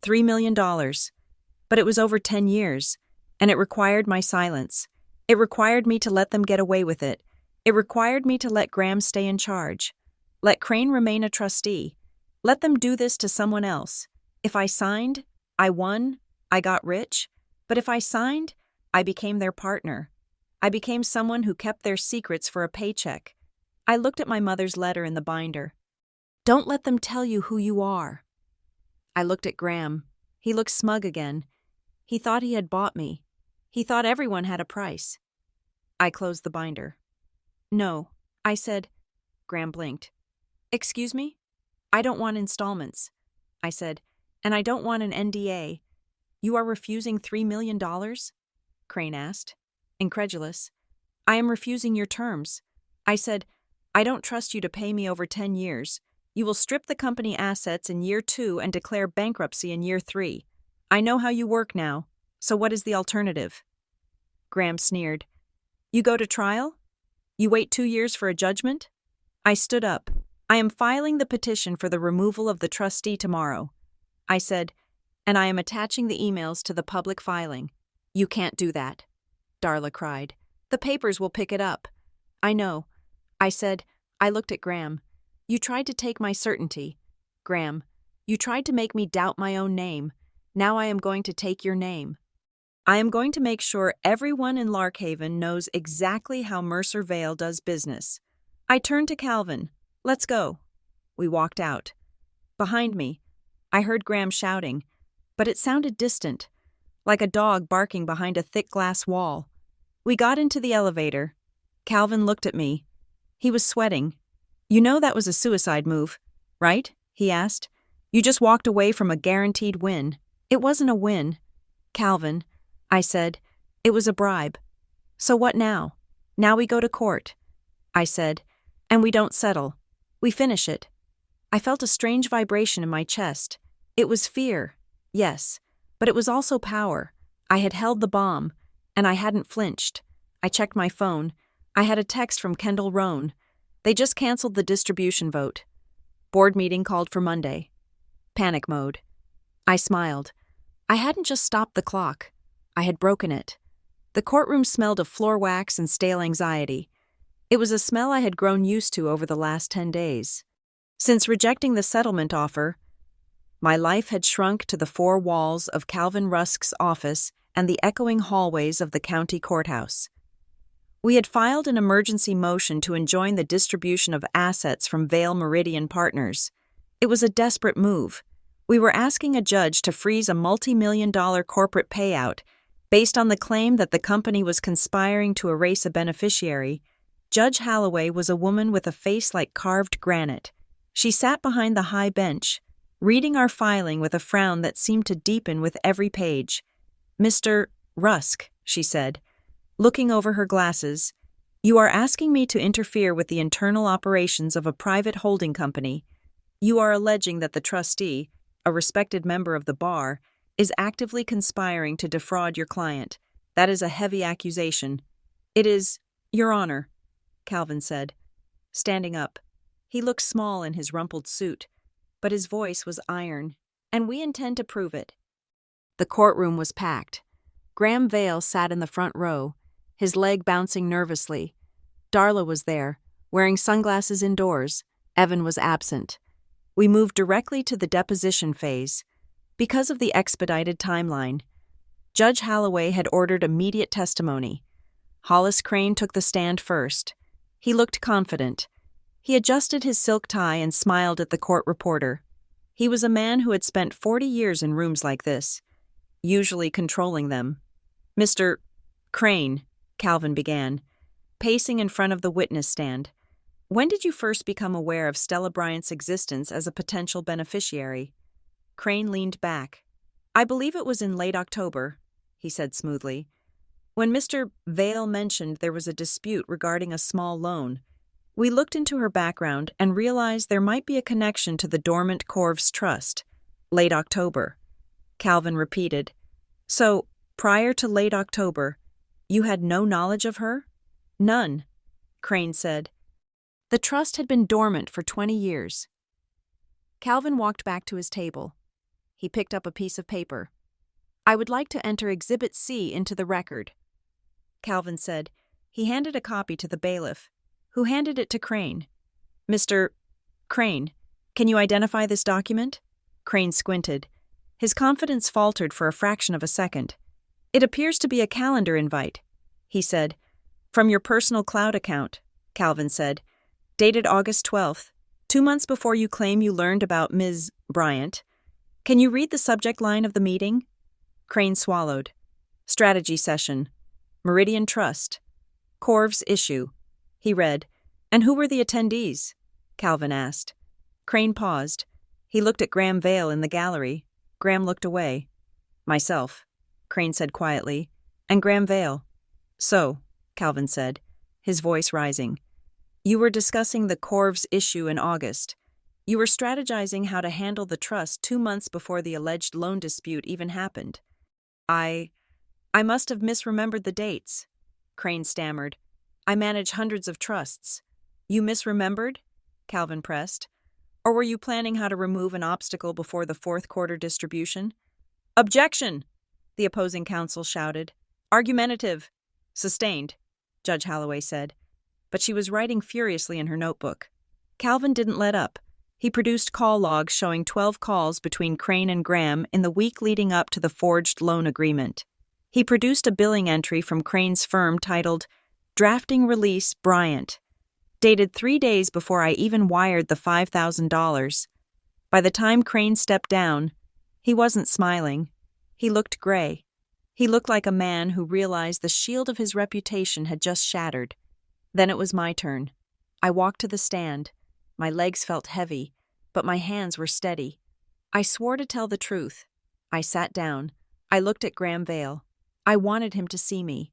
$3 million. But it was over 10 years, and it required my silence. It required me to let them get away with it. It required me to let Graham stay in charge. Let Crane remain a trustee. Let them do this to someone else. If I signed, I won, I got rich. But if I signed, I became their partner. I became someone who kept their secrets for a paycheck. I looked at my mother's letter in the binder. Don't let them tell you who you are. I looked at Graham. He looked smug again. He thought he had bought me. He thought everyone had a price. I closed the binder. No, I said. Graham blinked. Excuse me? I don't want installments. I said, and I don't want an NDA. You are refusing $3 million? Crane asked, incredulous. I am refusing your terms. I said, I don't trust you to pay me over 10 years. You will strip the company assets in year 2 and declare bankruptcy in year 3. I know how you work now, so what is the alternative? Graham sneered. You go to trial? You wait 2 years for a judgment? I stood up. I am filing the petition for the removal of the trustee tomorrow. I said, and I am attaching the emails to the public filing. You can't do that, Darla cried. The papers will pick it up. I know. I said, I looked at Graham. You tried to take my certainty. Graham, you tried to make me doubt my own name. Now I am going to take your name. I am going to make sure everyone in Larkhaven knows exactly how Mercer Vale does business. I turned to Calvin. Let's go. We walked out. Behind me, I heard Graham shouting, but it sounded distant, like a dog barking behind a thick glass wall. We got into the elevator. Calvin looked at me. He was sweating. You know that was a suicide move, right? He asked. You just walked away from a guaranteed win. It wasn't a win. Calvin, I said, it was a bribe. So what now? Now we go to court. I said, and we don't settle. We finish it. I felt a strange vibration in my chest. It was fear, yes, but it was also power. I had held the bomb, and I hadn't flinched. I checked my phone. I had a text from Kendall Rohn. They just canceled the distribution vote. Board meeting called for Monday. Panic mode. I smiled. I hadn't just stopped the clock. I had broken it. The courtroom smelled of floor wax and stale anxiety. It was a smell I had grown used to over the last 10 days. Since rejecting the settlement offer, my life had shrunk to the 4 walls of Calvin Rusk's office and the echoing hallways of the county courthouse. We had filed an emergency motion to enjoin the distribution of assets from Vale Meridian Partners. It was a desperate move. We were asking a judge to freeze a multi-million-dollar corporate payout based on the claim that the company was conspiring to erase a beneficiary. Judge Holloway was a woman with a face like carved granite. She sat behind the high bench, reading our filing with a frown that seemed to deepen with every page. Mr. Rusk, she said, looking over her glasses, you are asking me to interfere with the internal operations of a private holding company. You are alleging that the trustee, a respected member of the bar, is actively conspiring to defraud your client. That is a heavy accusation. It is, Your Honor, Calvin said, standing up. He looked small in his rumpled suit. but his voice was iron. "And we intend to prove it." The courtroom was packed. Graham Vale sat in the front row, his leg bouncing nervously. Darla was there, wearing sunglasses indoors. Evan was absent. We moved directly to the deposition phase. Because of the expedited timeline, Judge Holloway had ordered immediate testimony. Hollis Crane took the stand first. He looked confident. He adjusted his silk tie and smiled at the court reporter. He was a man who had spent 40 years in rooms like this, usually controlling them. "Mr. Crane," Calvin began, pacing in front of the witness stand, "when did you first become aware of Stella Bryant's existence as a potential beneficiary?" Crane leaned back. "I believe it was in late October," he said smoothly, "when Mr. Vale mentioned there was a dispute regarding a small loan. We looked into her background and realized there might be a connection to the dormant Corvs Trust. Late October," Calvin repeated. "So, prior to late October, you had no knowledge of her?" "None," Crane said. "The trust had been dormant for 20 years. Calvin walked back to his table. He picked up a piece of paper. "I would like to enter Exhibit C into the record," Calvin said. He handed a copy to the bailiff, who handed it to Crane. "Mr. Crane, can you identify this document?" Crane squinted. His confidence faltered for a fraction of a second. "It appears to be a calendar invite," he said. "From your personal cloud account," Calvin said. "Dated August 12th, 2 months before you claim you learned about Ms. Bryant. Can you read the subject line of the meeting?" Crane swallowed. "Strategy session. Meridian Trust. Corv's issue." He read. "And who were the attendees?" Calvin asked. Crane paused. He looked at Graham Vale in the gallery. Graham looked away. "Myself," Crane said quietly. "And Graham Vale." "So," Calvin said, his voice rising, "you were discussing the Corv's issue in August. You were strategizing how to handle the trust 2 months before the alleged loan dispute even happened." I must have misremembered the dates," Crane stammered. "I manage hundreds of trusts." "You misremembered?" Calvin pressed. "Or were you planning how to remove an obstacle before the fourth quarter distribution?" "Objection!" the opposing counsel shouted. "Argumentative." "Sustained," Judge Holloway said. But she was writing furiously in her notebook. Calvin didn't let up. He produced call logs showing 12 calls between Crane and Graham in the week leading up to the forged loan agreement. He produced a billing entry from Crane's firm titled "Drafting Release Bryant," dated 3 days before I even wired the $5,000. By the time Crane stepped down, he wasn't smiling. He looked gray. He looked like a man who realized the shield of his reputation had just shattered. Then it was my turn. I walked to the stand. My legs felt heavy, but my hands were steady. I swore to tell the truth. I sat down. I looked at Graham Vale. I wanted him to see me.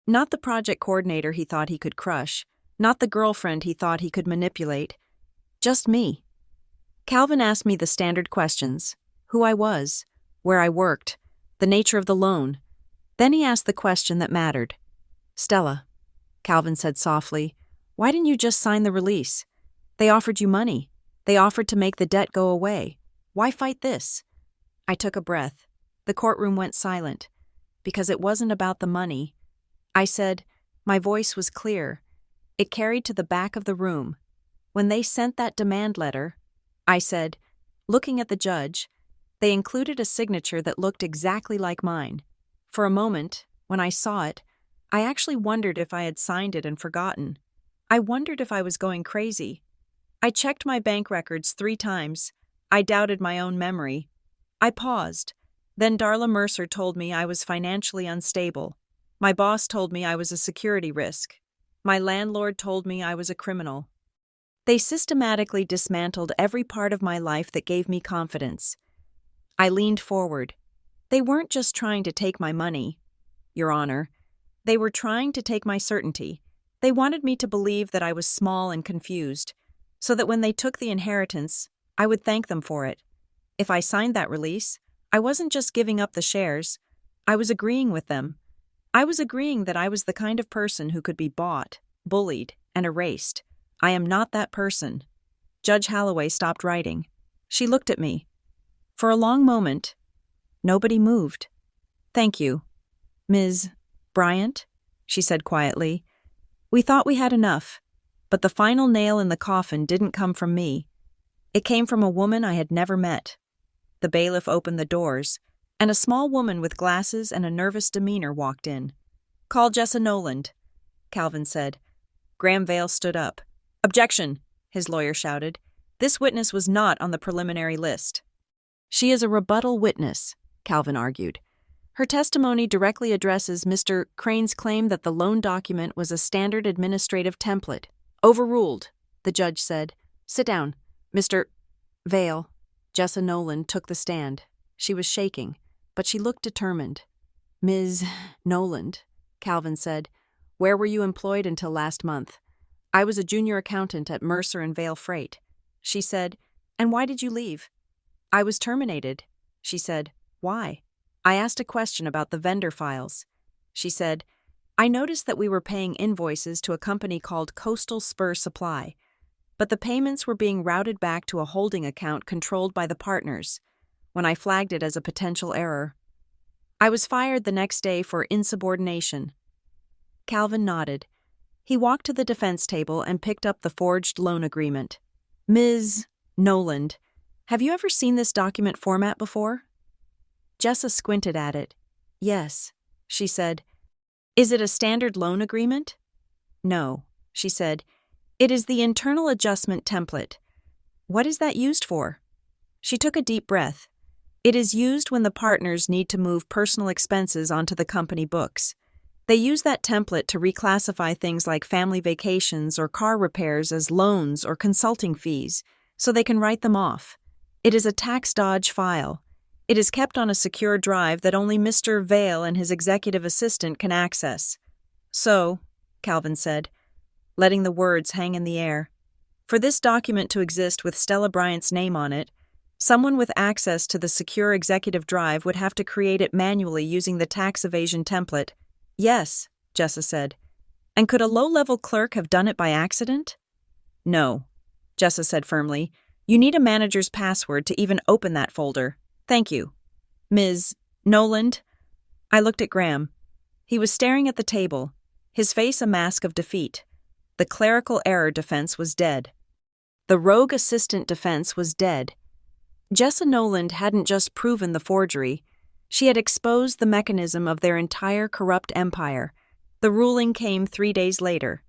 Not the project coordinator he thought he could crush, not the girlfriend he thought he could manipulate. Just me. Calvin asked me the standard questions: who I was, where I worked, the nature of the loan. Then he asked the question that mattered. "Stella," Calvin said softly, "why didn't you just sign the release? They offered you money. They offered to make the debt go away. Why fight this?" I took a breath. The courtroom went silent. Because it wasn't about the money. I said, my voice was clear. It carried to the back of the room. "When they sent that demand letter," I said, looking at the judge, "they included a signature that looked exactly like mine. For a moment, when I saw it, I actually wondered if I had signed it and forgotten. I wondered if I was going crazy. I checked my bank records 3 times. I doubted my own memory. I paused. Then Darla Mercer told me I was financially unstable. My boss told me I was a security risk. My landlord told me I was a criminal. They systematically dismantled every part of my life that gave me confidence." I leaned forward. "They weren't just trying to take my money, Your Honor. They were trying to take my certainty. They wanted me to believe that I was small and confused, so that when they took the inheritance, I would thank them for it. If I signed that release, I wasn't just giving up the shares. I was agreeing with them. I was agreeing that I was the kind of person who could be bought, bullied, and erased. I am not that person." Judge Holloway stopped writing. She looked at me. For a long moment, nobody moved. "Thank you, Ms. Bryant," she said quietly. "We thought we had enough, but the final nail in the coffin didn't come from me. It came from a woman I had never met." The bailiff opened the doors, and a small woman with glasses and a nervous demeanor walked in. "Call Jessa Noland," Calvin said. Graham Vale stood up. "Objection," his lawyer shouted. "This witness was not on the preliminary list." "She is a rebuttal witness," Calvin argued. "Her testimony directly addresses Mr. Crane's claim that the loan document was a standard administrative template." "Overruled," the judge said. "Sit down, Mr. Vale." Jessa Noland took the stand. She was shaking, but she looked determined. "Ms. Noland," Calvin said, "where were you employed until last month?" "I was a junior accountant at Mercer and Vale Freight." She said, "And why did you leave?" "I was terminated." She said, "Why?" "I asked a question about the vendor files." She said, "I noticed that we were paying invoices to a company called Coastal Spur Supply, but the payments were being routed back to a holding account controlled by the partners. When I flagged it as a potential error, I was fired the next day for insubordination." Calvin nodded. He walked to the defense table and picked up the forged loan agreement. "Ms. Noland, have you ever seen this document format before?" Jessa squinted at it. "Yes," she said. "Is it a standard loan agreement?" "No," she said. "It is the internal adjustment template." "What is that used for?" She took a deep breath. "It is used when the partners need to move personal expenses onto the company books. They use that template to reclassify things like family vacations or car repairs as loans or consulting fees, so they can write them off. It is a tax dodge file. It is kept on a secure drive that only Mr. Vale and his executive assistant can access." "So," Calvin said, letting the words hang in the air, "for this document to exist with Stella Bryant's name on it, someone with access to the secure executive drive would have to create it manually using the tax evasion template." "Yes," Jessa said. "And could a low-level clerk have done it by accident?" "No," Jessa said firmly. "You need a manager's password to even open that folder. Thank you. Ms. Noland." I looked at Graham. He was staring at the table, his face a mask of defeat. The clerical error defense was dead. The rogue assistant defense was dead. Jessa Noland hadn't just proven the forgery. She had exposed the mechanism of their entire corrupt empire. The ruling came 3 days later.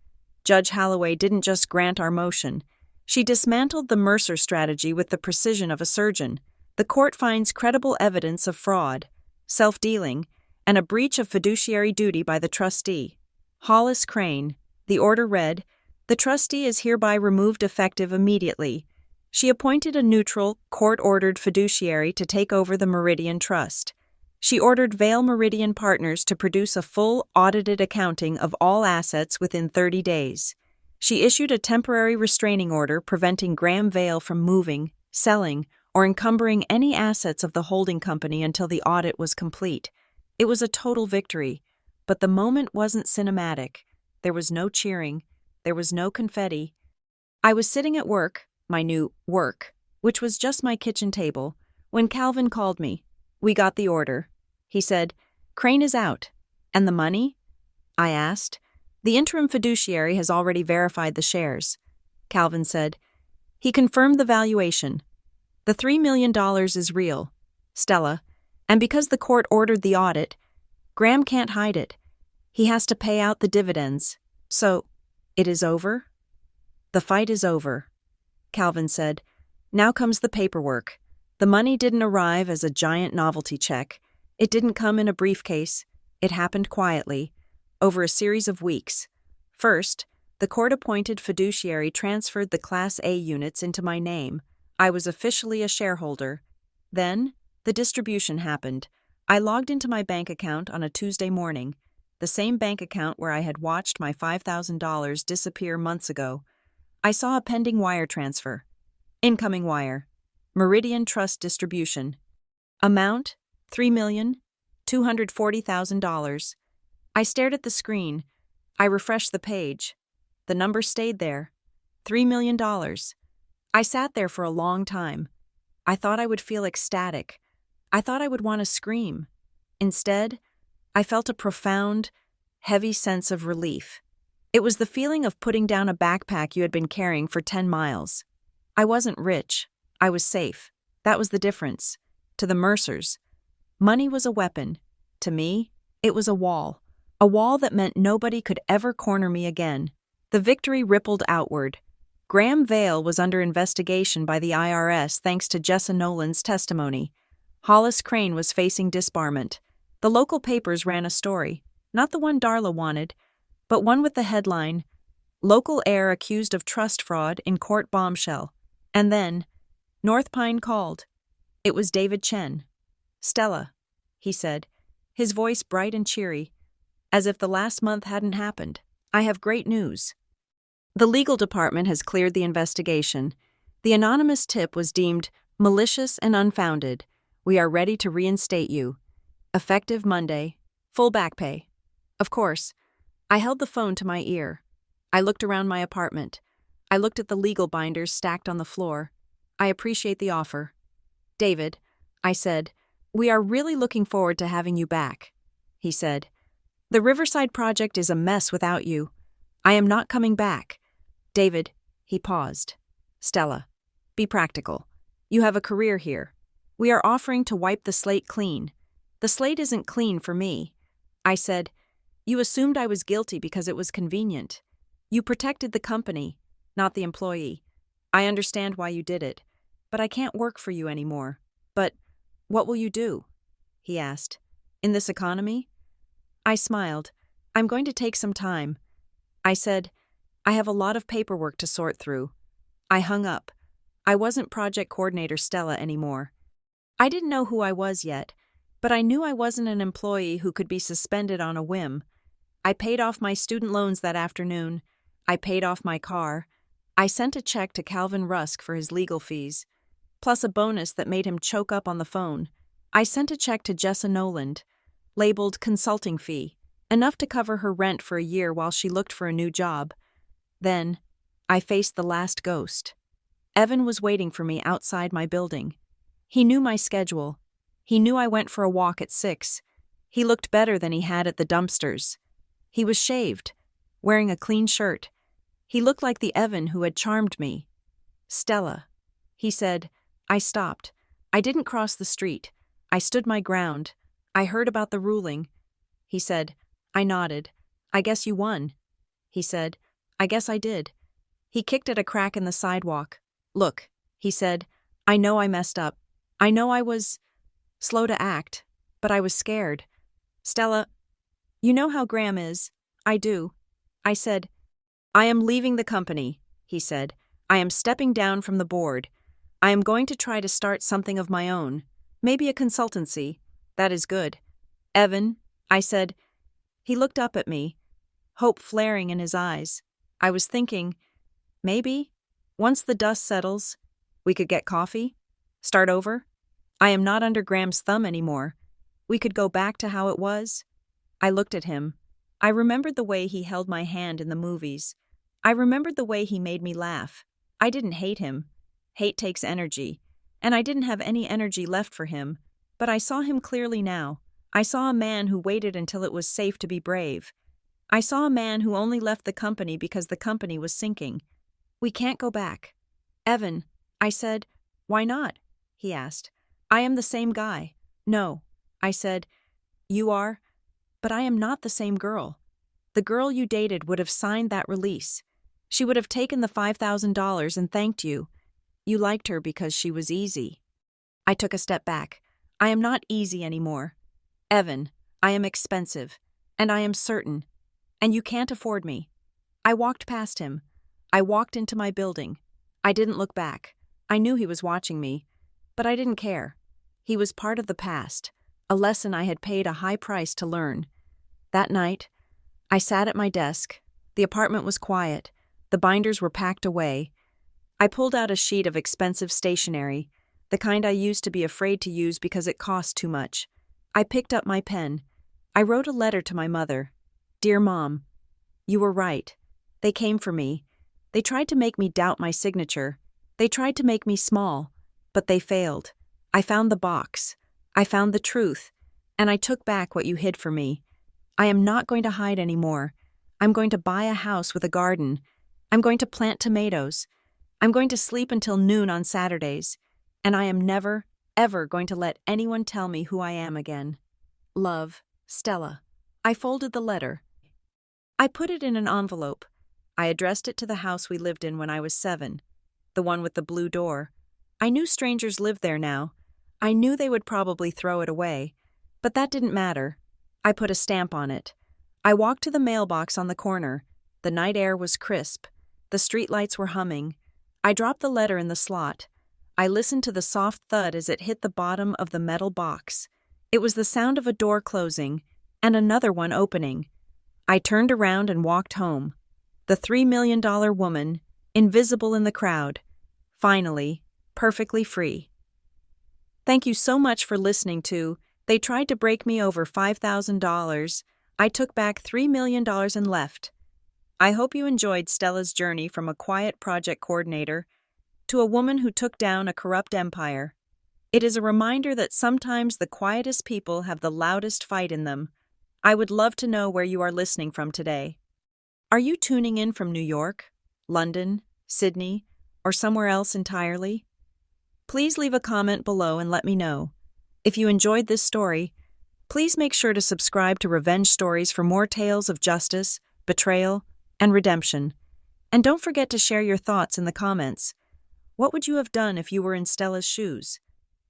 Judge Holloway didn't just grant our motion. She dismantled the Mercer strategy with the precision of a surgeon. The court finds credible evidence of fraud, self-dealing, and a breach of fiduciary duty by the trustee. Hollis Crane. The order read, "The trustee is hereby removed effective immediately." She appointed a neutral, court-ordered fiduciary to take over the Meridian Trust. She ordered Vale Meridian Partners to produce a full, audited accounting of all assets within 30 days. She issued a temporary restraining order preventing Graham Vale from moving, selling, or encumbering any assets of the holding company until the audit was complete. It was a total victory, but the moment wasn't cinematic. There was no cheering. There was no confetti. I was sitting at work, my new work, which was just my kitchen table, when Calvin called me. "We got the order," he said. "Crane is out." "And the money?" I asked. "The interim fiduciary has already verified the shares," Calvin said. He confirmed the valuation. "The $3 million is real, Stella, and because the court ordered the audit, Graham can't hide it. He has to pay out the dividends. So, it is over?" "The fight is over," Calvin said. "Now comes the paperwork. The money didn't arrive as a giant novelty check. It didn't come in a briefcase. It happened quietly, over a series of weeks. First, the court-appointed fiduciary transferred the Class A units into my name. I was officially a shareholder. Then, the distribution happened. I logged into my bank account on a Tuesday morning, the same bank account where I had watched my $5,000 disappear months ago. I saw a pending wire transfer. Incoming wire. Meridian Trust distribution. Amount, $3,240,000. I stared at the screen. I refreshed the page. The number stayed there. $3 million. I sat there for a long time. I thought I would feel ecstatic. I thought I would want to scream. Instead, I felt a profound, heavy sense of relief. It was the feeling of putting down a backpack you had been carrying for 10 miles. I wasn't rich. I was safe. That was the difference. To the Mercers, money was a weapon. To me, it was a wall. A wall that meant nobody could ever corner me again. The victory rippled outward. Graham Vale was under investigation by the IRS thanks to Jessa Nolan's testimony. Hollis Crane was facing disbarment. The local papers ran a story, not the one Darla wanted, but one with the headline, "Local heir accused of trust fraud in court bombshell." And then, North Pine called. It was David Chen. "Stella," he said, his voice bright and cheery, as if the last month hadn't happened. "I have great news. The legal department has cleared the investigation. The anonymous tip was deemed malicious and unfounded. We are ready to reinstate you. Effective Monday. Full back pay." Of course, I held the phone to my ear. I looked around my apartment. I looked at the legal binders stacked on the floor. "I appreciate the offer." "David," I said, "we are really looking forward to having you back." He said, "The Riverside project is a mess without you. I am not coming back." "David," he paused. "Stella, be practical. You have a career here. We are offering to wipe the slate clean." "The slate isn't clean for me." I said, "You assumed I was guilty because it was convenient. You protected the company, not the employee. I understand why you did it, but I can't work for you anymore." "But what will you do?" he asked. "In this economy?" I smiled. "I'm going to take some time." I said, "I have a lot of paperwork to sort through." I hung up. I wasn't project coordinator Stella anymore. I didn't know who I was yet, but I knew I wasn't an employee who could be suspended on a whim. I paid off my student loans that afternoon. I paid off my car. I sent a check to Calvin Rusk for his legal fees, plus a bonus that made him choke up on the phone. I sent a check to Jessa Nolan, labeled consulting fee, enough to cover her rent for a year while she looked for a new job. Then, I faced the last ghost. Evan was waiting for me outside my building. He knew my schedule. He knew I went for a walk at 6. He looked better than he had at the dumpsters. He was shaved, wearing a clean shirt. He looked like the Evan who had charmed me. "Stella," he said. I stopped. I didn't cross the street. I stood my ground. "I heard about the ruling." He said. I nodded. "I guess you won." He said. "I guess I did." He kicked at a crack in the sidewalk. "Look," he said, "I know I messed up. I know I was slow to act, but I was scared. Stella, you know how Graham is." "I do." I said. "I am leaving the company," he said. "I am stepping down from the board. I am going to try to start something of my own, maybe a consultancy. That is good." "Evan," I said. He looked up at me, hope flaring in his eyes. I was thinking, maybe, once the dust settles, we could get coffee? Start over? I am not under Graham's thumb anymore. We could go back to how it was. I looked at him. I remembered the way he held my hand in the movies. I remembered the way he made me laugh. I didn't hate him. Hate takes energy, and I didn't have any energy left for him, but I saw him clearly now. I saw a man who waited until it was safe to be brave. I saw a man who only left the company because the company was sinking. "We can't go back." "Evan," I said. "Why not?" he asked. "I am the same guy." "No," I said. "You are, but I am not the same girl. The girl you dated would have signed that release. She would have taken the $5,000 and thanked you. You liked her because she was easy." I took a step back. "I am not easy anymore. Evan, I am expensive, and I am certain, and you can't afford me." I walked past him. I walked into my building. I didn't look back. I knew he was watching me, but I didn't care. He was part of the past, a lesson I had paid a high price to learn. That night, I sat at my desk. The apartment was quiet. The binders were packed away. I pulled out a sheet of expensive stationery, the kind I used to be afraid to use because it cost too much. I picked up my pen. I wrote a letter to my mother. "Dear Mom, you were right. They came for me. They tried to make me doubt my signature. They tried to make me small. But they failed. I found the box. I found the truth. And I took back what you hid from me. I am not going to hide anymore. I'm going to buy a house with a garden. I'm going to plant tomatoes. I'm going to sleep until noon on Saturdays. And I am never, ever going to let anyone tell me who I am again. Love, Stella. I folded the letter. I put it in an envelope. I addressed it to the house we lived in when I was 7, the one with the blue door. I knew strangers lived there now. I knew they would probably throw it away, but that didn't matter. I put a stamp on it. I walked to the mailbox on the corner. The night air was crisp. The streetlights were humming. I dropped the letter in the slot. I listened to the soft thud as it hit the bottom of the metal box. It was the sound of a door closing and another one opening. I turned around and walked home. The $3 million woman, invisible in the crowd. Finally, perfectly free. Thank you so much for listening to They Tried to Break Me Over $5,000. I Took Back $3 million and Left. I hope you enjoyed Stella's journey from a quiet project coordinator to a woman who took down a corrupt empire. It is a reminder that sometimes the quietest people have the loudest fight in them. I would love to know where you are listening from today. Are you tuning in from New York, London, Sydney, or somewhere else entirely? Please leave a comment below and let me know. If you enjoyed this story, please make sure to subscribe to Revenge Stories for more tales of justice, betrayal, and redemption. And don't forget to share your thoughts in the comments. What would you have done if you were in Stella's shoes?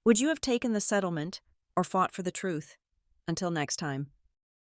Would you have taken the settlement or fought for the truth? Until next time.